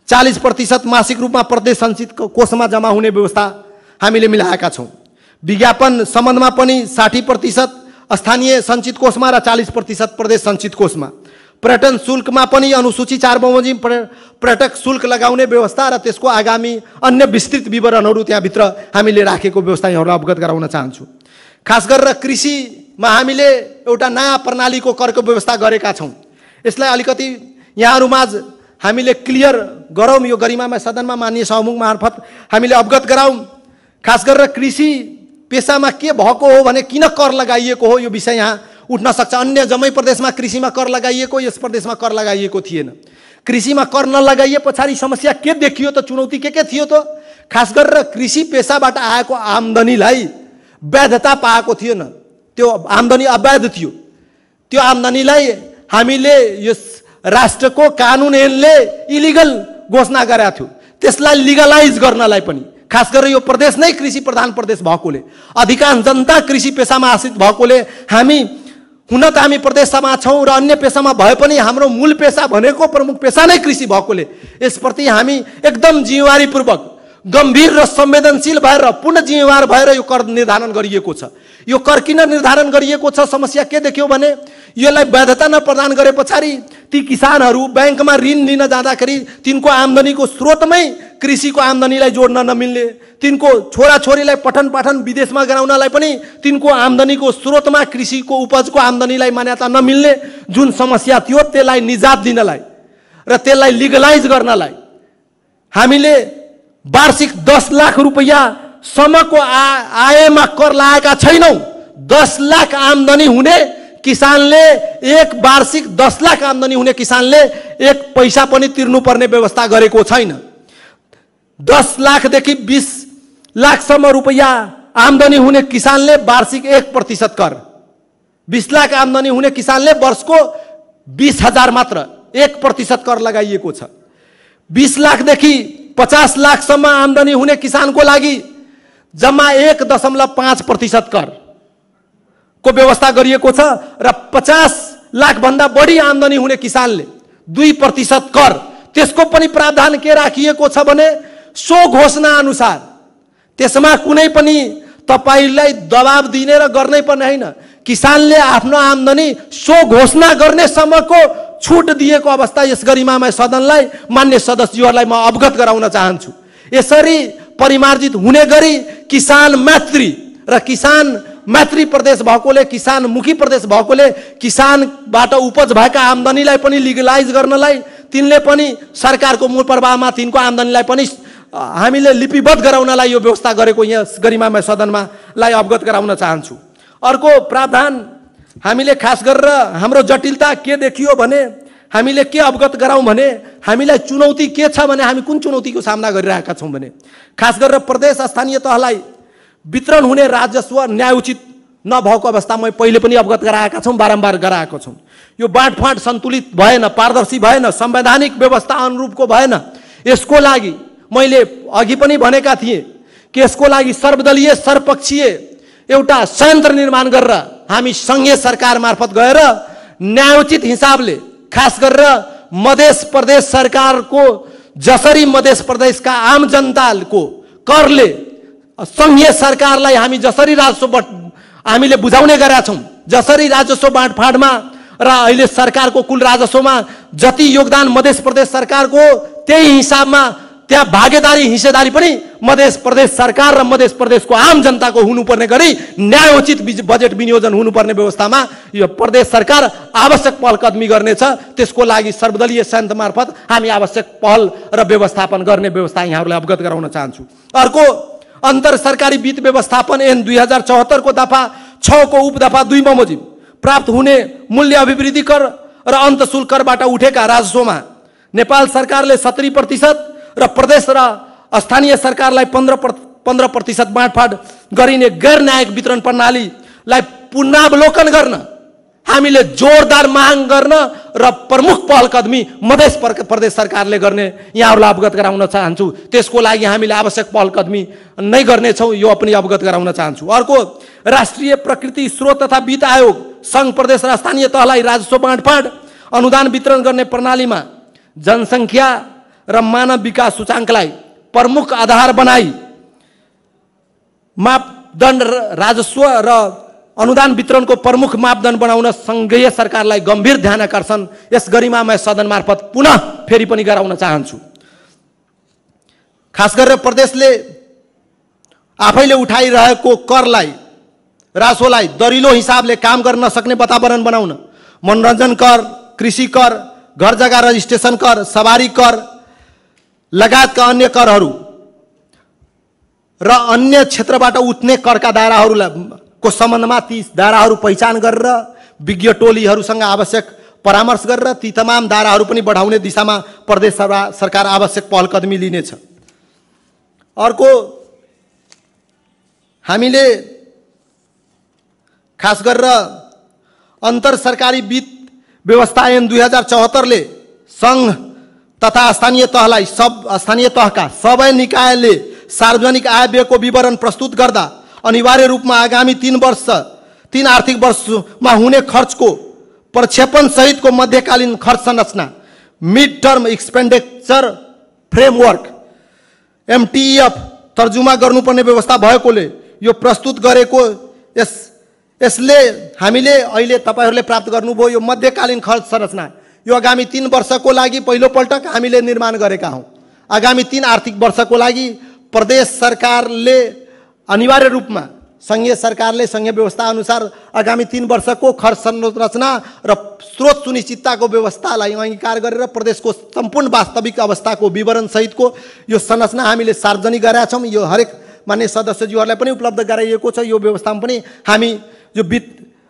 40% मासिक रूपमा प्रदेश सञ्चित कोषमा जम्मा हुने व्यवस्था हामीले मिलाएका छौँ। विज्ञापन सम्बन्धमा पनि 60% स्थानीय सञ्चित कोषमा र 40% प्रदेश सञ्चित कोषमा। पर्यटन शुल्कमा पनि अनुसूची 4 बमोजिम पर्यटक शुल्क लगाउने व्यवस्था र त्यसको आगामी अन्य विस्तृत विवरणहरू त्यहाँभित्र हामीले राखेको व्यवस्था यहाँहरूलाई अवगत गराउन चाहन्छु। खास गरेर कृषिमा हामीले एउटा नयाँ प्रणालीको करको व्यवस्था गरेका छौँ। यसलाई अलिकति यहाँहरूमाझ हामीले क्लियर गरौँ, यो गरिमामय सदनमा माननीय सभामुख मार्फत हामीले अवगत गराउँ। खास गरेर कृषि पेसामा के भएको हो भने किन कर लगाइएको हो यो विषय यहाँ उठ्न सक्छ। अन्य जम्मै प्रदेशमा कृषिमा कर लगाइएको, यस प्रदेशमा कर लगाइएको थिएन। कृषिमा कर नलगाइए पछाडि समस्या के देखियो त, चुनौती के थियो त? खास गरेर कृषि पेसाबाट आएको आम्दानीलाई वैधता पाएको थिएन, त्यो आम्दानी अवैध थियो। त्यो आम्दानीलाई हामीले यस राष्ट्रको कानुन ऐनले इलिगल घोषणा गरेका थियो। त्यसलाई लिगलाइज गर्नलाई पनि खास गरेर यो प्रदेश नै कृषि प्रधान प्रदेश भएकोले, अधिकांश जनता कृषि पेसामा आश्रित भएकोले, हामी हुन त हामी प्रदेश सभा छौँ र अन्य पेसामा भए पनि हाम्रो मूल पेसा भनेको प्रमुख पेसा नै कृषि भएकोले यसप्रति हामी एकदम जिम्मेवारीपूर्वक गम्भीर र संवेदनशील भएर पूर्ण जिम्मेवार भएर यो कर निर्धारण गरिएको छ। यो कर किन निर्धारण गरिएको छ, समस्या के देख्यो भने यसलाई वैधता नप्रदान गरे पछाडि ती किसानहरू ब्याङ्कमा ऋण लिन जाँदाखेरि तिनको आम्दानीको स्रोतमै कृषिको आम्दानीलाई जोड्न नमिल्ने, तिनको छोराछोरीलाई पठन पाठन विदेशमा गराउनलाई पनि तिनको आम्दानीको स्रोतमा कृषिको उपजको आम्दानीलाई मान्यता नमिल्ने जुन समस्या थियो त्यसलाई निजात दिनलाई र त्यसलाई लिगलाइज गर्नलाई हामीले वार्षिक 10 लाख रुपैयाँ सम्मको आयमा कर लगाएका छैनौँ। 10 लाख आम्दानी हुने किसानले वार्षिक 10 लाख आम्दानी हुने किसानले 1 पैसा पनि तिर्नुपर्ने व्यवस्था गरेको छैन। 10 लाखदेखि 20 लाखसम्म रुपैयाँ आम्दानी हुने किसानले वार्षिक 1% कर, 20 लाख आम्दानी हुने किसानले वर्षको 20,000 मात्र 1% कर लगाइएको छ। 20 लाखदेखि 50 लाखसम्म आम्दानी हुने किसानको लागि जम्मा 1.5% कर को व्यवस्था गरिएको छ र 50 लाख भन्दा बढी आम्दानी हुने किसानले 2% कर। त्यसको पनि प्रावधान के राखिएको छ भने सो घोषणा अनुसार त्यसमा कुनै पनि तपाईलाई दबाब दिने र गर्नै पर्ने हैन, किसानले आफ्नो आम्दानी सो घोषणा गर्ने सम्मको छुट दिएको अवस्था यस गरिमामय सदनलाई मान्य सदस्यहरूलाई म अवगत गराउन चाहन्छु। यसरी परिमार्जित हुने गरी किसान मैत्री र किसान मैत्री प्रदेश भएकोले, किसान मुखी प्रदेश भएकोले किसानबाट उपज भएका आम्दानीलाई पनि लिगलाइज गर्नलाई, तिनले पनि सरकारको मूल प्रवाहमा तिनको आम्दानीलाई पनि हामीले लिपिबद्ध गराउनलाई यो व्यवस्था गरेको यस गरिमामय सदनमा जनतालाई अवगत गराउन चाहन्छु। अर्को प्रावधान हामीले खास गरेर हाम्रो जटिलता के देखियो भने हामीले के अवगत गराउँ भने हामीलाई चुनौती के छ भने हामी कुन चुनौतीको सामना गरिरहेका छौँ भने खास गरेर प्रदेश स्थानीय तहलाई वितरण हुने राजस्व न्यायोचित नभएको अवस्थामा पहिले पनि अवगत गराएका छौँ, बारम्बार गराएको छौँ। यो बाँडफाँड सन्तुलित भएन, पारदर्शी भएन, संवैधानिक व्यवस्था अनुरूपको भएन। यसको लागि मैले अघि पनि भनेका थिएँ कि यसको लागि सर्वदलीय सर्वपक्षीय एउटा संयन्त्र निर्माण गरेर हामी सङ्घीय सरकार मार्फत गएर न्यायोचित हिसाबले खास गरेर मध्य प्रदेश सरकारको जसरी मध्य प्रदेशका आम जनताको करले सङ्घीय सरकारलाई हामी जसरी राजस्व हामीले बुझाउने गरेका छौँ, जसरी राजस्व बाँडफाँडमा र अहिले सरकारको कुल राजस्वमा जति योगदान मध्य प्रदेश सरकारको त्यही हिसाबमा त्यहाँ भागीदारी हिस्सेदारी पनि मध्य प्रदेश सरकार र मध्य प्रदेशको आम जनताको हुनुपर्ने गरी न्यायोचित बजेट विनियोजन हुनुपर्ने व्यवस्थामा यो प्रदेश सरकार आवश्यक पहल कदमी गर्नेछ। त्यसको लागि सर्वदलीय संयन्त्र मार्फत हामी आवश्यक पहल र व्यवस्थापन गर्ने व्यवस्था यहाँहरूलाई अवगत गराउन चाहन्छु। अर्को अन्तर सरकारी वित्त व्यवस्थापन ऐन 2074 को दफा 6 को उपदफा 2 बमोजिम प्राप्त हुने मूल्य अभिवृद्धि कर र अन्त शुल्क करबाट उठेका राजस्वमा नेपाल सरकारले 70% र प्रदेश र स्थानीय सरकारलाई 15% बाँडफाँड गरिने गैर न्यायिक वितरण प्रणालीलाई पुनरावलोकन गर्न हामीले जोरदार माग गर्न र प्रमुख पहल कदमी मध्य प्रदेश सरकारले गर्ने यहाँहरूलाई अवगत गराउन चाहन्छु। त्यसको लागि हामीले आवश्यक पहल कदमी नै गर्नेछौँ, यो पनि अवगत गराउन चाहन्छु। अर्को राष्ट्रिय प्रकृति स्रोत तथा वित्त आयोग सङ्घ प्रदेश र स्थानीय तहलाई राजस्व बाँडफाँड अनुदान वितरण गर्ने प्रणालीमा जनसङ्ख्या र मानव विकास सूचाङ्कलाई प्रमुख आधार बनाई मापदण्ड राजस्व र अनुदान वितरणको प्रमुख मापदण्ड बनाउन सङ्घीय सरकारलाई गम्भीर ध्यान आकर्षण यस गरिमामय सदन मार्फत पुनः फेरि पनि गराउन चाहन्छु। खास गरेर प्रदेशले आफैले उठाइरहेको करलाई राजस्वलाई दरिलो हिसाबले काम गर्न सक्ने वातावरण बनाउन मनोरञ्जन कर, कृषि कर, घर जग्गा रजिस्ट्रेसन कर, सवारी कर लगायतका अन्य करहरू र अन्य क्षेत्रबाट उठ्ने करका दायराहरूको सम्बन्धमा ती दायराहरू पहिचान गरेर विज्ञ टोलीहरूसँग आवश्यक परामर्श गरेर ती तमाम दायराहरू पनि बढाउने दिशामा प्रदेश सरकार आवश्यक पहल कदमी लिनेछ। अर्को हामीले खास गरेर अन्तर सरकारी वित्त व्यवस्था ऐन 2074 ले सङ्घ तथा स्थानीय तहलाई स्थानीय तहका सबै निकायले सार्वजनिक आय व्ययको विवरण प्रस्तुत गर्दा अनिवार्य रूपमा आगामी 3 आर्थिक वर्षमा हुने खर्चको प्रक्षेपण सहितको मध्यकालीन खर्च संरचना mid term expenditure framework MTEF तर्जुमा गर्नुपर्ने व्यवस्था भएकोले यो प्रस्तुत गरेको यसले हामीले अहिले तपाईहरूले प्राप्त गर्नुभयो यो मध्यकालीन खर्च संरचना यो आगामी 3 वर्षको लागि पहिलोपल्ट हामीले निर्माण गरेका हौँ। आगामी 3 आर्थिक वर्षको लागि प्रदेश सरकारले अनिवार्य रूपमा सङ्घीय सरकारले सङ्घीय व्यवस्था अनुसार आगामी 3 वर्षको खर्च संरचना र स्रोत सुनिश्चितताको व्यवस्थालाई अंगीकार गरेर प्रदेशको सम्पूर्ण वास्तविक अवस्थाको विवरण सहितको यो संरचना हामीले सार्वजनिक गरेका छौँ। यो हरेक मान्य सदस्यज्यूहरूलाई पनि उपलब्ध गराइएको छ। यो व्यवस्थामा पनि हामी यो वित्त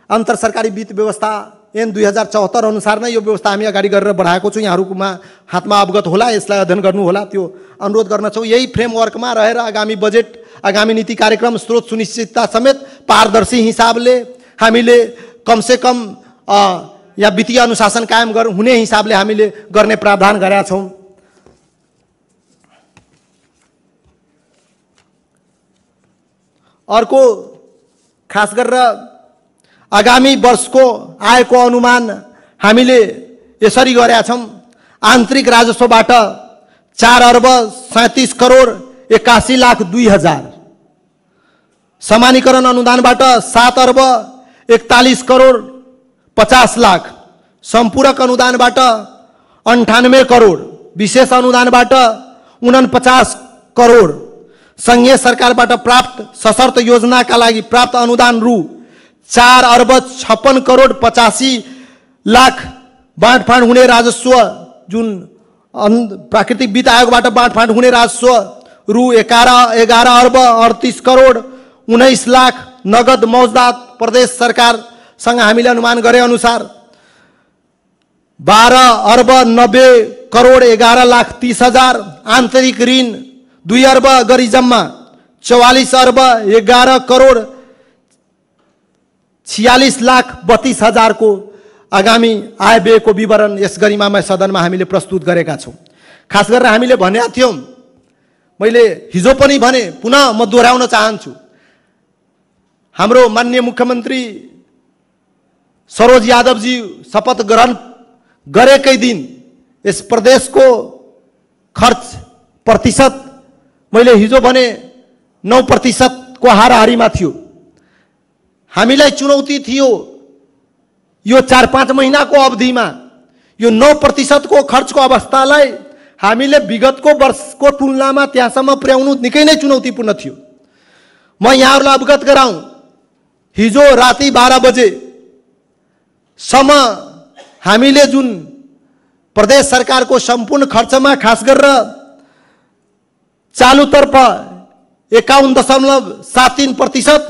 अन्तर सरकारी वित्त व्यवस्था ऐन 2074 अनुसार नै यो व्यवस्था हामी अगाडि गरेर बढाएको छौँ। यहाँहरूमा हातमा अवगत होला, यसलाई अध्ययन गर्नु होला, त्यो अनुरोध गर्न छौँ। यही फ्रेमवर्कमा रहेर आगामी बजेट, आगामी नीति कार्यक्रम, स्रोत सुनिश्चितता समेत पारदर्शी हिसाबले हामीले कमसे कम या वित्तीय अनुशासन कायम हुने हिसाबले हामीले गर्ने प्रावधान गरेका छौँ। अर्को खास गरेर आगामी वर्षको आयको अनुमान हामीले यसरी गरेका छौँ। आन्तरिक राजस्वबाट 4 अर्ब 37 करोड 81 लाख 2 हजार, समानीकरण अनुदानबाट 7 अर्ब 41 करोड 50 लाख, सम्पूरक अनुदानबाट 98 करोड, विशेष अनुदानबाट 49 करोड, सङ्घीय सरकारबाट प्राप्त सशर्त योजनाका लागि प्राप्त अनुदान रु 4 अर्ब 56 करोड 85 लाख, बाँडफाँड हुने राजस्व जुन प्राकृतिक वित्त आयोगबाट बाँडफाँड हुने राजस्व रु 11 अर्ब 38 करोड 19 लाख नगद मौजदात प्रदेश सरकारसँग हामीले अनुमान गरे अनुसार 12 अर्ब 90 करोड 11 लाख 30 हजार, आन्तरिक ऋण 2 अर्ब गरी जम्मा 44 अर्ब 11 करोड 46 लाख 32 हजारको आगामी आय व्ययको विवरण यस गरिमामय सदनमा हामीले प्रस्तुत गरेका छौँ। खास गरेर हामीले भनेका थियौँ, मैले हिजो पनि भने, पुनः म दोहोऱ्याउन चाहन्छु, हाम्रो माननीय मुख्यमन्त्री सरोज यादवजी शपथ ग्रहण गरेकै दिन यस प्रदेशको खर्च प्रतिशत मैले हिजो भने 9% को हाराहारीमा थियो। हामीलाई चुनौती थियो यो 4-5 महिनाको अवधिमा यो 9% को खर्चको अवस्थालाई हामीले विगतको वर्षको तुलनामा त्यहाँसम्म पुर्याउनु निकै नै चुनौतीपूर्ण थियो। म यहाँहरूलाई अवगत गराउँ, हिजो राति 12 बजे सम्म हामीले जुन प्रदेश सरकारको सम्पूर्ण खर्चमा खास गरेर चालुतर्फ 51.73%,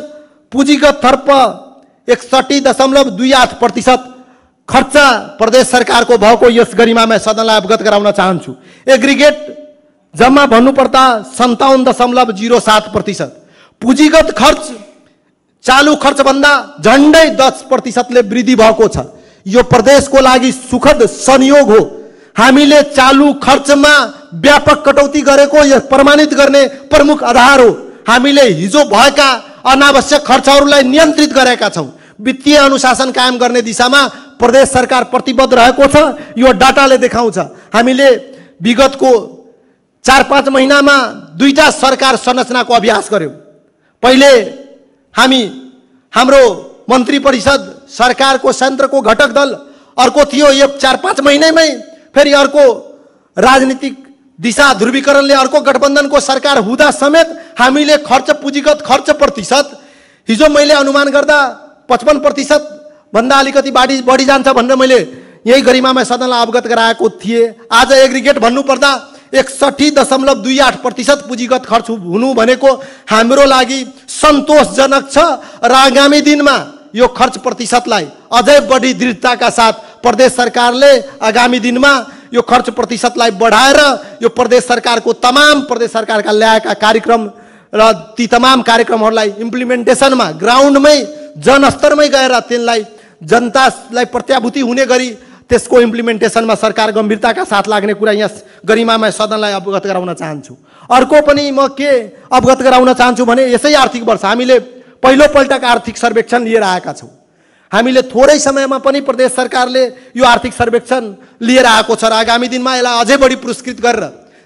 पुँजीगत तर्फ 61.28% खर्च प्रदेश सरकारको भएको यस गरिमामय सदनलाई अवगत गराउन चाहन्छु। एग्रिगेट जम्मा भन्नुपर्दा 57.07%, पुँजीगत खर्च चालु खर्चभन्दा झन्डै 10%ले वृद्धि भएको छ। यो प्रदेशको लागि सुखद संयोग हो। हामीले चालु खर्चमा व्यापक कटौती गरेको यस प्रमाणित गर्ने प्रमुख आधार हो। हामीले हिजो भएका अनावश्यक खर्चहरूलाई नियन्त्रित गरेका छौँ। वित्तीय अनुशासन कायम गर्ने दिशामा प्रदेश सरकार प्रतिबद्ध रहेको छ। यो डाटाले देखाउँछ। हामीले विगतको 4-5 महिनामा 2टा सरकार संरचनाको अभ्यास गर्यौँ। पहिले हाम्रो मन्त्री परिषद सरकारको संयन्त्रको घटक दल, अर्को थियो यो 4-5 महिनैमै फेरि अर्को राजनीतिक दिशा ध्रुवीकरणले अर्को गठबन्धनको सरकार हुँदा समेत हामीले खर्च पुँजीगत खर्च प्रतिशत हिजो मैले अनुमान गर्दा 55% भन्दा अलिकति बढी जान्छ भनेर मैले यही गरिमामय सदनलाई अवगत गराएको थिएँ। आज एग्रिगेट भन्नुपर्दा 61.28% पुँजीगत खर्च हुनु भनेको हाम्रो लागि सन्तोषजनक छ र आगामी दिनमा यो खर्च प्रतिशतलाई अझै बढी दृढताका साथ प्रदेश सरकारले आगामी दिनमा यो खर्च प्रतिशतलाई बढाएर यो प्रदेश सरकारको तमाम प्रदेश सरकारका ल्याएका कार्यक्रम र ती तमाम कार्यक्रमहरूलाई इम्प्लिमेन्टेसनमा ग्राउन्डमै जनस्तरमै गएर त्यसलाई जनतालाई प्रत्याभूति हुने गरी त्यसको इम्प्लिमेन्टेसनमा सरकार गम्भीरताका साथ लाग्ने कुरा यस गरिमामय सदनलाई अवगत गराउन चाहन्छु। अर्को पनि म के अवगत गराउन चाहन्छु भने यसै आर्थिक वर्ष हामीले पहिलोपल्टका आर्थिक सर्वेक्षण लिएर आएका छौँ। हामीले थोरै समयमा पनि प्रदेश सरकारले यो आर्थिक सर्वेक्षण लिएर आएको छ र आगामी दिनमा यसलाई अझै बढी पुरस्कृत गरेर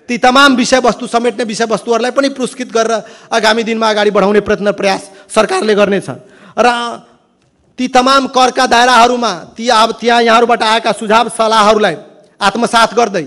ती तमाम विषयवस्तु समेट्ने विषयवस्तुहरूलाई पनि पुरस्कृत गरेर आगामी दिनमा अगाडि बढाउने प्रयास सरकारले गर्नेछ र ती तमाम करका दायराहरूमा त्यहाँ यहाँहरूबाट आएका सुझाव सल्लाहहरूलाई आत्मसात गर्दै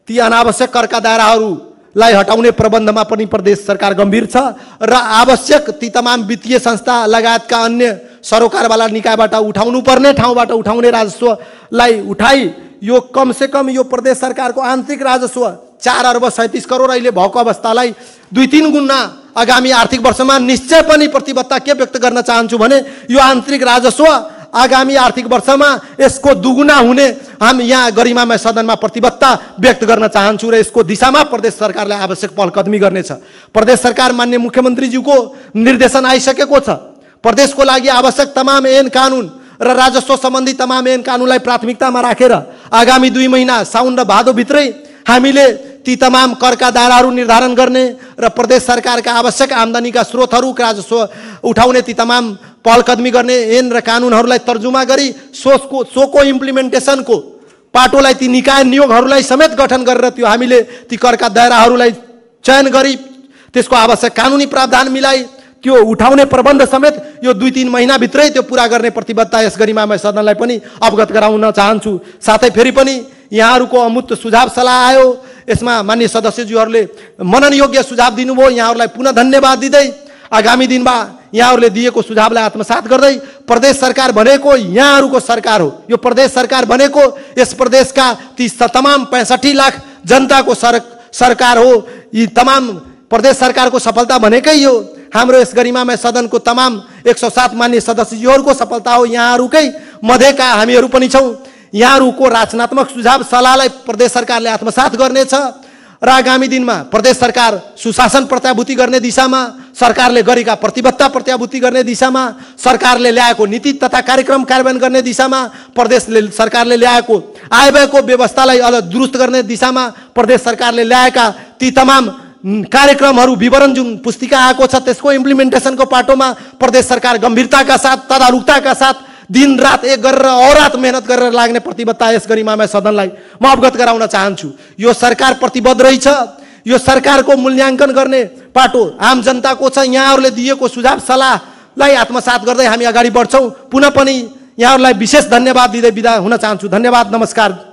ती अनावश्यक करका दायराहरूलाई हटाउने प्रबन्धमा पनि प्रदेश सरकार गम्भीर छ र आवश्यक ती तमाम वित्तीय संस्था लगायतका अन्य सरोकारवाला निकायबाट उठाउनु पर्ने ठाउँबाट उठाउने राजस्वलाई उठाई यो कमसेकम यो प्रदेश सरकारको आन्तरिक राजस्व 4 अर्ब 37 करोड अहिले भएको अवस्थालाई 2-3 गुणा आगामी आर्थिक वर्षमा निश्चय पनि प्रतिबद्धता के व्यक्त गर्न चाहन्छु भने यो आन्तरिक राजस्व आगामी आर्थिक वर्षमा यसको दुगुना हुने हामी यहाँ गरिमामय सदनमा प्रतिबद्धता व्यक्त गर्न चाहन्छु र यसको दिशामा प्रदेश सरकारले आवश्यक पहलकदमी गर्नेछ। प्रदेश सरकार माननीय मुख्यमन्त्रीज्यूको निर्देशन आइसकेको छ। प्रदेशको लागि आवश्यक तमाम ऐन कानुन र राजस्व सम्बन्धी तमाम ऐन कानुनलाई प्राथमिकतामा राखेर आगामी 2 महिना साउन र भादो भित्रै हामीले ती तमाम करका दायराहरू निर्धारण गर्ने र प्रदेश सरकारका आवश्यक आम्दानीका स्रोतहरू राजस्व उठाउने ती तमाम पहलकदमी गर्ने ऐन र कानुनहरूलाई तर्जुमा गरी सोको इम्प्लिमेन्टेसनको पाटोलाई ती निकाय नियोगहरूलाई समेत गठन गरेर त्यो हामीले ती करका दायराहरूलाई चयन गरी त्यसको आवश्यक कानुनी प्रावधान मिलाई त्यो उठाउने प्रबन्ध समेत यो 2-3 महिनाभित्रै त्यो पुरा गर्ने प्रतिबद्धता यस गरिमामय सदनलाई पनि अवगत गराउन चाहन्छु। साथै फेरि पनि यहाँहरूको अमूर्त सुझाव सल्लाह आयो, यसमा माननीय सदस्यज्यूहरूले मनन योग्य सुझाव दिनुभयो। यहाँहरूलाई पुनः धन्यवाद दिँदै आगामी दिनमा यहाँहरूले दिएको सुझावलाई आत्मसात गर्दै प्रदेश सरकार भनेको यहाँहरूको सरकार हो। यो प्रदेश सरकार भनेको यस प्रदेशका ती तमाम 65 लाख जनताको सरकार हो। यी तमाम प्रदेश सरकारको सफलता भनेकै यो हाम्रो यस गरिमामय सदनको तमाम 107 मान्य सदस्यज्यूहरूको सफलता हो। यहाँहरूकै मध्येका हामीहरू पनि छौँ। यहाँहरूको रचनात्मक सुझाव सल्लाहलाई प्रदेश सरकारले आत्मसात गर्नेछ र आगामी दिनमा प्रदेश सरकार सुशासन प्रत्याभूति गर्ने दिशामा, सरकारले गरेका प्रतिबद्धता प्रत्याभूति गर्ने दिशामा, सरकारले ल्याएको नीति तथा कार्यक्रम कार्यान्वयन गर्ने दिशामा, प्रदेशले सरकारले ल्याएको आयव्ययको व्यवस्थालाई अझ दुरुस्त गर्ने दिशामा, प्रदेश सरकारले ल्याएका ती तमाम कार्यक्रमहरू विवरण जुन पुस्तिका आएको छ त्यसको इम्प्लिमेन्टेसनको पाटोमा प्रदेश सरकार गम्भीरताका साथ, तदारुकताका साथ दिन रात एक गरेर अहोरात मेहनत गरेर लाग्ने प्रतिबद्धता यस गरिमामय सदनलाई म अवगत गराउन चाहन्छु। यो सरकार प्रतिबद्ध रहेछ। यो सरकारको मूल्याङ्कन गर्ने पाटो आम जनताको छ। यहाँहरूले दिएको सुझाव सल्लाहलाई आत्मसात गर्दै हामी अगाडि बढ्छौँ। पुनः पनि यहाँहरूलाई विशेष धन्यवाद दिँदै बिदा हुन चाहन्छु। धन्यवाद, नमस्कार।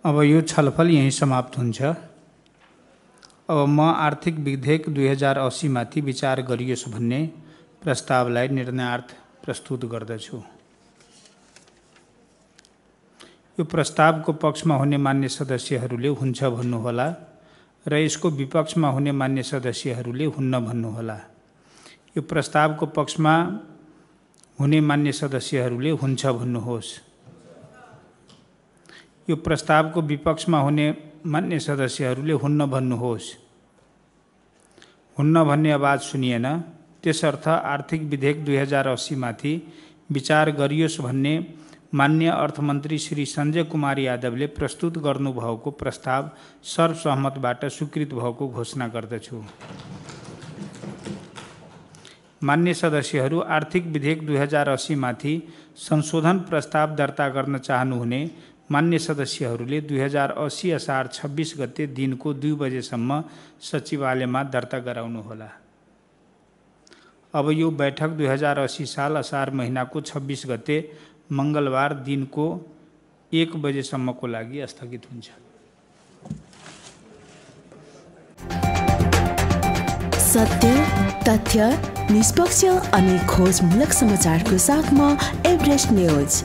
अब यो छलफल यहीँ समाप्त हुन्छ। अब म आर्थिक विधेयक 2080 माथि विचार गरियोस् भन्ने प्रस्तावलाई निर्णयार्थ प्रस्तुत गर्दछु। यो प्रस्तावको पक्षमा हुने मान्य सदस्यहरूले हुन्छ भन्नुहोला र यसको विपक्षमा हुने मान्य सदस्यहरूले हुन्न भन्नुहोला। यो प्रस्तावको पक्षमा हुने मान्य सदस्यहरूले हुन्छ भन्नुहोस्। यो प्रस्तावको विपक्षमा हुने मान्य सदस्यहरूले हुन्न भन्नुहोस्। हुन्न भन्ने आवाज सुनिएन, त्यसर्थ आर्थिक विधेयक 2080 माथि विचार गरियोस् भन्ने मान्य अर्थमन्त्री श्री सञ्जय कुमार यादवले प्रस्तुत गर्नुभएको प्रस्ताव सर्वसहमतबाट स्वीकृत भएको घोषणा गर्दछु। मान्य सदस्यहरू आर्थिक विधेयक 2080 माथि संशोधन प्रस्ताव दर्ता गर्न चाहनुहुने मान्य सदस्यहरूले 2080 असार 26 गते दिनको 2 बजेसम्म सचिवालयमा दर्ता गराउनुहोला। अब यो बैठक 2080 साल असार महिनाको 26 गते मङ्गलबार दिनको 1 बजेसम्मको लागि स्थगित हुन्छ। सत्य, तथ्य, निष्पक्ष अनि खोजमूलक समाचारको साथमा एभरेस्ट न्यूज।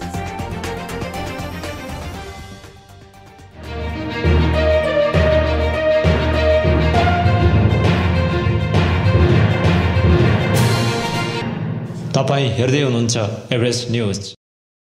तपाईं हेर्दै हुनुहुन्छ एभरेस्ट न्यूज।